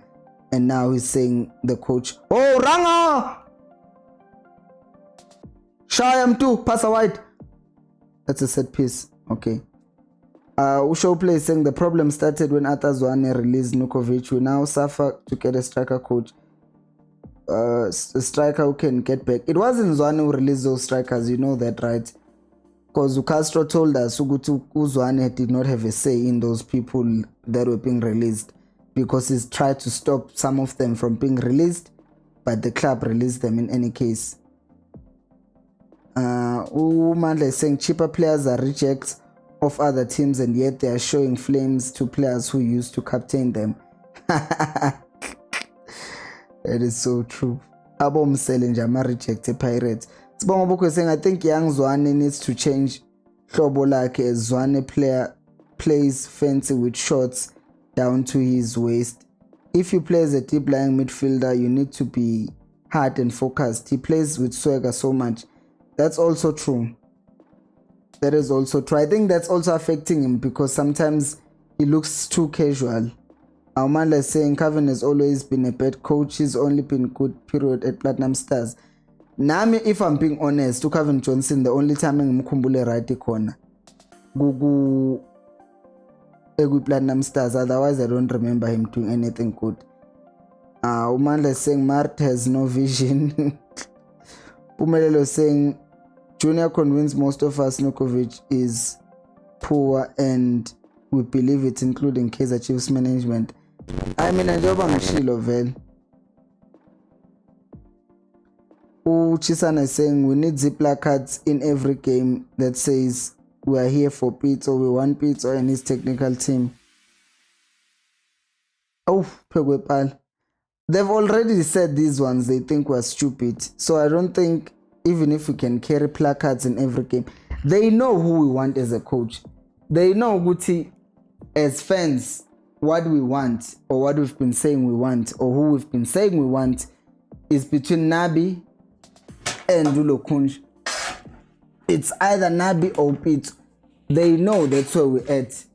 S1: and now he's saying the coach. Oh, Ranga! Shayam too, pass a wide. That's a set piece. Okay. Usho Play is saying the problem started when Atazwane released Nukovic. We now suffer to get a striker coach. A striker who can get back. It wasn't Zwane who released those strikers, you know that, right? Because Castro told us Zwane did not have a say in those people that were being released, because he's tried to stop some of them from being released, but the club released them in any case. Mandla is saying cheaper players are rejects of other teams, and yet they are showing flames to players who used to captain them. It is so true. Abom Selenjama rejected Pirates. Sibongo is saying, I think young Zwane needs to change hlobo lakhe as Zwane player plays fancy with shots down to his waist. If you play as a deep lying midfielder, you need to be hard and focused. He plays with swagger so much. That's also true. That is also true. I think that's also affecting him, because sometimes he looks too casual. Amanda is saying Kevin has always been a bad coach. He's only been good period at Platinum Stars. Nami, if I'm being honest, to Kevin Johnson, the only time ngimkhumbule right corner Gugu Platinum Stars. Otherwise, I don't remember him doing anything good. Amanda is saying Mart has no vision. Umelelo is saying Junior convinced most of us Nukovic is poor, and we believe it, including Kaizer Chiefs management. I mean, I job on Shilo Vel. Chisana is saying we need zip placards in every game that says we are here for Pete, or we want Pete, or in his technical team. Oh, Pegwepal. They've already said these ones they think were stupid. So I don't think, even if we can carry placards in every game, they know who we want as a coach. They know, Guti, as fans, what we want, or what we've been saying we want, or who we've been saying we want, is between Nabi and Dulo Kunj. It's either Nabi or Pete. They know that's where we're at,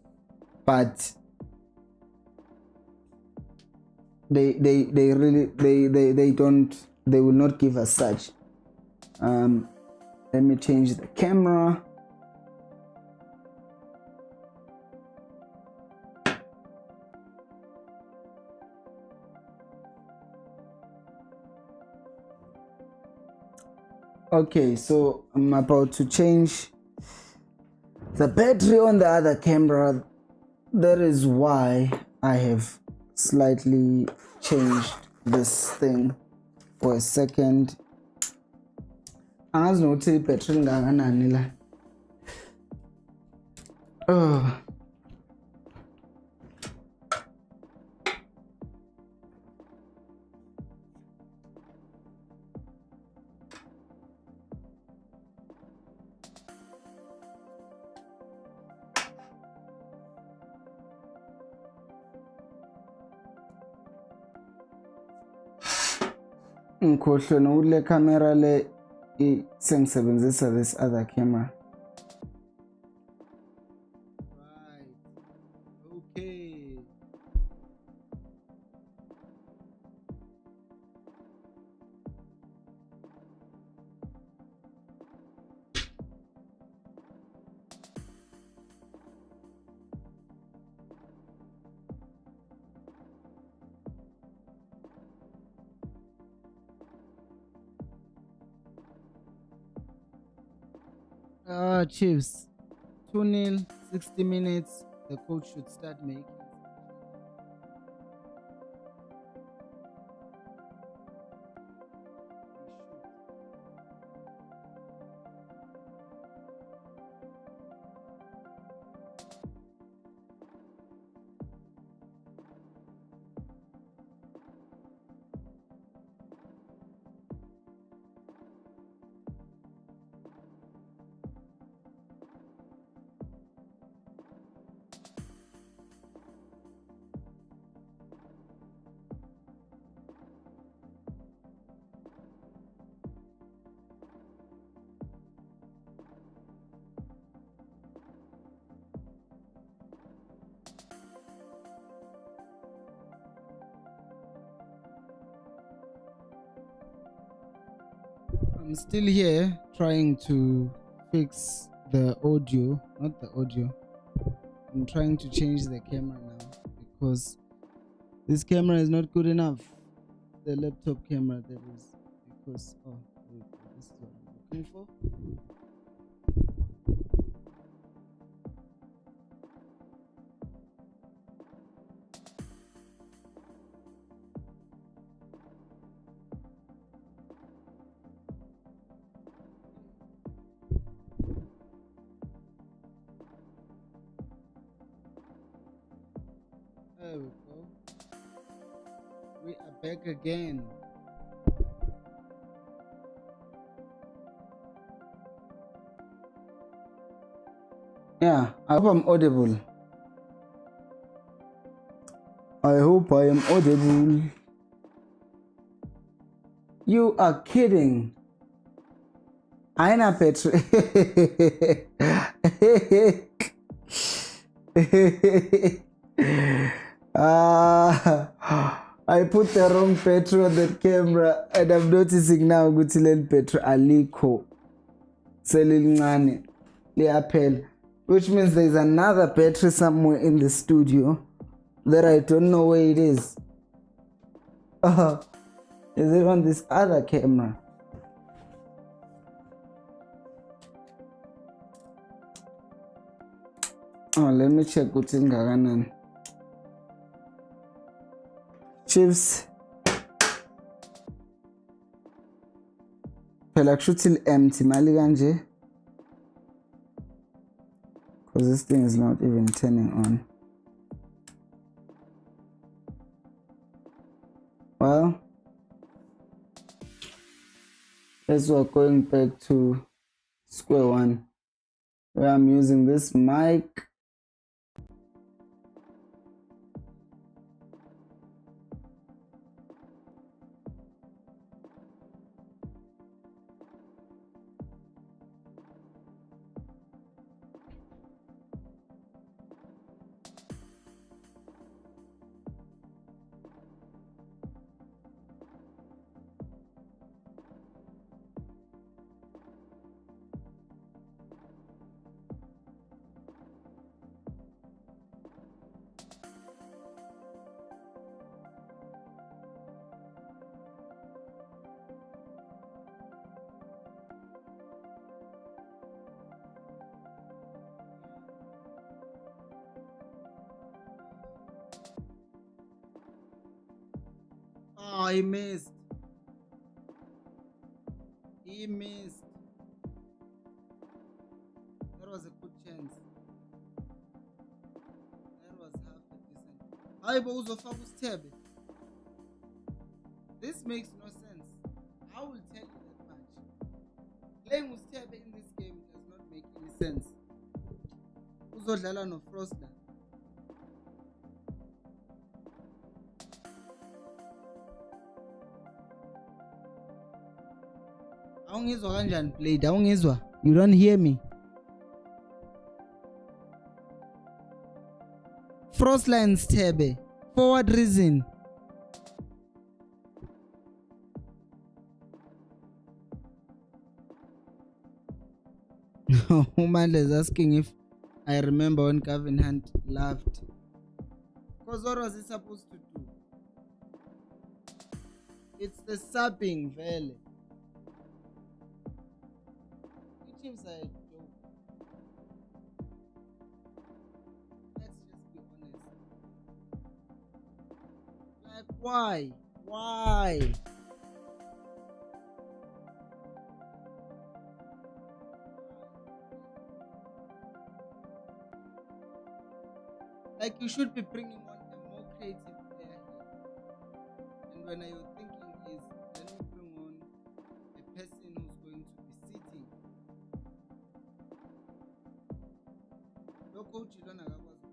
S1: but they will not give us such. Let me change the camera. Okay, so I'm about to change the battery on the other camera. That is why I have slightly changed this thing for a second. As no battery ngakanani la. Ngikhohlwe nokule camera le sengisebenzisa this other camera. Right. Okay. Chiefs 2-0, 60 minutes. The coach should start making. I'm still here trying to fix the audio, not the audio. I'm trying to change the camera now because this camera is not good enough. The laptop camera, that is, because this is what I'm looking for. There we go. We are back again. Yeah, I hope I'm audible. I hope I am audible. You are kidding. Aina Petro. I put the wrong Petro on that camera and I'm noticing now Gutilen Petro Aliko Selilingane Liapel, which means there's another Petro somewhere in the studio that I don't know where it is. Is it on this other camera? Oh, let me check what's in Gaganan. Chiefs. Phela kushuthi empty mali kanje. Because this thing is not even turning on. Well, as we're going back to square one, where I'm using this mic. Oh, he missed. He missed. That was a good chance. That was half a decent. Hayi bo uzofaka usithebe. This makes no sense. I will tell you that much. Playing usithebe in this game does not make any sense. Uzodlala no Frostland. Awungizwa kanjani played? Awungizwa? You don't hear me? Frostline's Tebe. For what reason? Woman is asking if I remember when Gavin Hunt laughed. Because what was he supposed to do? It's the subbing, vele. Teams are a joke. Let's just be honest. Like, why? Why? Like, you should be bringing on a more creative player here. And when you're thinking is, let me bring on a person who's going to be sitting. Your coach, you don't have what's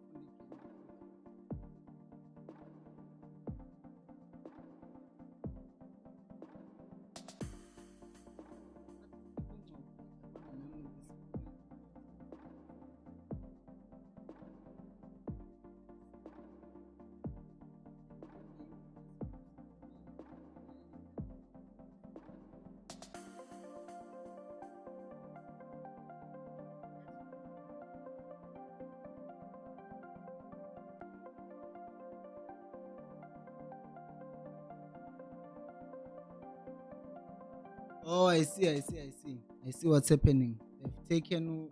S1: Oh, I see. I see what's happening. They've taken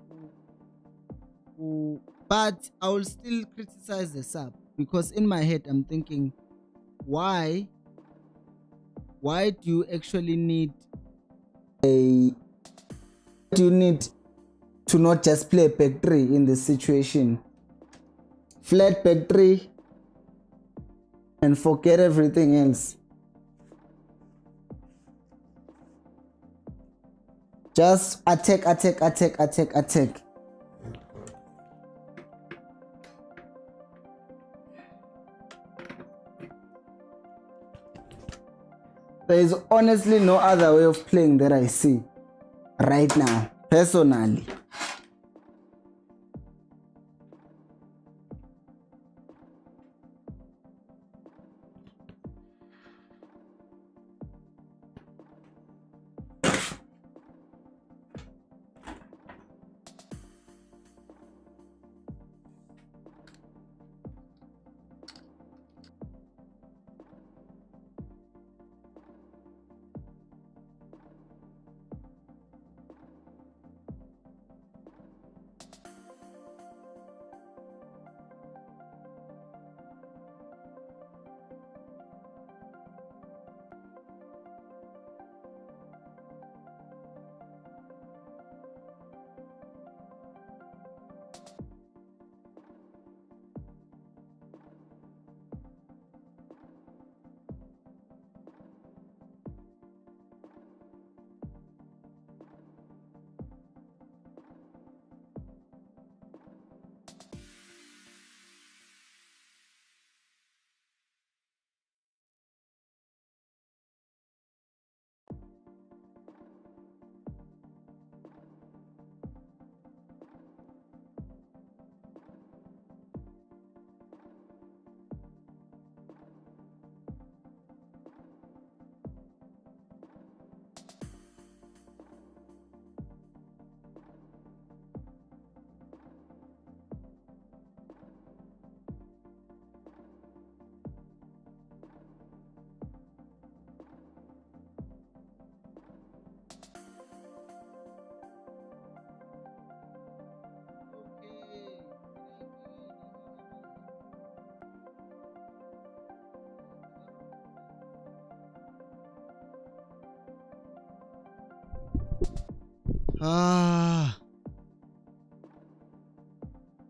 S1: but I will still criticize the sub because in my head I'm thinking, why do you actually need to not just play back three in this situation? Flat back three and forget everything else. Just attack. There is honestly no other way of playing that I see right now, personally.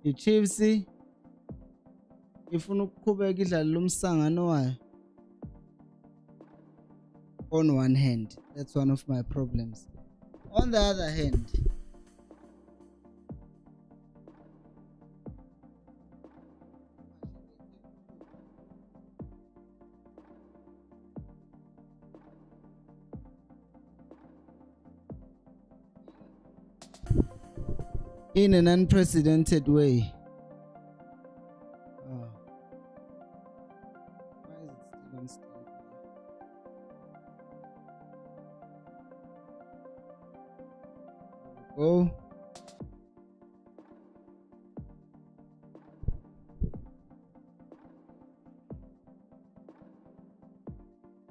S1: I-Chiefs ifuna ukuqhubeka idlale lo msangano wayo. On one hand, that's one of my problems. On the other hand, in an unprecedented way. Why is it still on standby? Oh.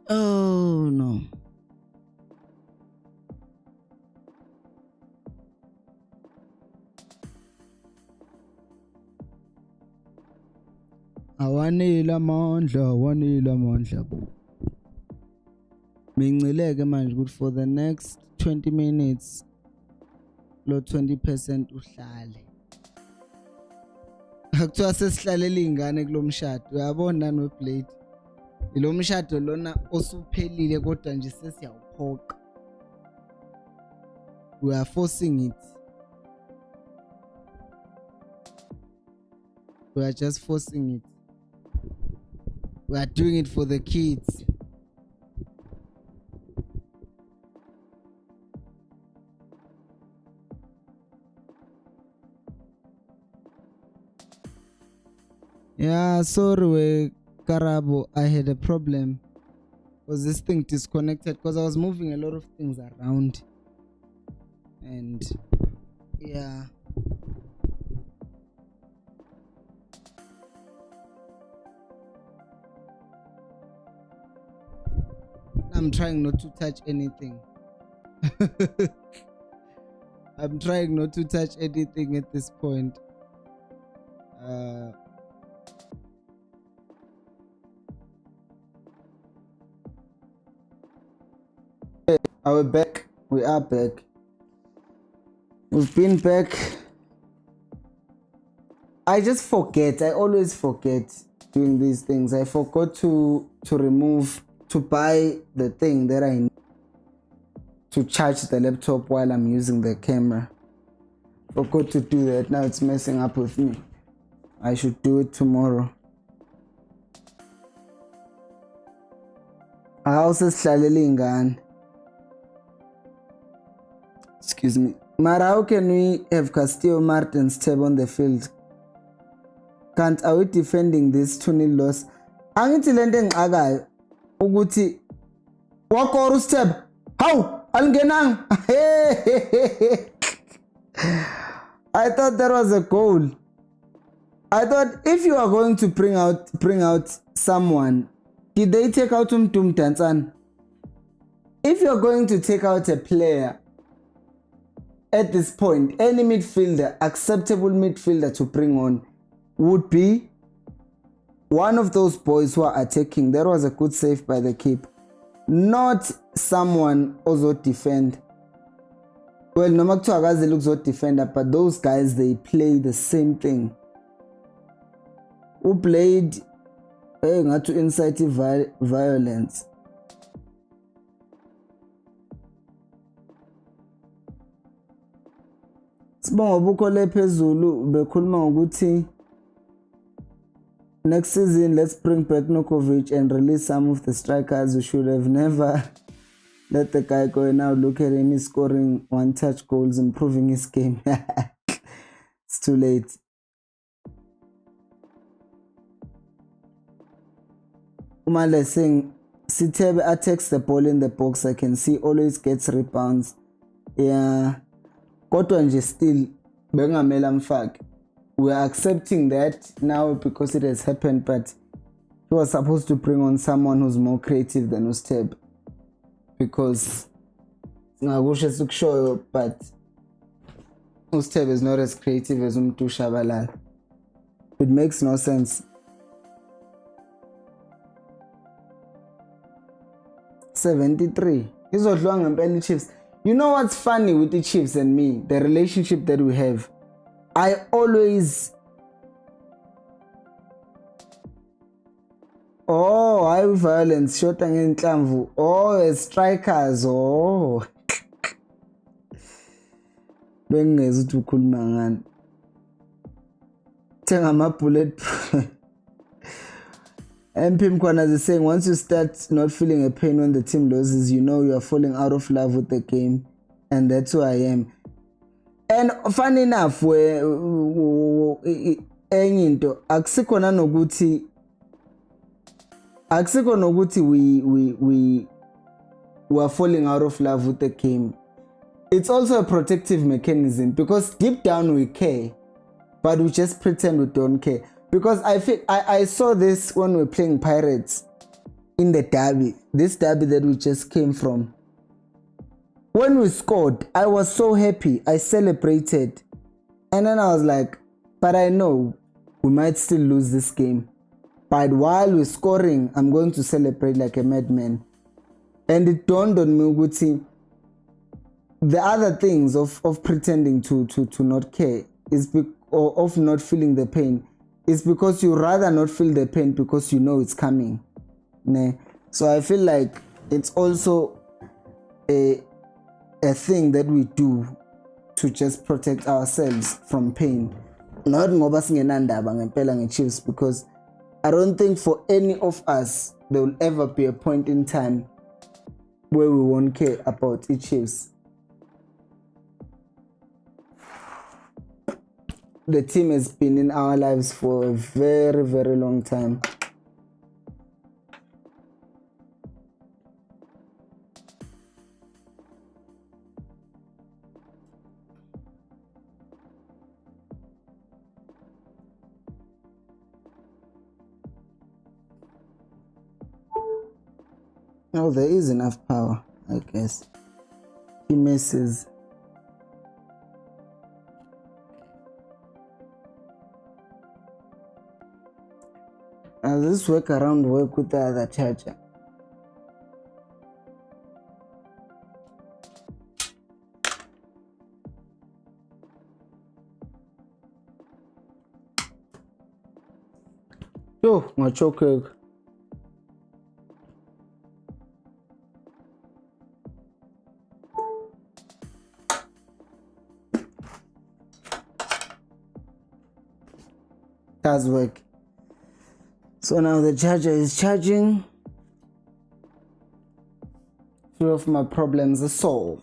S1: Oh no. Awanile amandla bo. Mingcileke manje ukuthi for the next 20 minutes lo 20% uhlale. Akuthiwa sesihlalele ingane kulomshado. Uyabona no Blade. Lo mshado lona osuphelile kodwa nje sesiyawuphoqa. We are forcing it. We are just forcing it. We are doing it for the kids. Yeah, sorry, Karabo. I had a problem. Was this thing disconnected? Because I was moving a lot of things around. And yeah. I'm trying not to touch anything. I'm trying not to touch anything at this point. Are we back? We are back. We've been back. I just forget. I always forget doing these things. I forgot to buy the thing that I need to charge the laptop while I'm using the camera. Forgot to do that. Now it's messing up with me. I should do it tomorrow. Excuse me. Mara, how can we have Castillo Martin's tab on the field? Are we defending this 2-0 loss? Angithi lento engixakayo ukuthi wakora ustep. How? Alingenang. I thought that was a goal. I thought if you are going to bring out someone, did they take out Tanzan? If you are going to take out a player at this point, any midfielder, acceptable midfielder to bring on would be one of those boys who are attacking. That was a good save by the keeper. Not someone also defend. Well, no matter how they look so defender, but those guys, they play the same thing. Who played to incite violence. Sibonga bukhole phezulu bekhuluma ngokuthi next season let's bring back Nokovic and release some of the strikers. We should have never let the guy go. Now look at him, he's scoring one-touch goals, improving his game. It's too late. Umale saying Sitebe attacks the ball in the box. I can see always gets rebounds. Yeah. Kodwa nje still bengamela mfaki. We are accepting that now because it has happened, but he was supposed to bring on someone who's more creative than Usteb. Because ngakusho sikushoyo, but Usteb is not as creative as Umtu Shabalala. It makes no sense. 73. Izodliwa ngempela Chiefs. You know what's funny with the Chiefs and me? The relationship that we have. I always... Oh, high violence, shota ngenhlamvu. Oh, strikers. Oh. Bengeza ukuthi ukhuluma ngani. Thenga ama-bulletproof. MP Mkwana is saying, once you start not feeling a pain when the team loses, you know you are falling out of love with the game. And that's who I am. And funny enough, enye into akusikhona nokuthi we are falling out of love with the game. It's also a protective mechanism because deep down we care, but we just pretend we don't care. Because I saw this when we were playing Pirates in the derby, this derby that we just came from. When we scored, I was so happy. I celebrated. And then I was like, but I know we might still lose this game. But while we're scoring, I'm going to celebrate like a madman. And it dawned on me, Guti, the other things of pretending to not care is or of not feeling the pain is because you rather not feel the pain because you know it's coming. So I feel like it's also a thing that we do to just protect ourselves from pain. Not ngoba singenandaba ngempela ngeChiefs, because I don't think for any of us there will ever be a point in time where we won't care about eChiefs. The team has been in our lives for a very, very long time. Oh, there is enough power, I guess. He misses. Does this workaround work with the other charger? Yo, my choker. Does work. So now the charger is charging. Few of my problems are solved.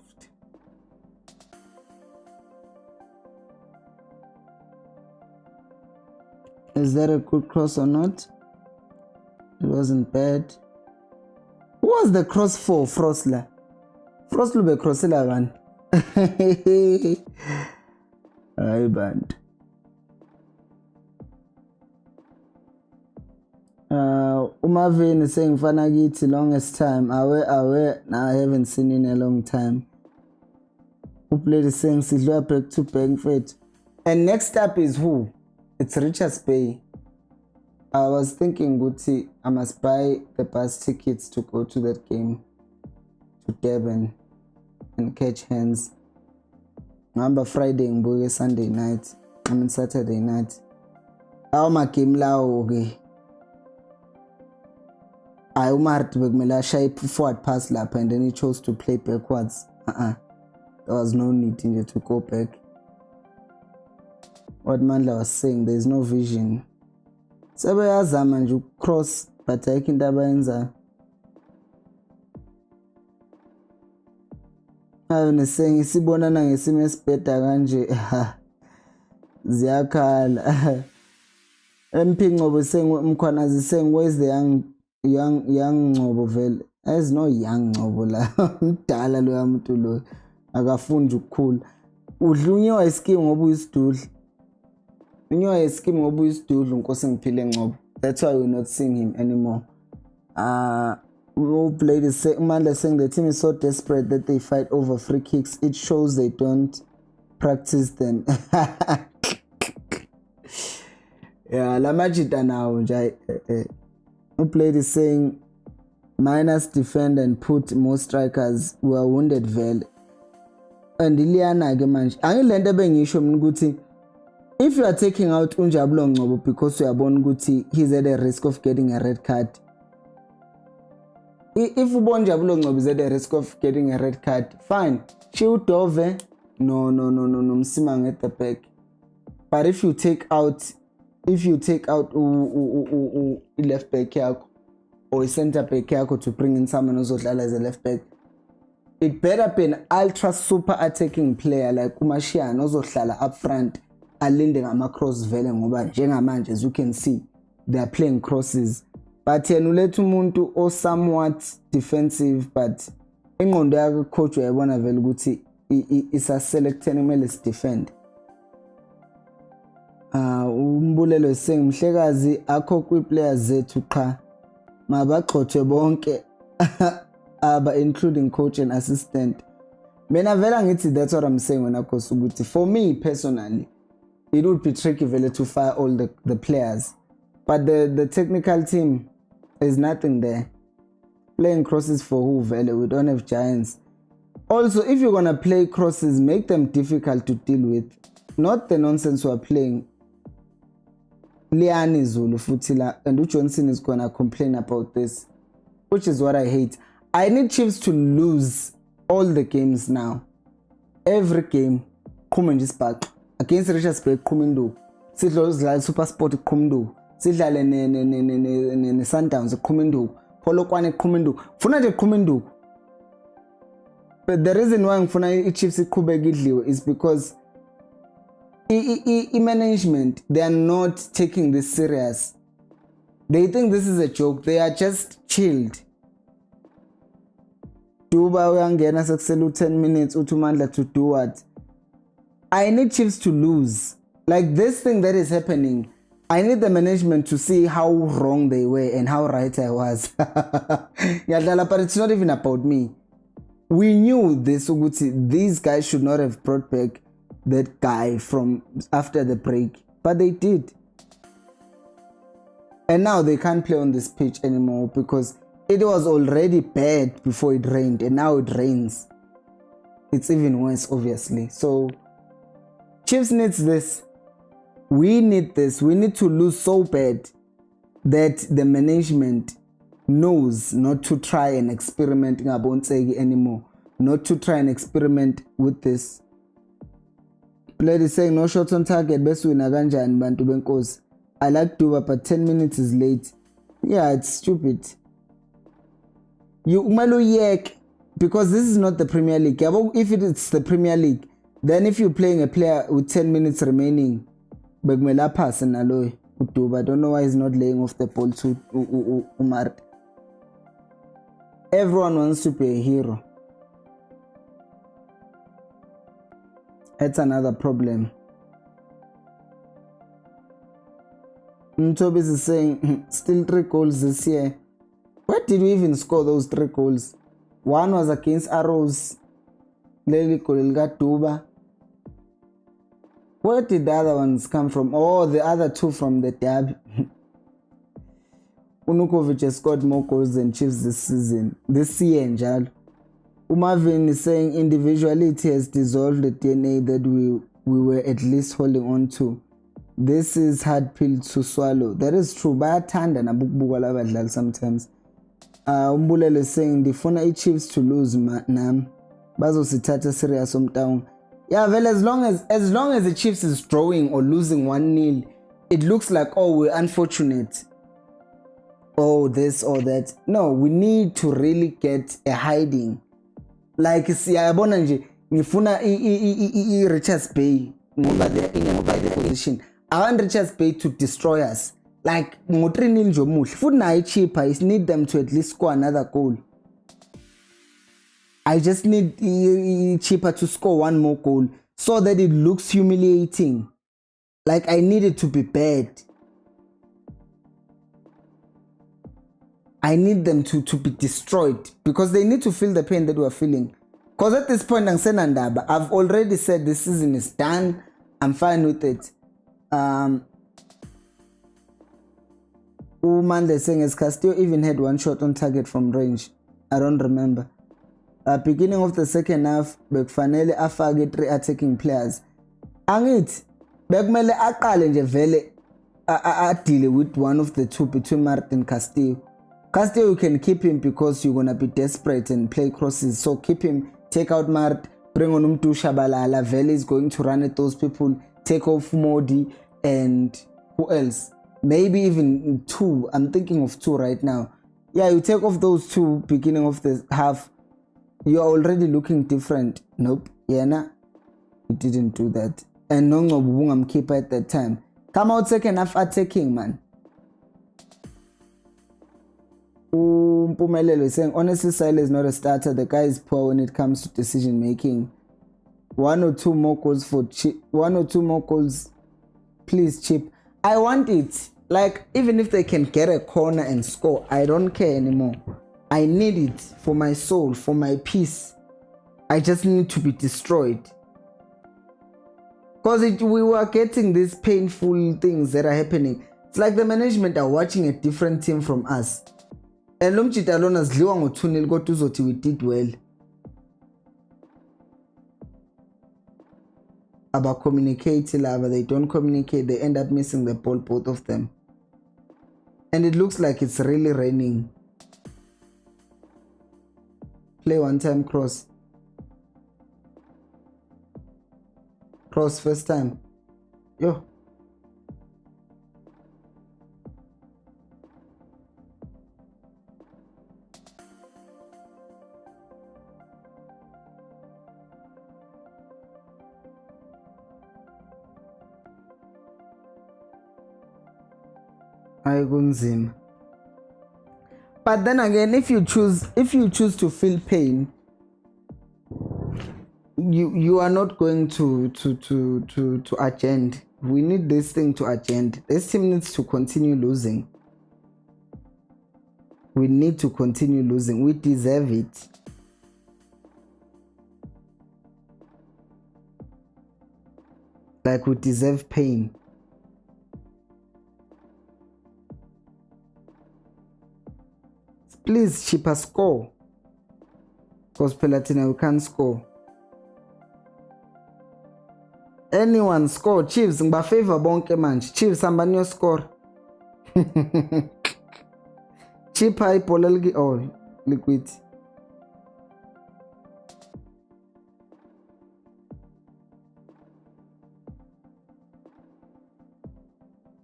S1: Is that a good cross or not? It wasn't bad. Who was the cross for? Frostler. Frostler be crossela man. Ay band. Umavin is saying Fanagiti longest time. Aware. Now I haven't seen in a long time. Who played the saying Sidua back to paying fit. And next up is who? It's Richards Bay. I was thinking, Guti, I must buy the bus tickets to go to that game to Devon and catch hands. Remember Friday and Sunday night. Saturday night. How my game lao okay. I Radebe mela shape forward pass lap and then he chose to play backwards. There was no need to go back. What Mandla was saying, there is no vision. Sebeyazama nje cross but ayikho into abayenza. Avene saying isibonana ngesimo esibheda kanje ziyakhala. MP Ngcobo saying Mkhwanazi saying where's the young Ngcobo vele. There's no young Ngcobo la. Mdala lo yamuntu lo. Akafundi ukukhula. Udlunywa ischeme ngoba uyisidudla. Unyo ischeme ngoba uyisidudla Nkosi ngiphile Ngcobo. That's why we're not seeing him anymore. Who played is Mandla saying the team is so desperate that they fight over free kicks. It shows they don't practice them. Yeah, la majita now nje. Who played is saying minus defend and put more strikers who are wounded vele. And Iliana ke manje. Angilento bengisho mina ukuthi if you are taking out Unjabulo Ngcobo because you are born ukuthi he's at a risk of getting a red card. If Unjabulo Ngcobo is at a risk of getting a red card, fine. Chiudove, no, Msimang at the back. But if you take out left back yakho or center back yakho to bring in someone ozodlala as a left back, it better be an ultra super attacking player like Umashian ozohlala up front alinde ngama cross vele ngoba njengamanje as you can see they are playing crosses. But yena uletha umuntu o somewhat defensive but ingqondo yakhe coach uyayibona vele ukuthi isa selecting kumele si defend. Umbulelo saying Mhlekazi akho kwi players zethu qha mabagxothwe bonke aba including coach and assistant. Mina vela ngithi that's what I'm saying when I Khosi ukuthi for me personally it would be tricky vele to fire all the players, but the technical team is nothing there. Playing crosses for who vele? We don't have giants. Also, if you're gonna play crosses, make them difficult to deal with, not the nonsense we're playing. Liani Zulu Futila and Johnson is gonna complain about this, which is what I hate. I need Chiefs to lose all the games now. Every game, just back against Richards Bay, Kumindu. Sidlo Super Sport Kumindu. Sidlale ne Sundowns Kumindu. Polokwane Kumindu. Funa je Kumindu. But the reason why Funa Chiefs Kubegidliwe is because management, they are not taking this serious. They think this is a joke. They are just chilled. Duba uyangena sekuselu 10 minutes uThumandla to do what? I need Chiefs to lose. Like this thing that is happening, I need the management to see how wrong they were and how right I was. But it's not even about me. we knew this. These guys should not have brought back that guy from after the break, but they did. And now they can't play on this pitch anymore because it was already bad before it rained, and now it rains. It's even worse, obviously. So Chiefs needs this. We need this. We need to lose so bad that the management knows not to try and experiment anymore. Not to try and experiment with this. Player is saying no shots on target. Best win kanjani bantu benkosi. I like Duba, but 10 minutes is late. Yeah, it's stupid. You yek, because this is not the Premier League. If it's the Premier League, then if you're playing a player with 10 minutes remaining, begmela pass and alloy Duba. I don't know why he's not laying off the ball to Umar. Everyone wants to be a hero. That's another problem. Tobis is saying still 3 goals this year. Where did we even score those 3 goals? One was against Arrows. Lely Kolilga Duba. Where did the other ones come from? Oh, the other 2 from the derby. Unukovic has scored more goals than Chiefs this season. This year, Njalo. Umavin is saying individuality has dissolved the DNA that we were at least holding on to. This is hard pill to swallow. That is true. Bayathanda nabukubukwa labadlali sometimes. Umbulelo is saying ndifuna i-Chiefs to lose nam. Bazosithatha serious umtown. Yeah, well, as long as the Chiefs is drawing or losing 1-0, it looks like, oh, we're unfortunate. Oh, this or that. No, we need to really get a hiding. Like siyabona nje ngifuna Richards Bay ngoba the position. I want Richards Bay to destroy us. Like ngo-3-0 nje omuhle. Futhi nayo Chippa, I need them to at least score another goal. I just need Chippa to score one more goal so that it looks humiliating. Like I need it to be bad. I need them to be destroyed because they need to feel the pain that we're feeling. Because at this point, I've already said this season is done. I'm fine with it. Umandle saying as Castillo even had 1 shot on target from range. I don't remember. Beginning of the second half, Bekfanele afake 3 attacking players. Angit, bekumele aqale nje vele deal with one of the 2 between Martin and Castillo. Castillo, you can keep him because you're going to be desperate and play crosses. So keep him, take out Mart, bring on Umtu Shabalala. Vele is going to run at those people, take off Modi, and who else? Maybe even 2. I'm thinking of 2 right now. Yeah, you take off those 2 beginning of the half. You're already looking different. Nope. Yena, he didn't do that. And no Bungam keeper at that time. Come out second half attacking, man. Mpumelelo is saying, honestly, Sile is not a starter. The guy is poor when it comes to decision making. 1 or 2 more goals for Chip. 1 or 2 more goals, please, Chip. I want it. Like, even if they can get a corner and score, I don't care anymore. I need it for my soul, for my peace. I just need to be destroyed. Because we were getting these painful things that are happening. It's like the management are watching a different team from us. And Lomchita alone zliwa ngo-2-0 kodwa uzothi we did well. About communicate lava, they don't communicate, they end up missing the ball, both of them. And it looks like it's really raining. Play one time cross. Cross first time. Yo. But then again, if you choose to feel pain, you are not going to agenda. We need this thing to agenda. This team needs to continue losing. We need to continue losing. We deserve it. like we deserve pain. Please, Chippa, score. Because Pelatina, we can't score. Anyone score. Chiefs, ngba favor bonke manje. Chiefs, sambanyo score. Chippa, ipolelgi. Oh, liquid.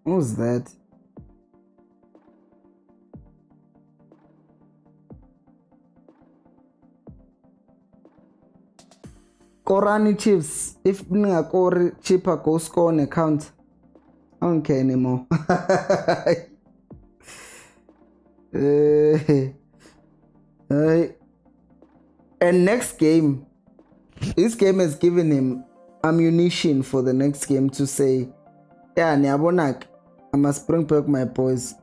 S1: Who's that? Korani Chiefs. If Ningakori Chippa go score on account, I don't care anymore. And next game, this game has given him ammunition for the next game to say, yeah, Niabonak, I must bring back my boys.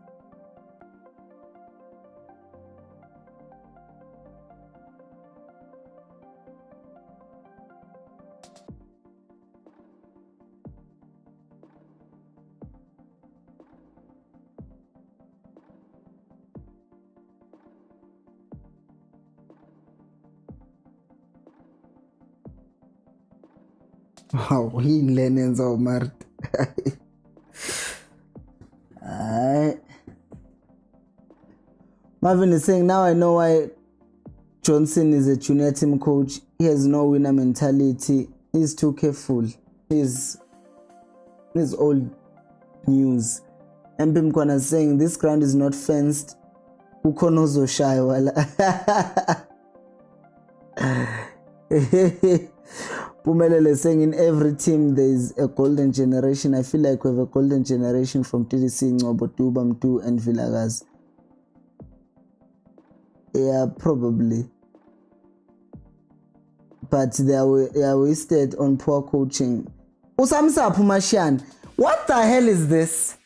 S1: Wow, he learns so much. Marvin is saying, now I know why Johnson is a junior team coach. He has no winner mentality. He's too careful. He's old news. And Bimkwana is saying, this ground is not fenced. Ukonozo shy wala. Pumelele is saying, in every team there is a golden generation. I feel like we have a golden generation from TDC, Ngobotu, Bamtu, and Vilagaz. Yeah, probably. But they are wasted on poor coaching. Usamsa Pumashian, what the hell is this?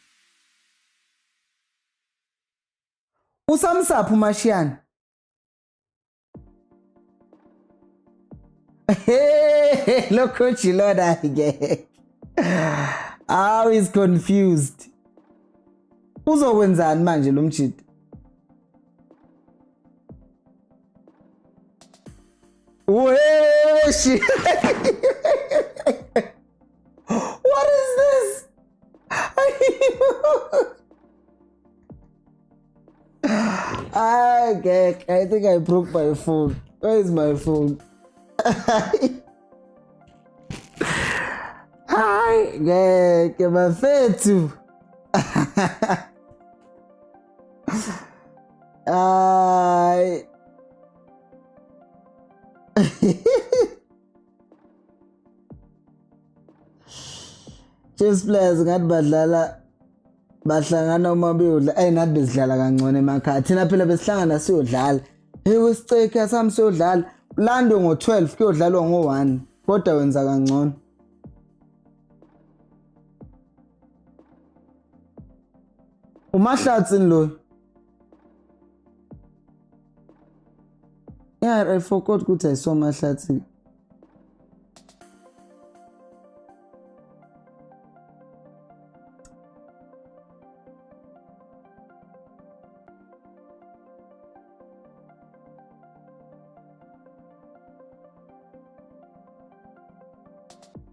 S1: Usamsa Pumashian. Hey, look Coach Lord again. How he's confused. Uzokwenza manje lo mchiti? What is this? Okay, I think I broke my phone. Where is my phone? Hi, get my face too. Chiefs players ngathi bahlangana uma beyodla ayinathi besidlala kancane emakhaya thina phela besihlangana siyodlala wesiceka sami siyodlala lando ngo12 kuyodlalwa ngo1 kodwa wenza kancane umahlatsi lo. Yeah, I forgot ukuthi I saw mahlatsi.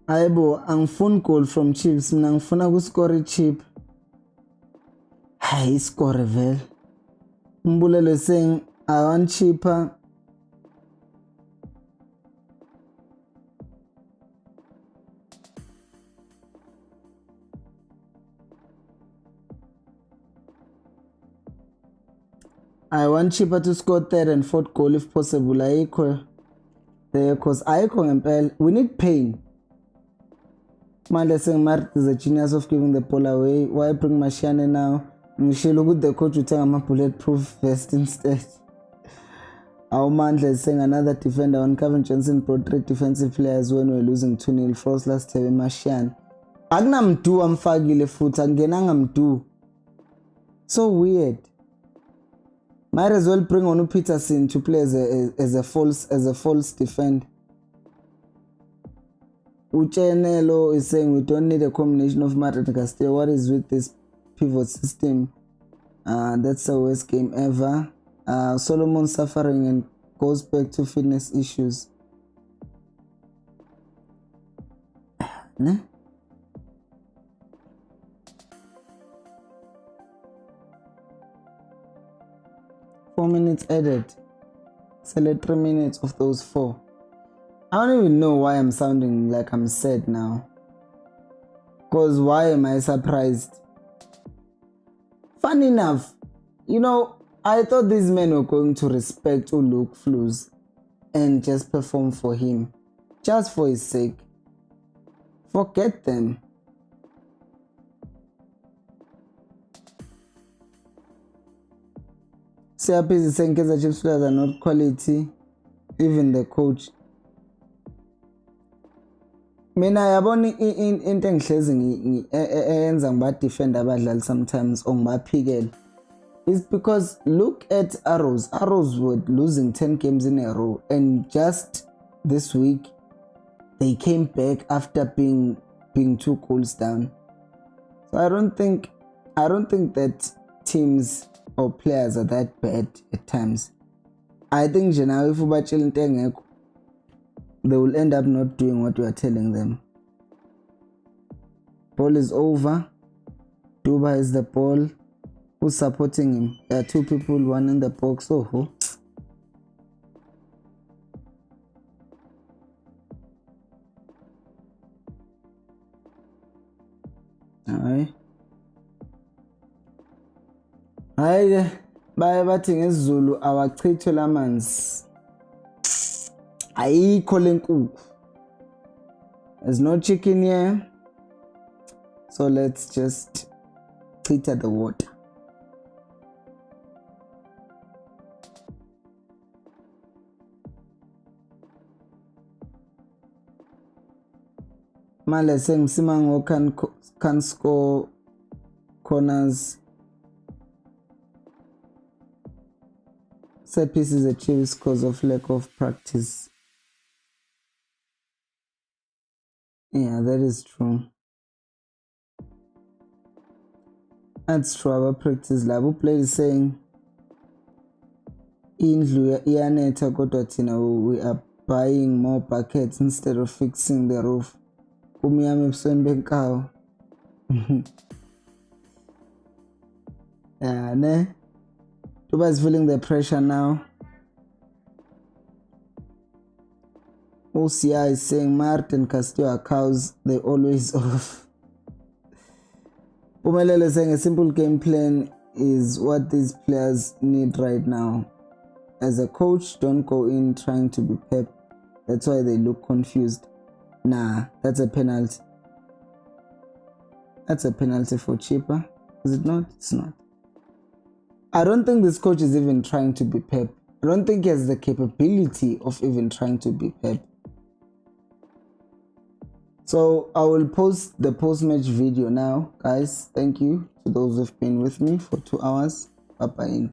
S1: Aibo, angifuni goal from Chiefs, mina ngifuna kuscore chip. Hayi score vele. Mbulelo saying I want Chippa. I want Chippa to score third and fourth goal if possible. Ayikho there because ayikho ngempela. We need pain. Manje saying Mart is a genius of giving the ball away. Why bring Mashane now? Ngishilo ukuthi the coach uthenga ama bulletproof vest instead. Our Mandla is saying another defender on Kevin Johnson brought 3 defensive players when we were losing 2-0. Frost last time Mashane. Akunamdu amfakile futhi angenanga mdu. So weird. Might as well bring on Peterson to play as a false defender. Uchenelo is saying we don't need a combination of Mart and Castillo. What is with this pivot system? That's the worst game ever. Solomon suffering and goes back to fitness issues. Nah? 4 minutes added. Select 3 minutes of those 4. I don't even know why I'm sounding like I'm sad now. Because why am I surprised? Funny enough, you know, I thought these men were going to respect Luke Flus and just perform for him. Just for his sake. Forget them. Siapis is saying Kaizer Chiefs players are not quality. Even the coach. Mina yabona into engihlezi eyenza ngibadefend abadlali sometimes or ngibaphikele is because look at Arrows. Arrows were losing 10 games in a row, and just this week they came back after being 2 goals down. So I don't think that teams or players are that bad at times. I think now if they will end up not doing what you are telling them. Ball is over. Duba is the ball. Who's supporting him? There are 2 people, one in the box. Oh. Alright. Hayi bathi ngesiZulu awachithwe lamanzi. Ayikho lenkukhu. There's no chicken here. So let's just chitha the water. Male saying Simango can score corners. Set pieces achieves because of lack of practice. Yeah, that is true. That's true. Our practice lab. Who played saying indlu iyanetha kodwa thina we are buying more buckets instead of fixing the roof. Kumnyama ebusweni benkawu. Yeah, ne? Tuba is feeling the pressure now. OCI is saying Martin Castillo are cows, they always off. Pumelele is saying a simple game plan is what these players need right now. As a coach, don't go in trying to be pep. That's why they look confused. Nah, that's a penalty. That's a penalty for Chippa. Is it not? It's not. I don't think this coach is even trying to be pep. I don't think he has the capability of even trying to be pep. So I will post the post-match video now, guys. Thank you to those who've been with me for 2 hours. Bye-bye.